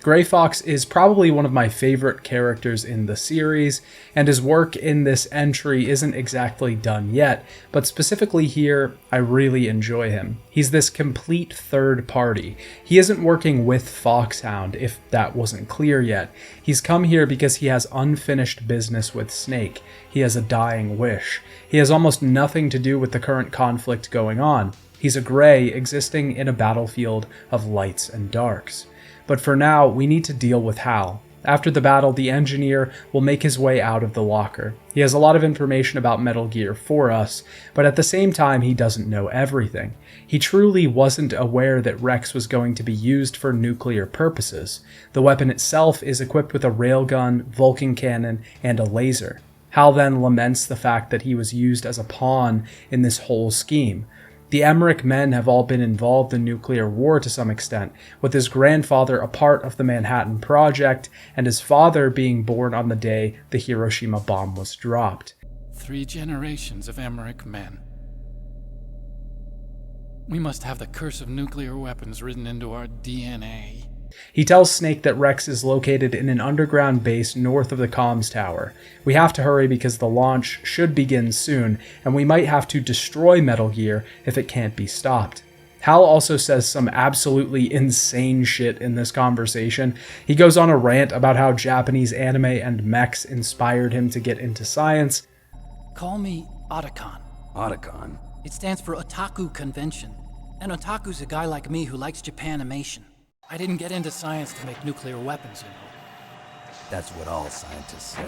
Gray Fox is probably one of my favorite characters in the series, and his work in this entry isn't exactly done yet, but specifically here, I really enjoy him. He's this complete third party. He isn't working with Foxhound, if that wasn't clear yet. He's come here because he has unfinished business with Snake. He has a dying wish. He has almost nothing to do with the current conflict going on. He's a Gray existing in a battlefield of lights and darks. But for now, we need to deal with Hal. After the battle, the engineer will make his way out of the locker. He has a lot of information about Metal Gear for us, but at the same time, he doesn't know everything. He truly wasn't aware that Rex was going to be used for nuclear purposes. The weapon itself is equipped with a railgun, Vulcan cannon, and a laser. Hal then laments the fact that he was used as a pawn in this whole scheme. The Emmerich men have all been involved in nuclear war to some extent, with his grandfather a part of the Manhattan Project, and his father being born on the day the Hiroshima bomb was dropped. 3 generations of Emmerich men. We must have the curse of nuclear weapons written into our DNA. He tells Snake that Rex is located in an underground base north of the comms tower. We have to hurry because the launch should begin soon, and we might have to destroy Metal Gear if it can't be stopped. Hal also says some absolutely insane shit in this conversation. He goes on a rant about how Japanese anime and mechs inspired him to get into science. Call me Otacon. Otacon? It stands for Otaku Convention. And otaku's a guy like me who likes Japanimation. I didn't get into science to make nuclear weapons, you know. That's what all scientists say.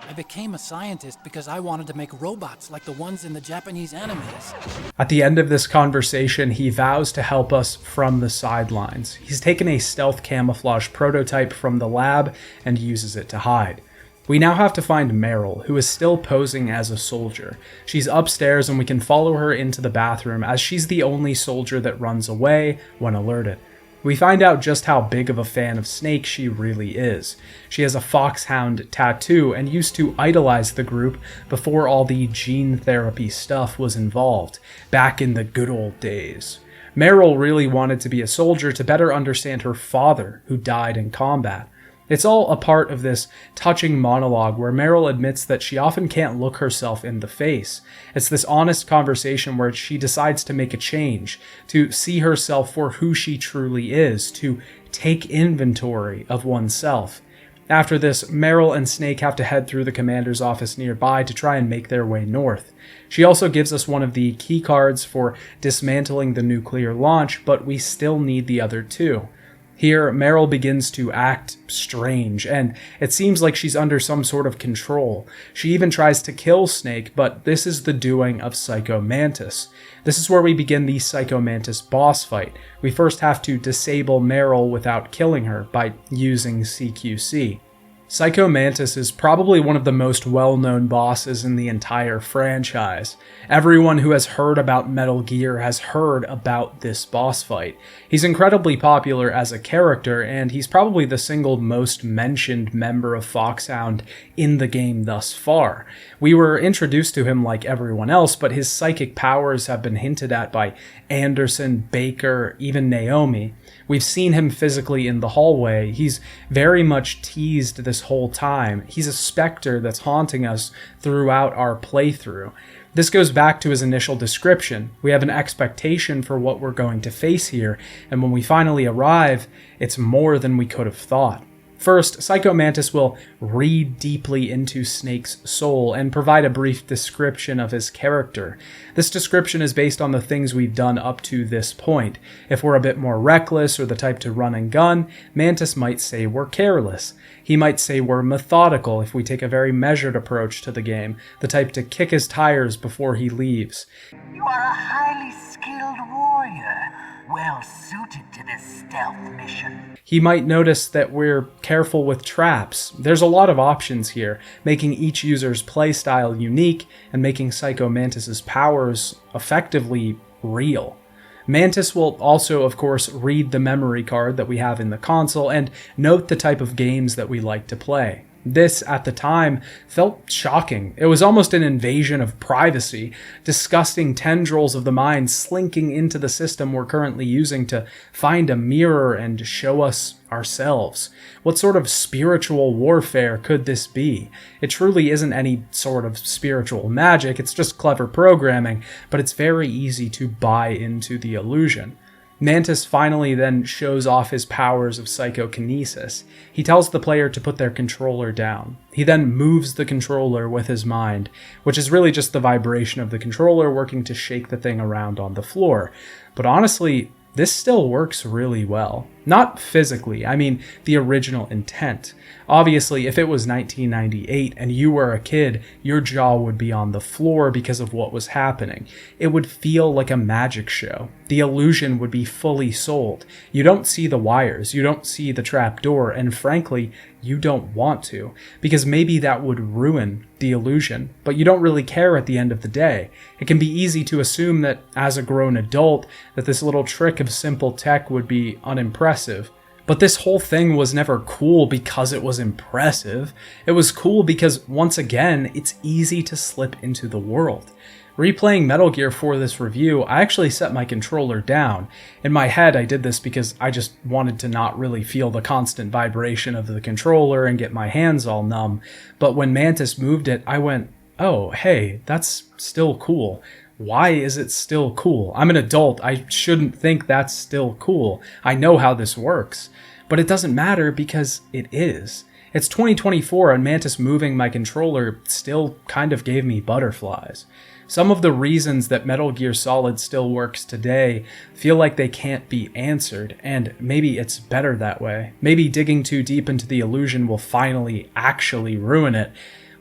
I became a scientist because I wanted to make robots like the ones in the Japanese animes. At the end of this conversation, he vows to help us from the sidelines. He's taken a stealth camouflage prototype from the lab and uses it to hide. We now have to find Meryl, who is still posing as a soldier. She's upstairs and we can follow her into the bathroom as she's the only soldier that runs away when alerted. We find out just how big of a fan of Snake she really is. She has a foxhound tattoo and used to idolize the group before all the gene therapy stuff was involved, back in the good old days. Meryl really wanted to be a soldier to better understand her father, who died in combat. It's all a part of this touching monologue where Meryl admits that she often can't look herself in the face. It's this honest conversation where she decides to make a change, to see herself for who she truly is, to take inventory of oneself. After this, Meryl and Snake have to head through the commander's office nearby to try and make their way north. She also gives us one of the key cards for dismantling the nuclear launch, but we still need the other 2. Here, Meryl begins to act strange, and it seems like she's under some sort of control. She even tries to kill Snake, but this is the doing of Psycho Mantis. This is where we begin the Psycho Mantis boss fight. We first have to disable Meryl without killing her by using CQC. Psycho Mantis is probably one of the most well-known bosses in the entire franchise. Everyone who has heard about Metal Gear has heard about this boss fight. He's incredibly popular as a character, and he's probably the single most mentioned member of Foxhound in the game thus far. We were introduced to him like everyone else, but his psychic powers have been hinted at by Anderson, Baker, even Naomi. We've seen him physically in the hallway. He's very much teased this whole time. He's a specter that's haunting us throughout our playthrough. This goes back to his initial description. We have an expectation for what we're going to face here, and when we finally arrive, it's more than we could have thought. First, Psycho Mantis will read deeply into Snake's soul and provide a brief description of his character. This description is based on the things we've done up to this point. If we're a bit more reckless or the type to run and gun, Mantis might say we're careless. He might say we're methodical if we take a very measured approach to the game, the type to kick his tires before he leaves. You are a highly skilled warrior, well suited to this stealth mission. He might notice that we're careful with traps. There's a lot of options here, making each user's playstyle unique and making Psycho Mantis's powers effectively real. Mantis will also, of course, read the memory card that we have in the console and note the type of games that we like to play. This, at the time, felt shocking. It was almost an invasion of privacy, disgusting tendrils of the mind slinking into the system we're currently using to find a mirror and show us ourselves. What sort of spiritual warfare could this be? It truly isn't any sort of spiritual magic, it's just clever programming, but it's very easy to buy into the illusion. Mantis finally then shows off his powers of psychokinesis. He tells the player to put their controller down. He then moves the controller with his mind, which is really just the vibration of the controller working to shake the thing around on the floor. But honestly, this still works really well. Not physically, I mean the original intent. Obviously, if it was 1998 and you were a kid, your jaw would be on the floor because of what was happening. It would feel like a magic show. The illusion would be fully sold. You don't see the wires, you don't see the trap door, and frankly, you don't want to, because maybe that would ruin the illusion, but you don't really care at the end of the day. It can be easy to assume that as a grown adult, that this little trick of simple tech would be unimpressive, But this whole thing was never cool because it was impressive. It was cool because, once again, it's easy to slip into the world. Replaying Metal Gear for this review, I actually set my controller down. In my head, I did this because I just wanted to not really feel the constant vibration of the controller and get my hands all numb. But when Mantis moved it, I went, oh, hey, that's still cool. Why is it still cool? I'm an adult. I shouldn't think that's still cool. I know how this works. But it doesn't matter because it is. It's 2024 and Mantis moving my controller still kind of gave me butterflies. Some of the reasons that Metal Gear Solid still works today feel like they can't be answered, and maybe it's better that way. Maybe digging too deep into the illusion will finally actually ruin it.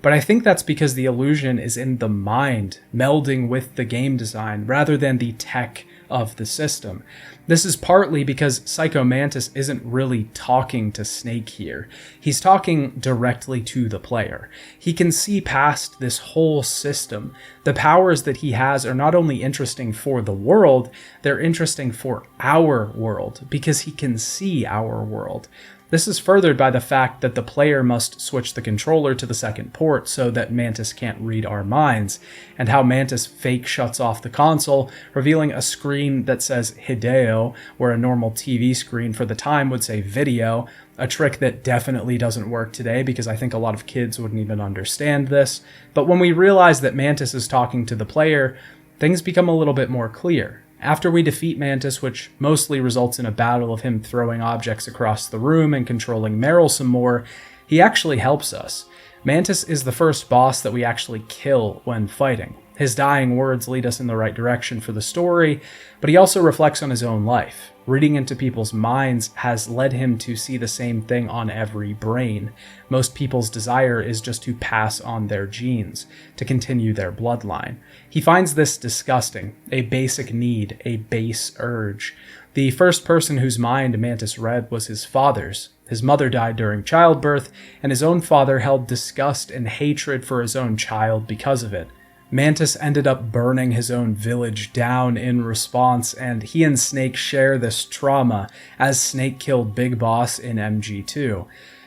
But I think that's because the illusion is in the mind, melding with the game design, rather than the tech of the system. This is partly because Psycho Mantis isn't really talking to Snake here. He's talking directly to the player. He can see past this whole system. The powers that he has are not only interesting for the world, they're interesting for our world, because he can see our world. This is furthered by the fact that the player must switch the controller to the second port so that Mantis can't read our minds, and how Mantis fake shuts off the console, revealing a screen that says Hideo, where a normal TV screen for the time would say video, a trick that definitely doesn't work today because I think a lot of kids wouldn't even understand this. But when we realize that Mantis is talking to the player, things become a little bit more clear. After we defeat Mantis, which mostly results in a battle of him throwing objects across the room and controlling Meryl some more, he actually helps us. Mantis is the first boss that we actually kill when fighting. His dying words lead us in the right direction for the story, but he also reflects on his own life. Reading into people's minds has led him to see the same thing on every brain. Most people's desire is just to pass on their genes, to continue their bloodline. He finds this disgusting, a basic need, a base urge. The first person whose mind Mantis read was his father's. His mother died during childbirth, and his own father held disgust and hatred for his own child because of it. Mantis ended up burning his own village down in response, and he and Snake share this trauma, as Snake killed Big Boss in MG2.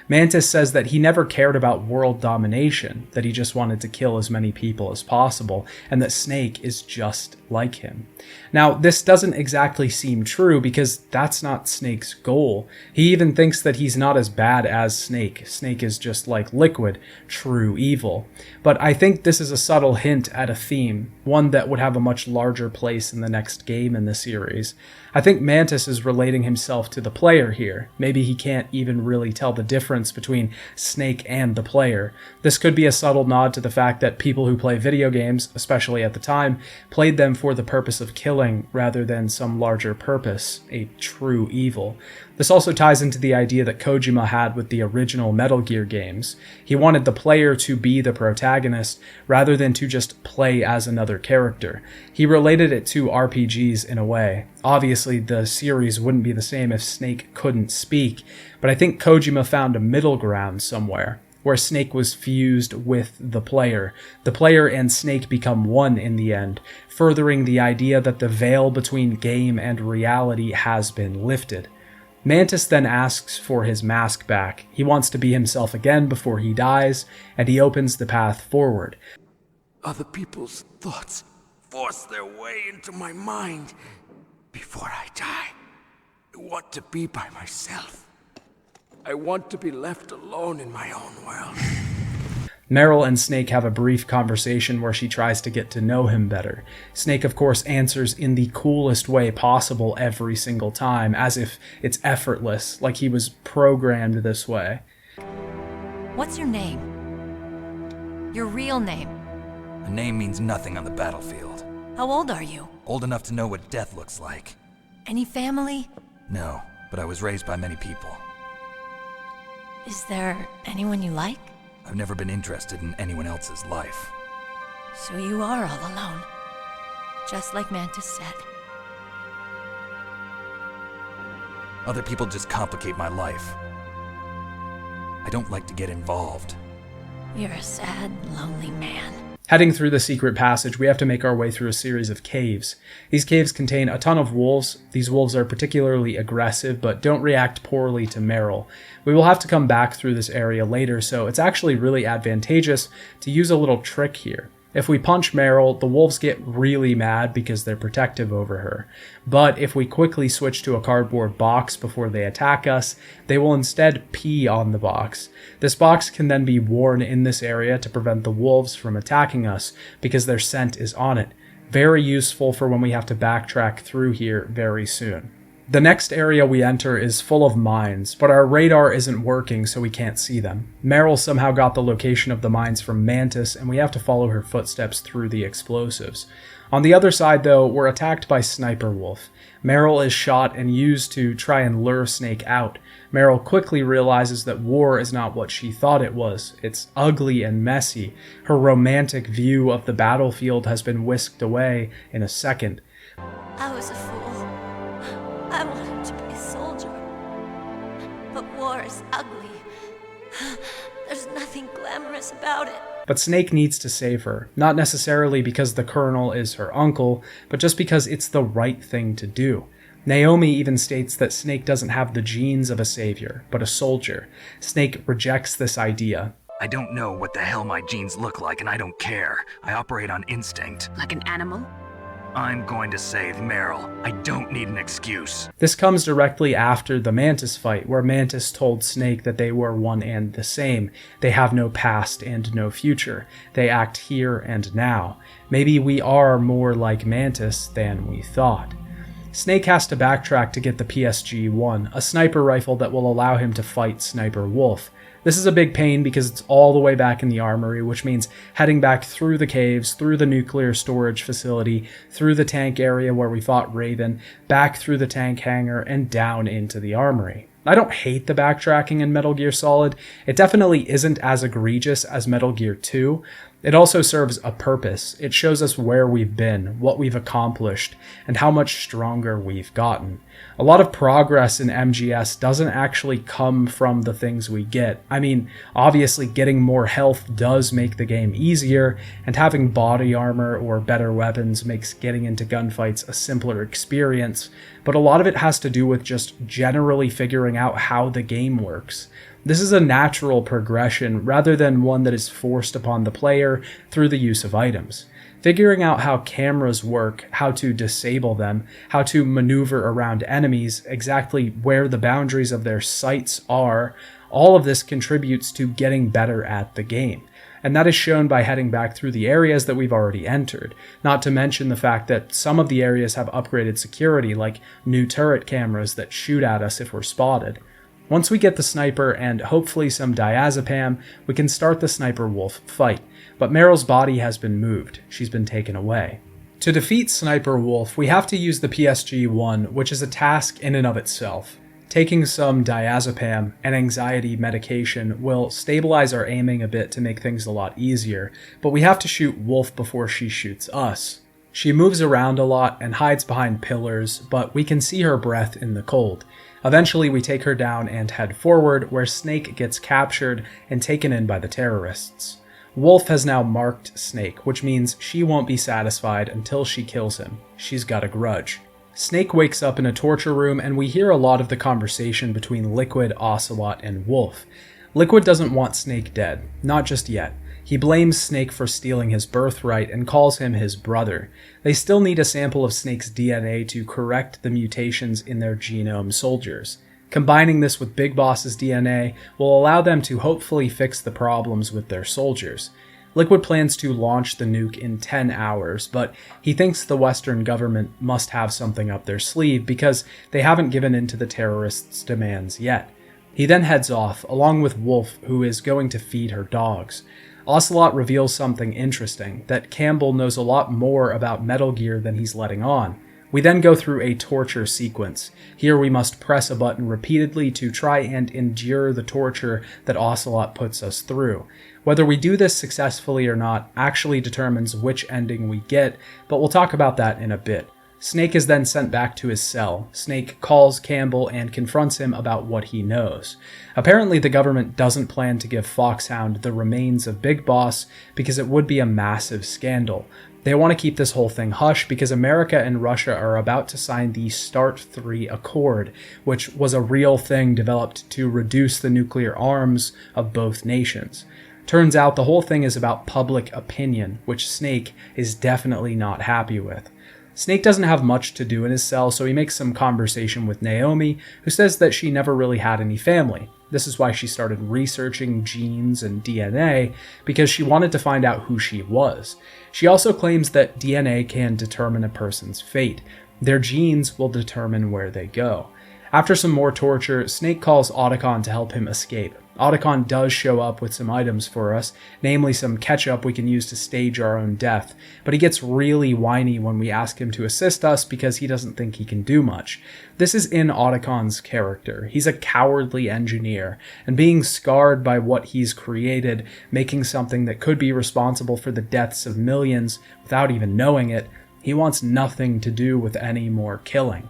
Mantis says that he never cared about world domination, that he just wanted to kill as many people as possible, and that Snake is just like him. Now, this doesn't exactly seem true because that's not Snake's goal. He even thinks that he's not as bad as Snake. Snake is just like Liquid, true evil. But I think this is a subtle hint at a theme, one that would have a much larger place in the next game in the series. I think Mantis is relating himself to the player here. Maybe he can't even really tell the difference between Snake and the player. This could be a subtle nod to the fact that people who play video games, especially at the time, played them for the purpose of killing rather than some larger purpose, a true evil. This also ties into the idea that Kojima had with the original Metal Gear games. He wanted the player to be the protagonist rather than to just play as another character. He related it to RPGs in a way. Obviously, the series wouldn't be the same if Snake couldn't speak, but I think Kojima found a middle ground somewhere, where Snake was fused with the player. The player and Snake become one in the end, furthering the idea that the veil between game and reality has been lifted. Mantis then asks for his mask back. He wants to be himself again before he dies, and he opens the path forward. Other people's thoughts force their way into my mind. Before I die, I want to be by myself. I want to be left alone in my own world. Meryl and Snake have a brief conversation where she tries to get to know him better. Snake, of course, answers in the coolest way possible every single time, as if it's effortless, like he was programmed this way. What's your name? Your real name? A name means nothing on the battlefield. How old are you? Old enough to know what death looks like. Any family? No, but I was raised by many people. Is there anyone you like? I've never been interested in anyone else's life. So you are all alone. Just like Mantis said. Other people just complicate my life. I don't like to get involved. You're a sad, lonely man. Heading through the secret passage, we have to make our way through a series of caves. These caves contain a ton of wolves. These wolves are particularly aggressive, but don't react poorly to Meryl. We will have to come back through this area later, so it's actually really advantageous to use a little trick here. If we punch Meryl, the wolves get really mad because they're protective over her. But if we quickly switch to a cardboard box before they attack us, they will instead pee on the box. This box can then be worn in this area to prevent the wolves from attacking us because their scent is on it. Very useful for when we have to backtrack through here very soon. The next area we enter is full of mines, but our radar isn't working so we can't see them. Meryl somehow got the location of the mines from Mantis, and we have to follow her footsteps through the explosives. On the other side, though, we're attacked by Sniper Wolf. Meryl is shot and used to try and lure Snake out. Meryl quickly realizes that war is not what she thought it was. It's ugly and messy. Her romantic view of the battlefield has been whisked away in a second. I was a fool. I wanted to be a soldier. But war is ugly. There's nothing glamorous about it. But Snake needs to save her, not necessarily because the Colonel is her uncle, but just because it's the right thing to do. Naomi even states that Snake doesn't have the genes of a savior, but a soldier. Snake rejects this idea. I don't know what the hell my genes look like, and I don't care. I operate on instinct. Like an animal? I'm going to save Meryl. I don't need an excuse. This comes directly after the Mantis fight, where Mantis told Snake that they were one and the same. They have no past and no future. They act here and now. Maybe we are more like Mantis than we thought. Snake has to backtrack to get the PSG-1, a sniper rifle that will allow him to fight Sniper Wolf. This is a big pain because it's all the way back in the armory, which means heading back through the caves, through the nuclear storage facility, through the tank area where we fought Raven, back through the tank hangar, and down into the armory. I don't hate the backtracking in Metal Gear Solid. It definitely isn't as egregious as Metal Gear 2. It also serves a purpose. It shows us where we've been, what we've accomplished, and how much stronger we've gotten. A lot of progress in MGS doesn't actually come from the things we get. I mean, obviously getting more health does make the game easier, and having body armor or better weapons makes getting into gunfights a simpler experience, but a lot of it has to do with just generally figuring out how the game works. This is a natural progression rather than one that is forced upon the player through the use of items. Figuring out how cameras work, how to disable them, how to maneuver around enemies, exactly where the boundaries of their sights are, all of this contributes to getting better at the game. And that is shown by heading back through the areas that we've already entered, not to mention the fact that some of the areas have upgraded security, like new turret cameras that shoot at us if we're spotted. Once we get the sniper and hopefully some diazepam, we can start the Sniper Wolf fight, but Meryl's body has been moved. She's been taken away. To defeat Sniper Wolf, we have to use the PSG-1, which is a task in and of itself. Taking some diazepam and anxiety medication will stabilize our aiming a bit to make things a lot easier, but we have to shoot Wolf before she shoots us. She moves around a lot and hides behind pillars, but we can see her breath in the cold. Eventually, we take her down and head forward, where Snake gets captured and taken in by the terrorists. Wolf has now marked Snake, which means she won't be satisfied until she kills him. She's got a grudge. Snake wakes up in a torture room, and we hear a lot of the conversation between Liquid, Ocelot, and Wolf. Liquid doesn't want Snake dead, not just yet. He blames Snake for stealing his birthright and calls him his brother. They still need a sample of Snake's DNA to correct the mutations in their genome soldiers. Combining this with Big Boss's DNA will allow them to hopefully fix the problems with their soldiers. Liquid plans to launch the nuke in 10 hours, but he thinks the Western government must have something up their sleeve because they haven't given in to the terrorists' demands yet. He then heads off, along with Wolf, who is going to feed her dogs. Ocelot reveals something interesting, that Campbell knows a lot more about Metal Gear than he's letting on. We then go through a torture sequence. Here we must press a button repeatedly to try and endure the torture that Ocelot puts us through. Whether we do this successfully or not actually determines which ending we get, but we'll talk about that in a bit. Snake is then sent back to his cell. Snake calls Campbell and confronts him about what he knows. Apparently, the government doesn't plan to give Foxhound the remains of Big Boss because it would be a massive scandal. They want to keep this whole thing hush because America and Russia are about to sign the START 3 Accord, which was a real thing developed to reduce the nuclear arms of both nations. Turns out the whole thing is about public opinion, which Snake is definitely not happy with. Snake doesn't have much to do in his cell, so he makes some conversation with Naomi, who says that she never really had any family. This is why she started researching genes and DNA, because she wanted to find out who she was. She also claims that DNA can determine a person's fate. Their genes will determine where they go. After some more torture, Snake calls Otacon to help him escape. Otacon does show up with some items for us, namely some ketchup we can use to stage our own death, but he gets really whiny when we ask him to assist us because he doesn't think he can do much. This is in Otacon's character. He's a cowardly engineer, and being scarred by what he's created, making something that could be responsible for the deaths of millions without even knowing it, he wants nothing to do with any more killing.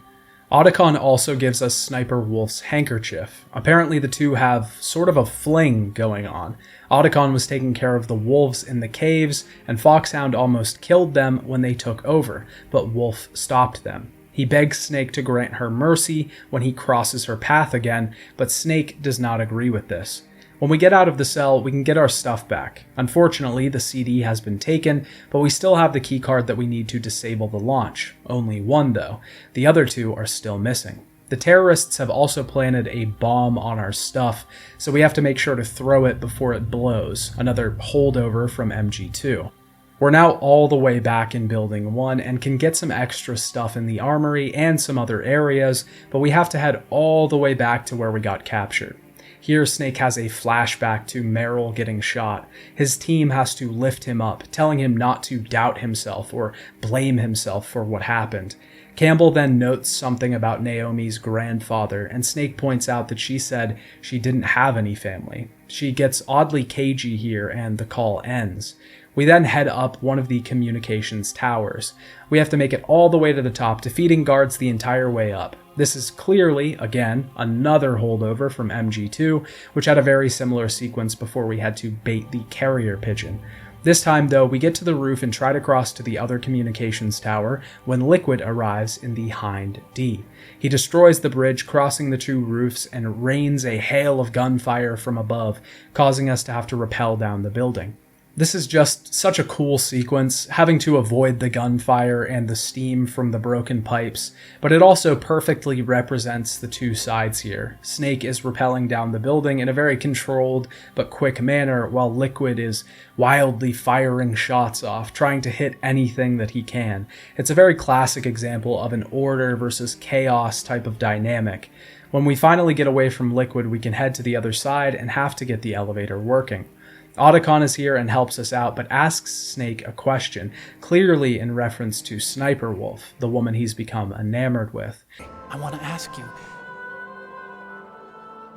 Otacon also gives us Sniper Wolf's handkerchief. Apparently the two have sort of a fling going on. Otacon was taking care of the wolves in the caves, and Foxhound almost killed them when they took over, but Wolf stopped them. He begs Snake to grant her mercy when he crosses her path again, but Snake does not agree with this. When we get out of the cell, we can get our stuff back. Unfortunately, the CD has been taken, but we still have the keycard that we need to disable the launch. Only one, though. The other two are still missing. The terrorists have also planted a bomb on our stuff, so we have to make sure to throw it before it blows, another holdover from MG2. We're now all the way back in Building 1 and can get some extra stuff in the armory and some other areas, but we have to head all the way back to where we got captured. Here, Snake has a flashback to Merrill getting shot. His team has to lift him up, telling him not to doubt himself or blame himself for what happened. Campbell then notes something about Naomi's grandfather, and Snake points out that she said she didn't have any family. She gets oddly cagey here, and the call ends. We then head up one of the communications towers. We have to make it all the way to the top, defeating guards the entire way up. This is clearly, again, another holdover from MG2, which had a very similar sequence before we had to bait the carrier pigeon. This time, though, we get to the roof and try to cross to the other communications tower when Liquid arrives in the Hind D. He destroys the bridge, crossing the two roofs, and rains a hail of gunfire from above, causing us to have to rappel down the building. This is just such a cool sequence, having to avoid the gunfire and the steam from the broken pipes, but it also perfectly represents the two sides here. Snake is rappelling down the building in a very controlled but quick manner, while Liquid is wildly firing shots off, trying to hit anything that he can. It's a very classic example of an order versus chaos type of dynamic. When we finally get away from Liquid, we can head to the other side and have to get the elevator working. Otacon is here and helps us out, but asks Snake a question, clearly in reference to Sniper Wolf, the woman he's become enamored with. I want to ask you,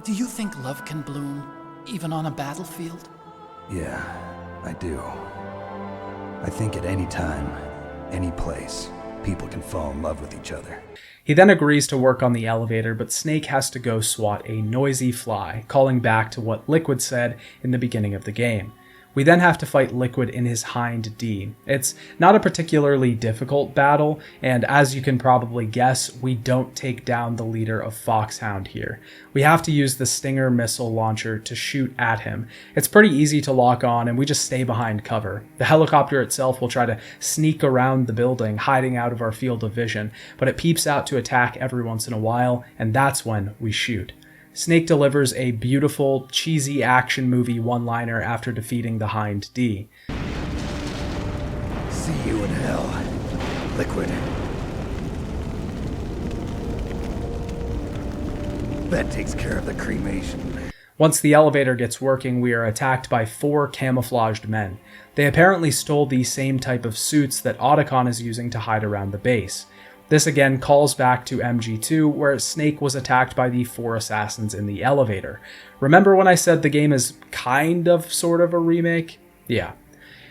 do you think love can bloom, even on a battlefield? Yeah, I do. I think at any time, any place, people can fall in love with each other. He then agrees to work on the elevator, but Snake has to go swat a noisy fly, calling back to what Liquid said in the beginning of the game. We then have to fight Liquid in his Hind D. It's not a particularly difficult battle, and as you can probably guess, we don't take down the leader of Foxhound here. We have to use the Stinger missile launcher to shoot at him. It's pretty easy to lock on, and we just stay behind cover. The helicopter itself will try to sneak around the building, hiding out of our field of vision, but it peeps out to attack every once in a while, and that's when we shoot. Snake delivers a beautiful, cheesy action movie one-liner after defeating the Hind D. See you in hell, Liquid. That takes care of the cremation. Once the elevator gets working, we are attacked by 4 camouflaged men. They apparently stole the same type of suits that Otacon is using to hide around the base. This again calls back to MG2, where Snake was attacked by the 4 assassins in the elevator. Remember when I said the game is kind of sort of a remake? Yeah.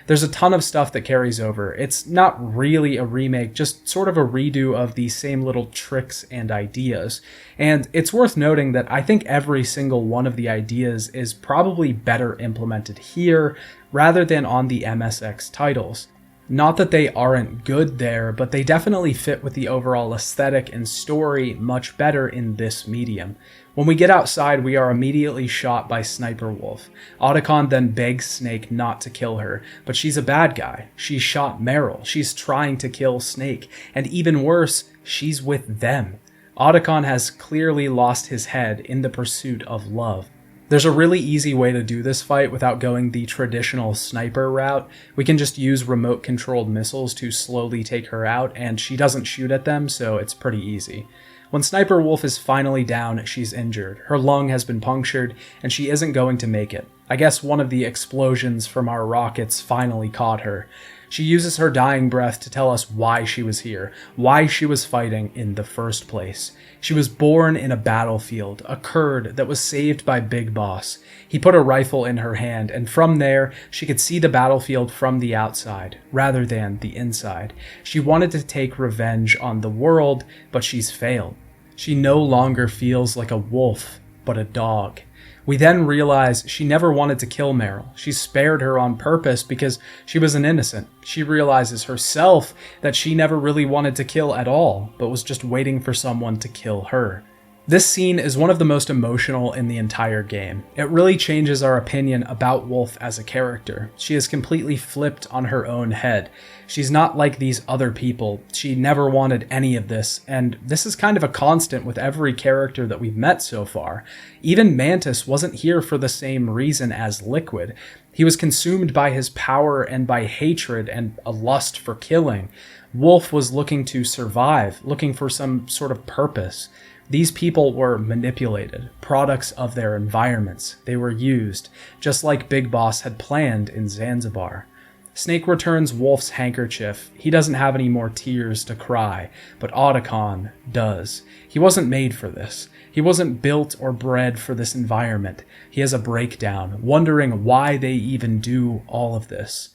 There's a ton of stuff that carries over. It's not really a remake, just sort of a redo of the same little tricks and ideas. And it's worth noting that I think every single one of the ideas is probably better implemented here rather than on the MSX titles. Not that they aren't good there, but they definitely fit with the overall aesthetic and story much better in this medium. When we get outside, we are immediately shot by Sniper Wolf. Otacon then begs Snake not to kill her, but she's a bad guy. She shot Meryl, she's trying to kill Snake, and even worse, she's with them. Otacon has clearly lost his head in the pursuit of love. There's a really easy way to do this fight without going the traditional sniper route. We can just use remote-controlled missiles to slowly take her out, and she doesn't shoot at them, so it's pretty easy. When Sniper Wolf is finally down, she's injured. Her lung has been punctured, and she isn't going to make it. I guess one of the explosions from our rockets finally caught her. She uses her dying breath to tell us why she was here, why she was fighting in the first place. She was born in a battlefield, a Kurd that was saved by Big Boss. He put a rifle in her hand, and from there, she could see the battlefield from the outside, rather than the inside. She wanted to take revenge on the world, but she's failed. She no longer feels like a wolf, but a dog. We then realize she never wanted to kill Meryl. She spared her on purpose because she was an innocent. She realizes herself that she never really wanted to kill at all, but was just waiting for someone to kill her. This scene is one of the most emotional in the entire game. It really changes our opinion about Wolf as a character. She is completely flipped on her own head. She's not like these other people. She never wanted any of this, and this is kind of a constant with every character that we've met so far. Even Mantis wasn't here for the same reason as Liquid. He was consumed by his power and by hatred and a lust for killing. Wolf was looking to survive, looking for some sort of purpose. These people were manipulated, products of their environments. They were used, just like Big Boss had planned in Zanzibar. Snake returns Wolf's handkerchief. He doesn't have any more tears to cry, but Otacon does. He wasn't made for this. He wasn't built or bred for this environment. He has a breakdown, wondering why they even do all of this.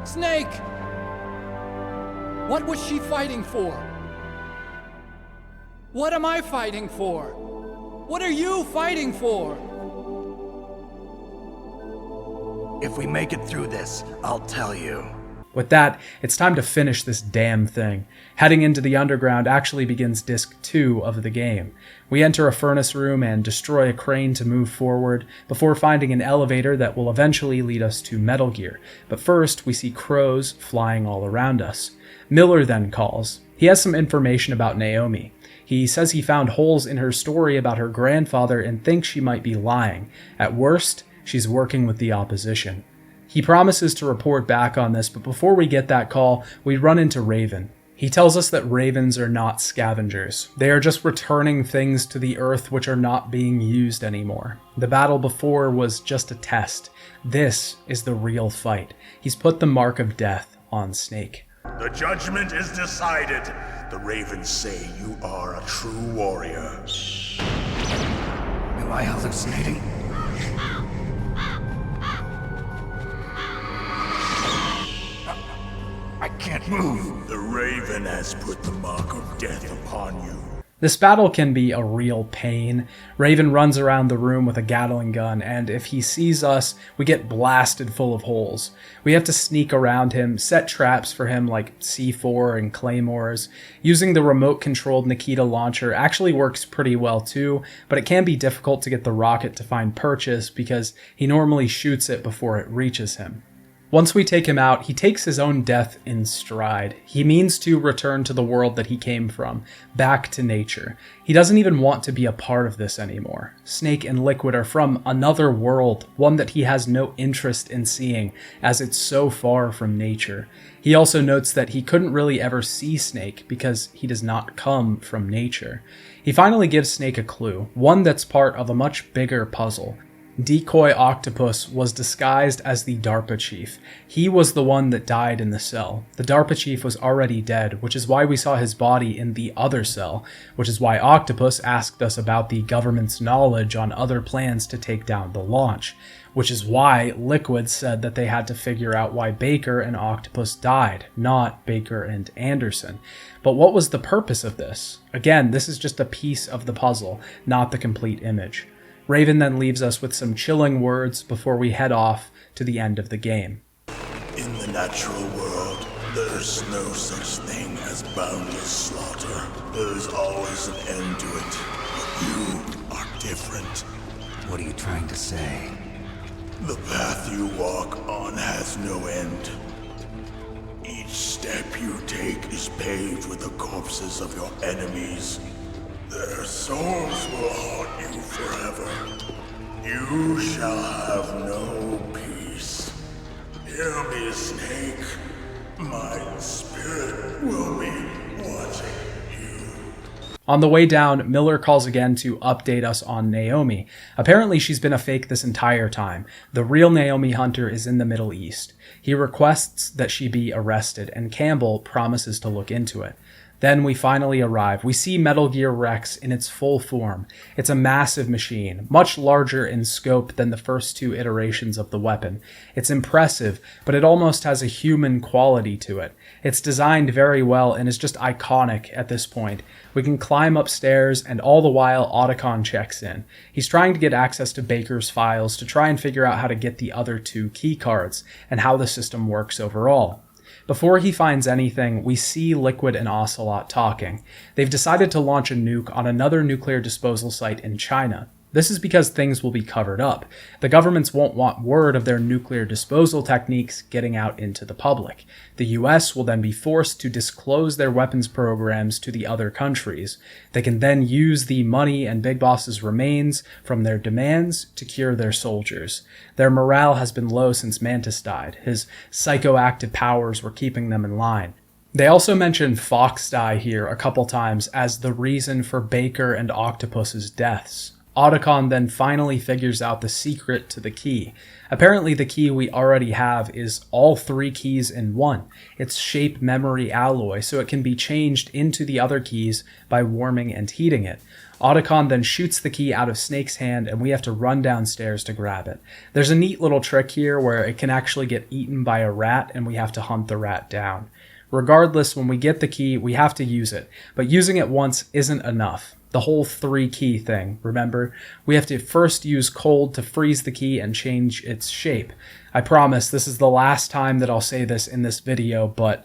Snake! What was she fighting for? What am I fighting for? What are you fighting for? If we make it through this, I'll tell you. With that, it's time to finish this damn thing. Heading into the underground actually begins Disc 2 of the game. We enter a furnace room and destroy a crane to move forward, before finding an elevator that will eventually lead us to Metal Gear. But first, we see crows flying all around us. Miller then calls. He has some information about Naomi. He says he found holes in her story about her grandfather and thinks she might be lying. At worst, she's working with the opposition. He promises to report back on this, but before we get that call, we run into Raven. He tells us that ravens are not scavengers. They are just returning things to the earth which are not being used anymore. The battle before was just a test. This is the real fight. He's put the mark of death on Snake. The judgment is decided. The ravens say you are a true warrior. Am I hallucinating? I can't move. The raven has put the mark of death upon you. This battle can be a real pain. Raven runs around the room with a Gatling gun, and if he sees us, we get blasted full of holes. We have to sneak around him, set traps for him like C4 and claymores. Using the remote-controlled Nikita launcher actually works pretty well too, but it can be difficult to get the rocket to find purchase because he normally shoots it before it reaches him. Once we take him out, he takes his own death in stride. He means to return to the world that he came from, back to nature. He doesn't even want to be a part of this anymore. Snake and Liquid are from another world, one that he has no interest in seeing, as it's so far from nature. He also notes that he couldn't really ever see Snake because he does not come from nature. He finally gives Snake a clue, one that's part of a much bigger puzzle. Decoy Octopus was disguised as the DARPA chief. He was the one that died in the cell. The DARPA chief was already dead, which is why we saw his body in the other cell, which is why Octopus asked us about the government's knowledge on other plans to take down the launch, which is why Liquid said that they had to figure out why Baker and Octopus died, not Baker and Anderson. But what was the purpose of this? Again, this is just a piece of the puzzle, not the complete image. Raven then leaves us with some chilling words before we head off to the end of the game. In the natural world, there's no such thing as boundless slaughter. There's always an end to it. But you are different. What are you trying to say? The path you walk on has no end. Each step you take is paved with the corpses of your enemies. Their souls will haunt you forever. You shall have no peace. Hear me, Snake. My spirit will be watching you. On the way down, Miller calls again to update us on Naomi. Apparently she's been a fake this entire time. The real Naomi Hunter is in the Middle East. He requests that she be arrested, and Campbell promises to look into it. Then we finally arrive. We see Metal Gear Rex in its full form. It's a massive machine, much larger in scope than the first two iterations of the weapon. It's impressive, but it almost has a human quality to it. It's designed very well and is just iconic at this point. We can climb upstairs, and all the while Otacon checks in. He's trying to get access to Baker's files to try and figure out how to get the other two key cards, and how the system works overall. Before he finds anything, we see Liquid and Ocelot talking. They've decided to launch a nuke on another nuclear disposal site in China. This is because things will be covered up. The governments won't want word of their nuclear disposal techniques getting out into the public. The US will then be forced to disclose their weapons programs to the other countries. They can then use the money and Big Boss's remains from their demands to cure their soldiers. Their morale has been low since Mantis died. His psychoactive powers were keeping them in line. They also mention Fox Die here a couple times as the reason for Baker and Octopus's deaths. Otacon then finally figures out the secret to the key. Apparently the key we already have is all three keys in one. It's shape memory alloy, so it can be changed into the other keys by warming and heating it. Otacon then shoots the key out of Snake's hand, and we have to run downstairs to grab it. There's a neat little trick here where it can actually get eaten by a rat, and we have to hunt the rat down. Regardless, when we get the key, we have to use it, but using it once isn't enough. The whole 3 key thing, remember? We have to first use cold to freeze the key and change its shape. I promise this is the last time that I'll say this in this video, but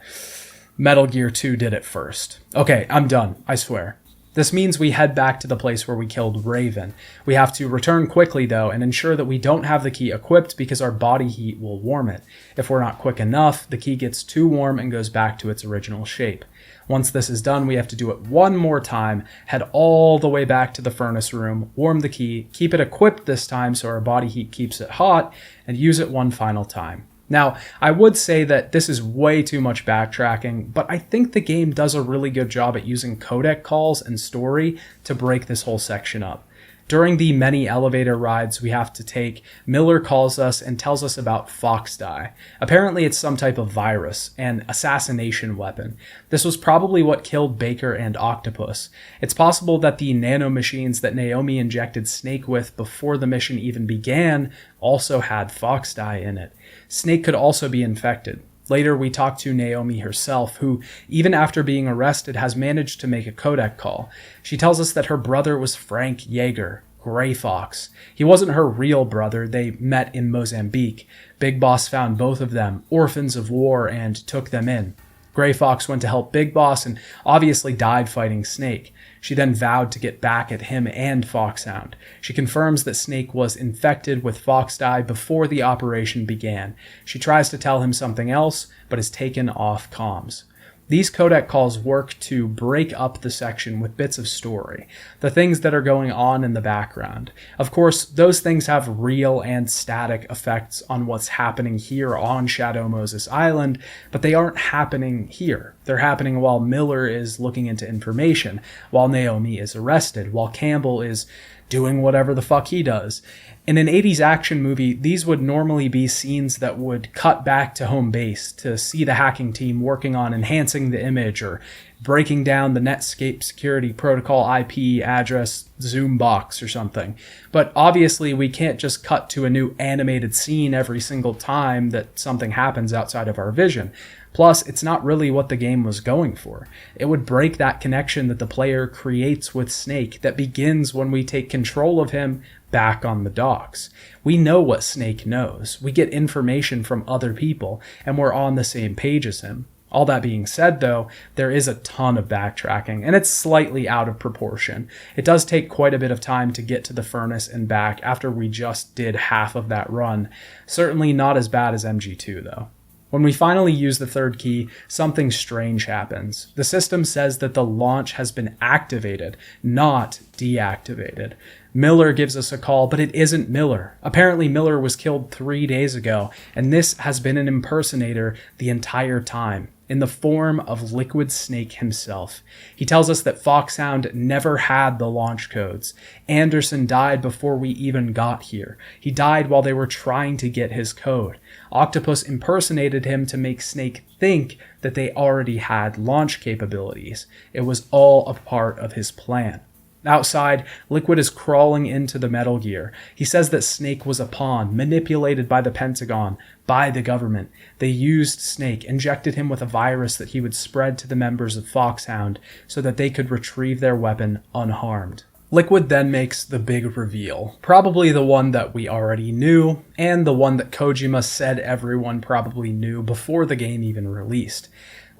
Metal Gear 2 did it first. Okay, I'm done, I swear. This means we head back to the place where we killed Raven. We have to return quickly though and ensure that we don't have the key equipped because our body heat will warm it. If we're not quick enough, the key gets too warm and goes back to its original shape. Once this is done, we have to do it one more time, head all the way back to the furnace room, warm the key, keep it equipped this time so our body heat keeps it hot, and use it one final time. Now, I would say that this is way too much backtracking, but I think the game does a really good job at using codec calls and story to break this whole section up. During the many elevator rides we have to take, Miller calls us and tells us about Fox Die. Apparently it's some type of virus, an assassination weapon. This was probably what killed Baker and Octopus. It's possible that the nanomachines that Naomi injected Snake with before the mission even began also had Fox Die in it. Snake could also be infected. Later, we talk to Naomi herself, who, even after being arrested, has managed to make a codec call. She tells us that her brother was Frank Yeager, Gray Fox. He wasn't her real brother. They met in Mozambique. Big Boss found both of them, orphans of war, and took them in. Gray Fox went to help Big Boss and obviously died fighting Snake. She then vowed to get back at him and Foxhound. She confirms that Snake was infected with Fox Die before the operation began. She tries to tell him something else, but is taken off comms. These codec calls work to break up the section with bits of story, the things that are going on in the background. Of course, those things have real and static effects on what's happening here on Shadow Moses Island, but they aren't happening here. They're happening while Miller is looking into information, while Naomi is arrested, while Campbell is doing whatever the fuck he does. In an 80s action movie, these would normally be scenes that would cut back to home base to see the hacking team working on enhancing the image or breaking down the Netscape security protocol IP address Zoom box or something. But obviously we can't just cut to a new animated scene every single time that something happens outside of our vision. Plus, it's not really what the game was going for. It would break that connection that the player creates with Snake that begins when we take control of him back on the docks. We know what Snake knows. We get information from other people, and we're on the same page as him. All that being said, though, there is a ton of backtracking, and it's slightly out of proportion. It does take quite a bit of time to get to the furnace and back after we just did half of that run. Certainly not as bad as MG2, though. When we finally use the third key, something strange happens. The system says that the launch has been activated, not deactivated. Miller gives us a call, but it isn't Miller. Apparently Miller was killed 3 days ago, and this has been an impersonator the entire time, in the form of Liquid Snake himself. He tells us that Foxhound never had the launch codes. Anderson died before we even got here. He died while they were trying to get his code. Octopus impersonated him to make Snake think that they already had launch capabilities. It was all a part of his plan. Outside, Liquid is crawling into the Metal Gear. He says that Snake was a pawn, manipulated by the Pentagon, by the government. They used Snake, injected him with a virus that he would spread to the members of Foxhound so that they could retrieve their weapon unharmed. Liquid then makes the big reveal, probably the one that we already knew, and the one that Kojima said everyone probably knew before the game even released.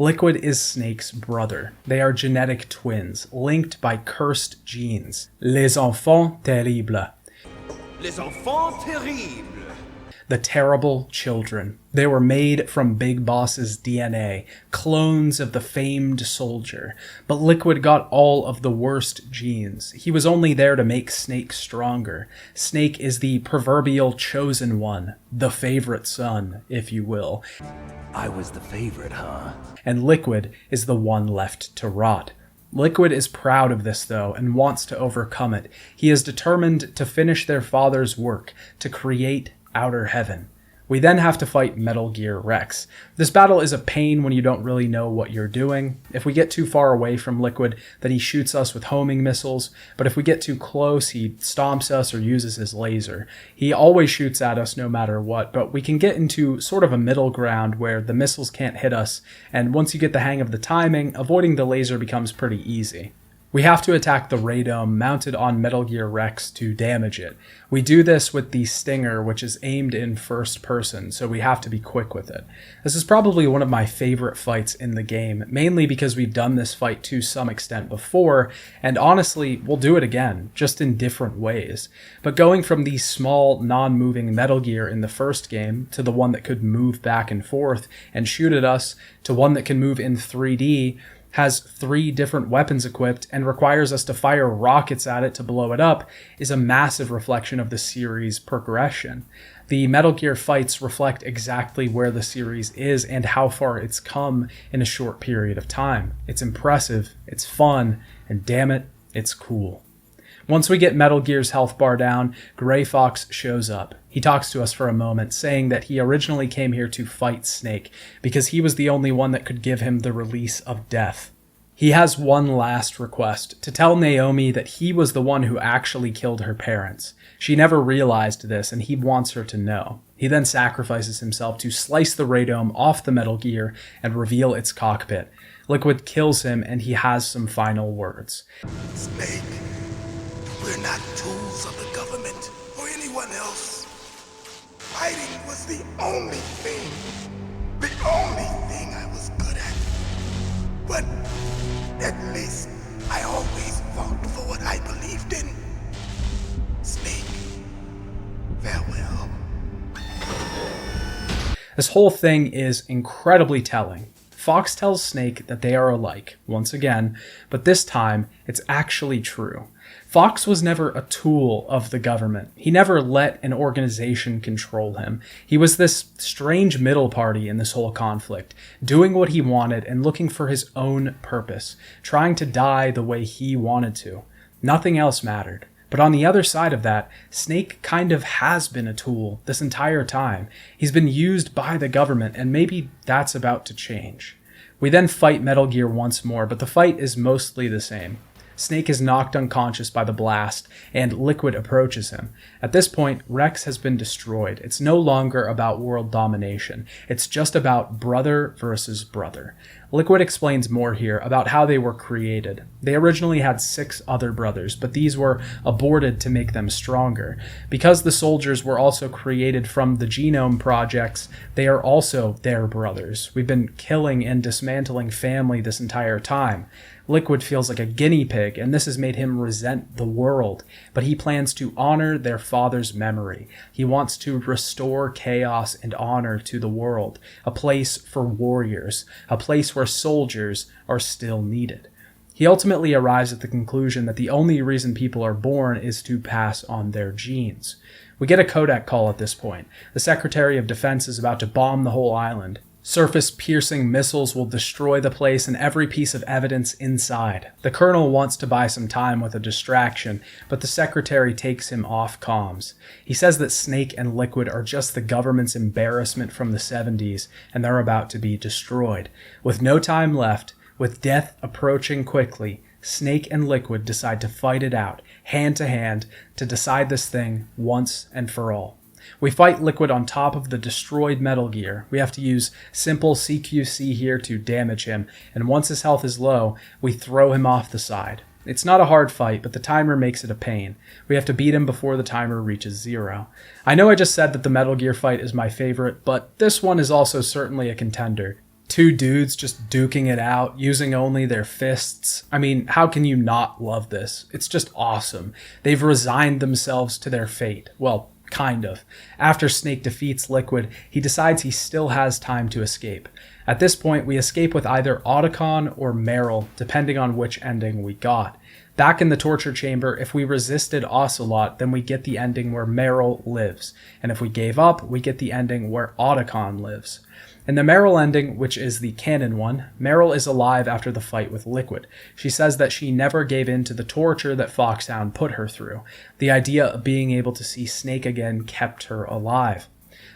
Liquid is Snake's brother. They are genetic twins, linked by cursed genes. Les enfants terribles. Les enfants terribles. The terrible children. They were made from Big Boss's DNA, clones of the famed soldier. But Liquid got all of the worst genes. He was only there to make Snake stronger. Snake is the proverbial chosen one, the favorite son, if you will. I was the favorite, huh? And Liquid is the one left to rot. Liquid is proud of this, though, and wants to overcome it. He is determined to finish their father's work, to create Outer Heaven. We then have to fight Metal Gear Rex. This battle is a pain when you don't really know what you're doing. If we get too far away from Liquid, then he shoots us with homing missiles, but if we get too close, he stomps us or uses his laser. He always shoots at us no matter what, but we can get into sort of a middle ground where the missiles can't hit us, and once you get the hang of the timing, avoiding the laser becomes pretty easy. We have to attack the radome mounted on Metal Gear Rex to damage it. We do this with the Stinger, which is aimed in first person, so we have to be quick with it. This is probably one of my favorite fights in the game, mainly because we've done this fight to some extent before, and honestly, we'll do it again, just in different ways. But going from the small, non-moving Metal Gear in the first game, to the one that could move back and forth and shoot at us, to one that can move in 3D, has 3 different weapons equipped, and requires us to fire rockets at it to blow it up, is a massive reflection of the series' progression. The Metal Gear fights reflect exactly where the series is and how far it's come in a short period of time. It's impressive, it's fun, and damn it, it's cool. Once we get Metal Gear's health bar down, Gray Fox shows up. He talks to us for a moment, saying that he originally came here to fight Snake, because he was the only one that could give him the release of death. He has one last request, to tell Naomi that he was the one who actually killed her parents. She never realized this, and he wants her to know. He then sacrifices himself to slice the radome off the Metal Gear and reveal its cockpit. Liquid kills him, and he has some final words. Snake, we're not tools of the government or anyone else. Fighting was the only thing I was good at. But at least I always fought for what I believed in. Snake, farewell. This whole thing is incredibly telling. Fox tells Snake that they are alike, once again, but this time it's actually true. Fox was never a tool of the government. He never let an organization control him. He was this strange middle party in this whole conflict, doing what he wanted and looking for his own purpose, trying to die the way he wanted to. Nothing else mattered. But on the other side of that, Snake kind of has been a tool this entire time. He's been used by the government, and maybe that's about to change. We then fight Metal Gear once more, but the fight is mostly the same. Snake is knocked unconscious by the blast, and Liquid approaches him. At this point, Rex has been destroyed. It's no longer about world domination. It's just about brother versus brother. Liquid explains more here about how they were created. They originally had 6 other brothers, but these were aborted to make them stronger. Because the soldiers were also created from the genome projects, they are also their brothers. We've been killing and dismantling family this entire time. Liquid feels like a guinea pig, and this has made him resent the world, but he plans to honor their father's memory. He wants to restore chaos and honor to the world, a place for warriors, a place where soldiers are still needed. He ultimately arrives at the conclusion that the only reason people are born is to pass on their genes. We get a codec call at this point. The Secretary of Defense is about to bomb the whole island. Surface-piercing missiles will destroy the place and every piece of evidence inside. The Colonel wants to buy some time with a distraction, but the Secretary takes him off comms. He says that Snake and Liquid are just the government's embarrassment from the 70s, and they're about to be destroyed. With no time left, with death approaching quickly, Snake and Liquid decide to fight it out, hand to hand, to decide this thing once and for all. We fight Liquid on top of the destroyed Metal Gear. We have to use simple CQC here to damage him, and once his health is low, we throw him off the side. It's not a hard fight, but the timer makes it a pain. We have to beat him before the timer reaches 0. I know I just said that the Metal Gear fight is my favorite, but this one is also certainly a contender. 2 dudes just duking it out, using only their fists. I mean, how can you not love this? It's just awesome. They've resigned themselves to their fate. Well, kind of. After Snake defeats Liquid, he decides he still has time to escape. At this point, we escape with either Otacon or Meryl, depending on which ending we got. Back in the torture chamber, if we resisted Ocelot, then we get the ending where Meryl lives. And if we gave up, we get the ending where Otacon lives. In the Meryl ending, which is the canon one, Meryl is alive after the fight with Liquid. She says that she never gave in to the torture that Foxhound put her through. The idea of being able to see Snake again kept her alive.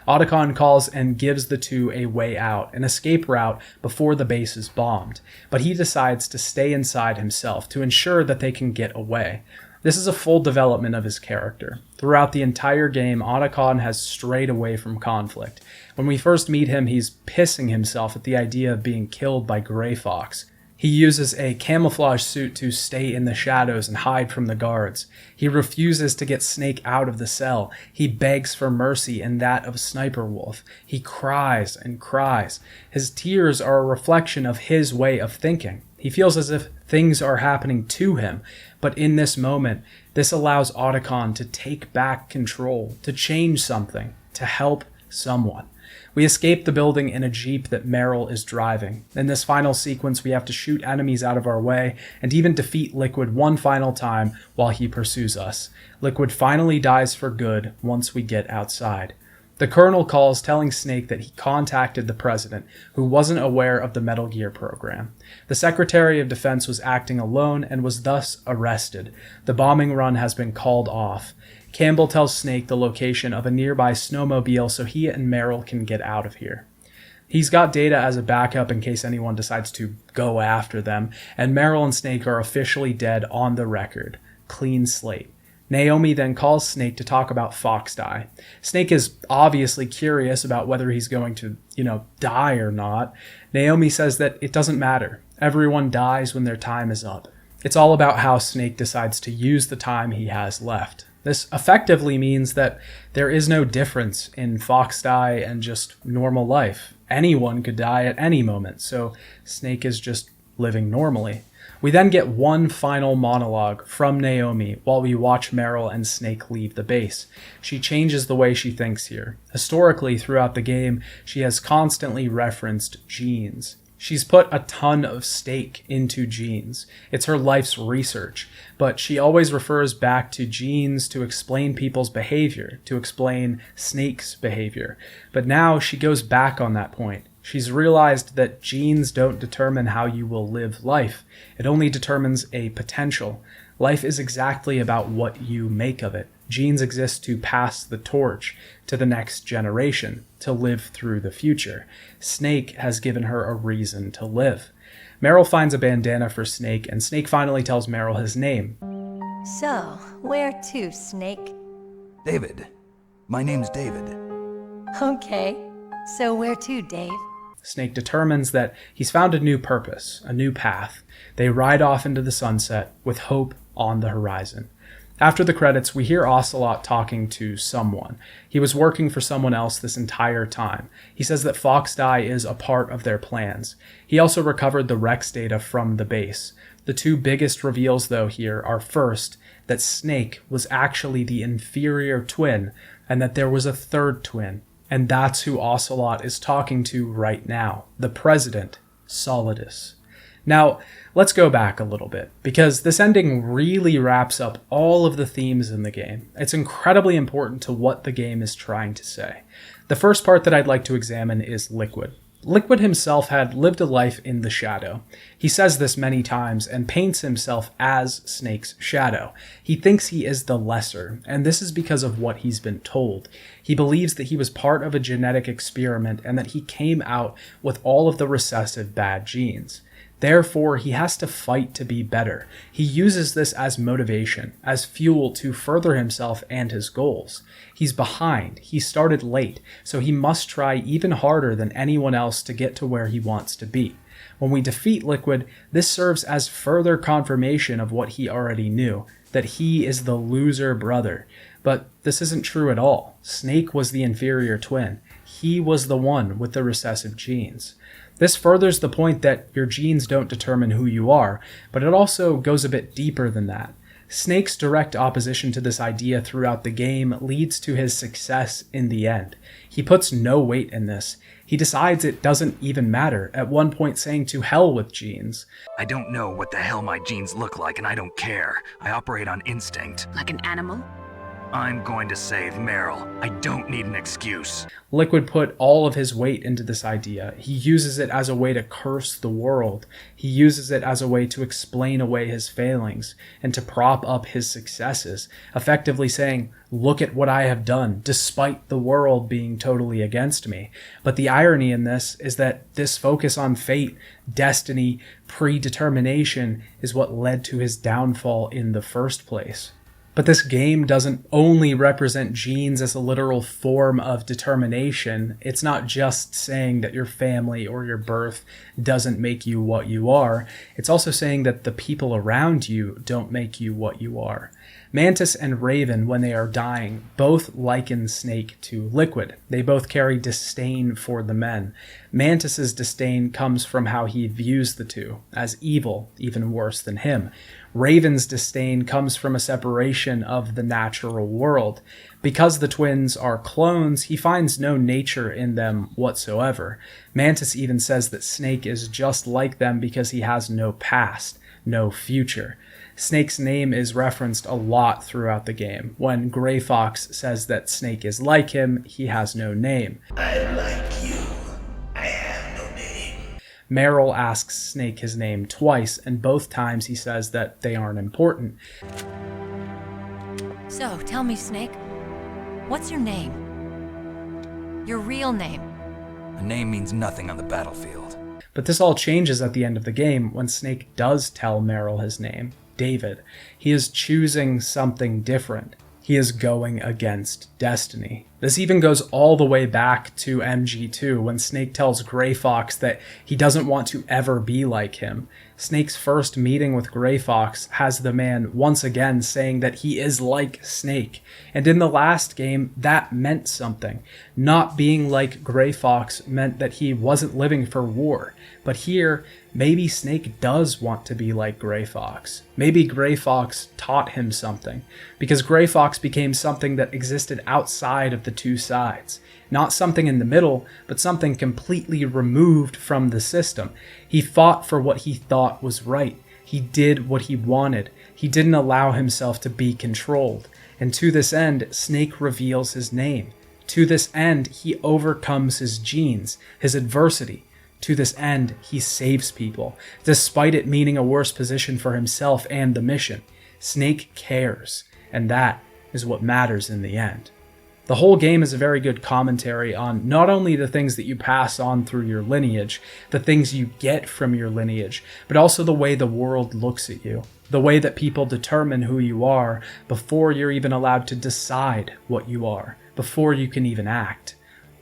Otacon calls and gives the two a way out, an escape route before the base is bombed, but he decides to stay inside himself to ensure that they can get away. This is a full development of his character. Throughout the entire game, Otacon has strayed away from conflict. When we first meet him, he's pissing himself at the idea of being killed by Grey Fox. He uses a camouflage suit to stay in the shadows and hide from the guards. He refuses to get Snake out of the cell. He begs for mercy and that of Sniper Wolf. He cries and cries. His tears are a reflection of his way of thinking. He feels as if things are happening to him, but in this moment, this allows Otacon to take back control, to change something, to help someone. We escape the building in a jeep that Meryl is driving. In this final sequence, we have to shoot enemies out of our way and even defeat Liquid one final time while he pursues us. Liquid finally dies for good once we get outside. The Colonel calls telling Snake that he contacted the President, who wasn't aware of the Metal Gear program. The Secretary of Defense was acting alone and was thus arrested. The bombing run has been called off. Campbell tells Snake the location of a nearby snowmobile so he and Meryl can get out of here. He's got Data as a backup in case anyone decides to go after them, and Meryl and Snake are officially dead on the record. Clean slate. Naomi then calls Snake to talk about Foxdie. Snake is obviously curious about whether he's going to, die or not. Naomi says that it doesn't matter. Everyone dies when their time is up. It's all about how Snake decides to use the time he has left. This effectively means that there is no difference in Foxdie and just normal life. Anyone could die at any moment, so Snake is just living normally. We then get one final monologue from Naomi while we watch Meryl and Snake leave the base. She changes the way she thinks here. Historically, throughout the game, she has constantly referenced genes. She's put a ton of stake into genes. It's her life's research, but she always refers back to genes to explain people's behavior, to explain Snake's behavior. But now she goes back on that point. She's realized that genes don't determine how you will live life. It only determines a potential. Life is exactly about what you make of it. Genes exist to pass the torch to the next generation, to live through the future. Snake has given her a reason to live. Meryl finds a bandana for Snake, and Snake finally tells Meryl his name. So, where to, Snake? David. My name's David. Okay. So where to, Dave? Snake determines that he's found a new purpose, a new path. They ride off into the sunset with hope on the horizon. After the credits, we hear Ocelot talking to someone. He was working for someone else this entire time. He says that Fox Die is a part of their plans. He also recovered the Rex data from the base. The two biggest reveals, though, here are first, that Snake was actually the inferior twin, and that there was a third twin. And that's who Ocelot is talking to right now, the President, Solidus. Now, let's go back a little bit, because this ending really wraps up all of the themes in the game. It's incredibly important to what the game is trying to say. The first part that I'd like to examine is Liquid. Liquid himself had lived a life in the shadow. He says this many times and paints himself as Snake's shadow. He thinks he is the lesser, and this is because of what he's been told. He believes that he was part of a genetic experiment and that he came out with all of the recessive bad genes. Therefore, he has to fight to be better. He uses this as motivation, as fuel to further himself and his goals. He's behind, he started late, so he must try even harder than anyone else to get to where he wants to be. When we defeat Liquid, this serves as further confirmation of what he already knew, that he is the loser brother. But this isn't true at all. Snake was the inferior twin. He was the one with the recessive genes. This furthers the point that your genes don't determine who you are, but it also goes a bit deeper than that. Snake's direct opposition to this idea throughout the game leads to his success in the end. He puts no weight in this. He decides it doesn't even matter, at one point saying to hell with genes. I don't know what the hell my genes look like, and I don't care. I operate on instinct. Like an animal? I'm going to save Meryl. I don't need an excuse. Liquid put all of his weight into this idea. He uses it as a way to curse the world. He uses it as a way to explain away his failings and to prop up his successes, effectively saying, look at what I have done, despite the world being totally against me. But the irony in this is that this focus on fate, destiny, predetermination is what led to his downfall in the first place. But this game doesn't only represent genes as a literal form of determination. It's not just saying that your family or your birth doesn't make you what you are. It's also saying that the people around you don't make you what you are. Mantis and Raven, when they are dying, both liken Snake to Liquid. They both carry disdain for the men. Mantis's disdain comes from how he views the two, as evil, even worse than him. Raven's disdain comes from a separation of the natural world. Because the twins are clones, he finds no nature in them whatsoever. Mantis even says that Snake is just like them because he has no past, no future. Snake's name is referenced a lot throughout the game. When Gray Fox says that Snake is like him, he has no name. I'm like you. I have no name. Meryl asks Snake his name twice, and both times he says that they aren't important. So, tell me, Snake, what's your name? Your real name? A name means nothing on the battlefield. But this all changes at the end of the game when Snake does tell Meryl his name, David. He is choosing something different. He is going against destiny. This even goes all the way back to MG2 when Snake tells Gray Fox that he doesn't want to ever be like him. Snake's first meeting with Gray Fox has the man once again saying that he is like Snake. And in the last game, that meant something. Not being like Gray Fox meant that he wasn't living for war. But here, maybe Snake does want to be like Gray Fox. Maybe Gray Fox taught him something, because Gray Fox became something that existed outside of the two sides. Not something in the middle, but something completely removed from the system. He fought for what he thought was right. He did what he wanted. He didn't allow himself to be controlled. And to this end, Snake reveals his name. To this end, he overcomes his genes, his adversity. To this end, he saves people, despite it meaning a worse position for himself and the mission. Snake cares, and that is what matters in the end. The whole game is a very good commentary on not only the things that you pass on through your lineage, the things you get from your lineage, but also the way the world looks at you, the way that people determine who you are before you're even allowed to decide what you are, before you can even act.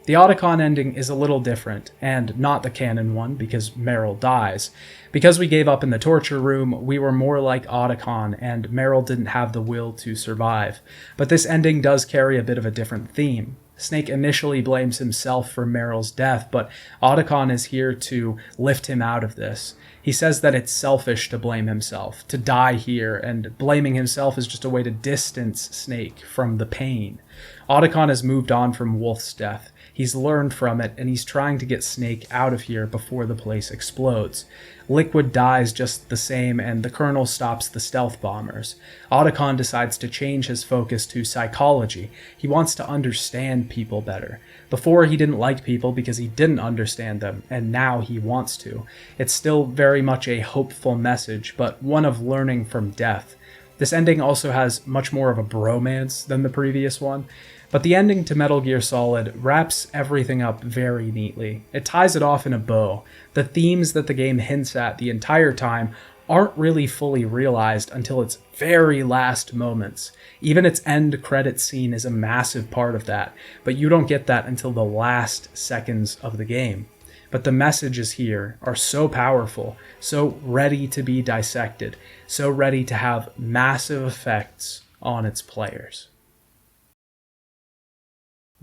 The Otacon ending is a little different, and not the canon one, because Meryl dies. Because we gave up in the torture room, we were more like Otacon, and Meryl didn't have the will to survive. But this ending does carry a bit of a different theme. Snake initially blames himself for Meryl's death, but Otacon is here to lift him out of this. He says that it's selfish to blame himself, to die here, and blaming himself is just a way to distance Snake from the pain. Otacon has moved on from Wolf's death. He's learned from it, and he's trying to get Snake out of here before the place explodes. Liquid dies just the same, and the Colonel stops the stealth bombers. Otacon decides to change his focus to psychology. He wants to understand people better. Before, he didn't like people because he didn't understand them, and now he wants to. It's still very much a hopeful message, but one of learning from death. This ending also has much more of a bromance than the previous one. But the ending to Metal Gear Solid wraps everything up very neatly. It ties it off in a bow. The themes that the game hints at the entire time aren't really fully realized until its very last moments. Even its end credit scene is a massive part of that, but you don't get that until the last seconds of the game. But the messages here are so powerful, so ready to be dissected, so ready to have massive effects on its players.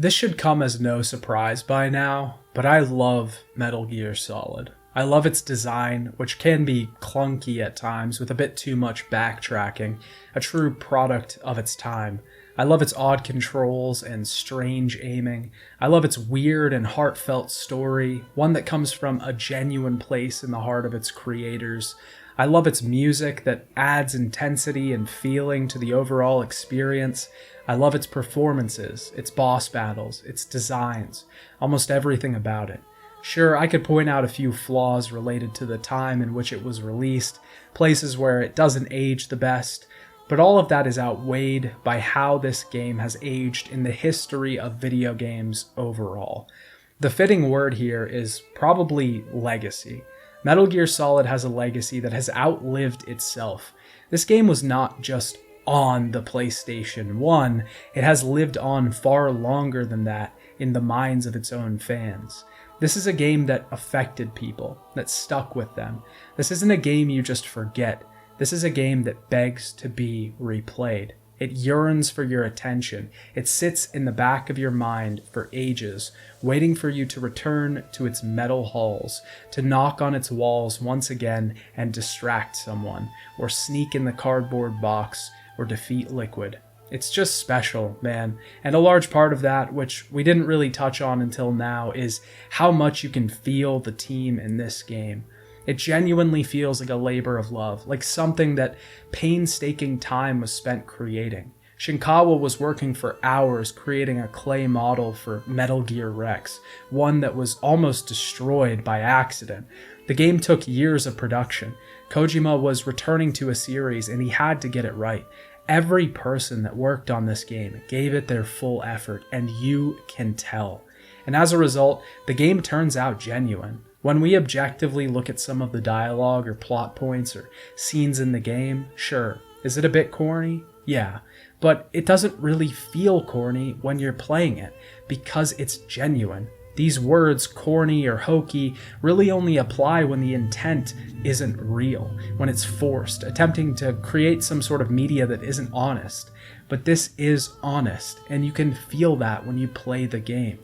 This should come as no surprise by now, but I love Metal Gear Solid. I love its design, which can be clunky at times with a bit too much backtracking, a true product of its time. I love its odd controls and strange aiming. I love its weird and heartfelt story, one that comes from a genuine place in the heart of its creators. I love its music that adds intensity and feeling to the overall experience. I love its performances, its boss battles, its designs, almost everything about it. Sure, I could point out a few flaws related to the time in which it was released, places where it doesn't age the best, but all of that is outweighed by how this game has aged in the history of video games overall. The fitting word here is probably legacy. Metal Gear Solid has a legacy that has outlived itself. This game was not just on the PlayStation 1, it has lived on far longer than that in the minds of its own fans. This is a game that affected people, that stuck with them. This isn't a game you just forget. This is a game that begs to be replayed. It yearns for your attention. It sits in the back of your mind for ages, waiting for you to return to its metal halls, to knock on its walls once again and distract someone, or sneak in the cardboard box, or defeat Liquid. It's just special, man. And a large part of that, which we didn't really touch on until now, is how much you can feel the team in this game. It genuinely feels like a labor of love, like something that painstaking time was spent creating. Shinkawa was working for hours creating a clay model for Metal Gear Rex, one that was almost destroyed by accident. The game took years of production. Kojima was returning to a series and he had to get it right. Every person that worked on this game gave it their full effort, and you can tell. And as a result, the game turns out genuine. When we objectively look at some of the dialogue or plot points or scenes in the game, sure, is it a bit corny? Yeah, but it doesn't really feel corny when you're playing it, because it's genuine. These words, corny or hokey, really only apply when the intent isn't real, when it's forced, attempting to create some sort of media that isn't honest. But this is honest, and you can feel that when you play the game.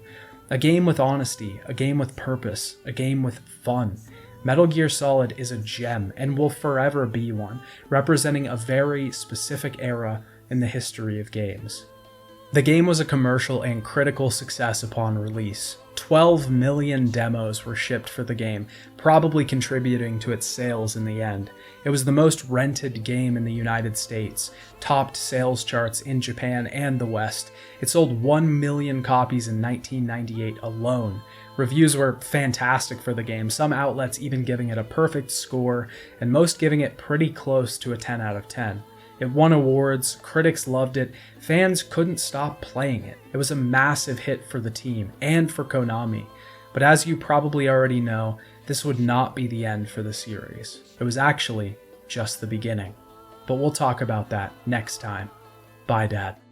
A game with honesty, a game with purpose, a game with fun. Metal Gear Solid is a gem, and will forever be one, representing a very specific era in the history of games. The game was a commercial and critical success upon release. 12 million demos were shipped for the game, probably contributing to its sales in the end. It was the most rented game in the United States, topped sales charts in Japan and the West. It sold 1 million copies in 1998 alone. Reviews were fantastic for the game, some outlets even giving it a perfect score, and most giving it pretty close to a 10 out of 10. It won awards, critics loved it, fans couldn't stop playing it. It was a massive hit for the team and for Konami. But as you probably already know, this would not be the end for the series. It was actually just the beginning. But we'll talk about that next time. Bye, Dad.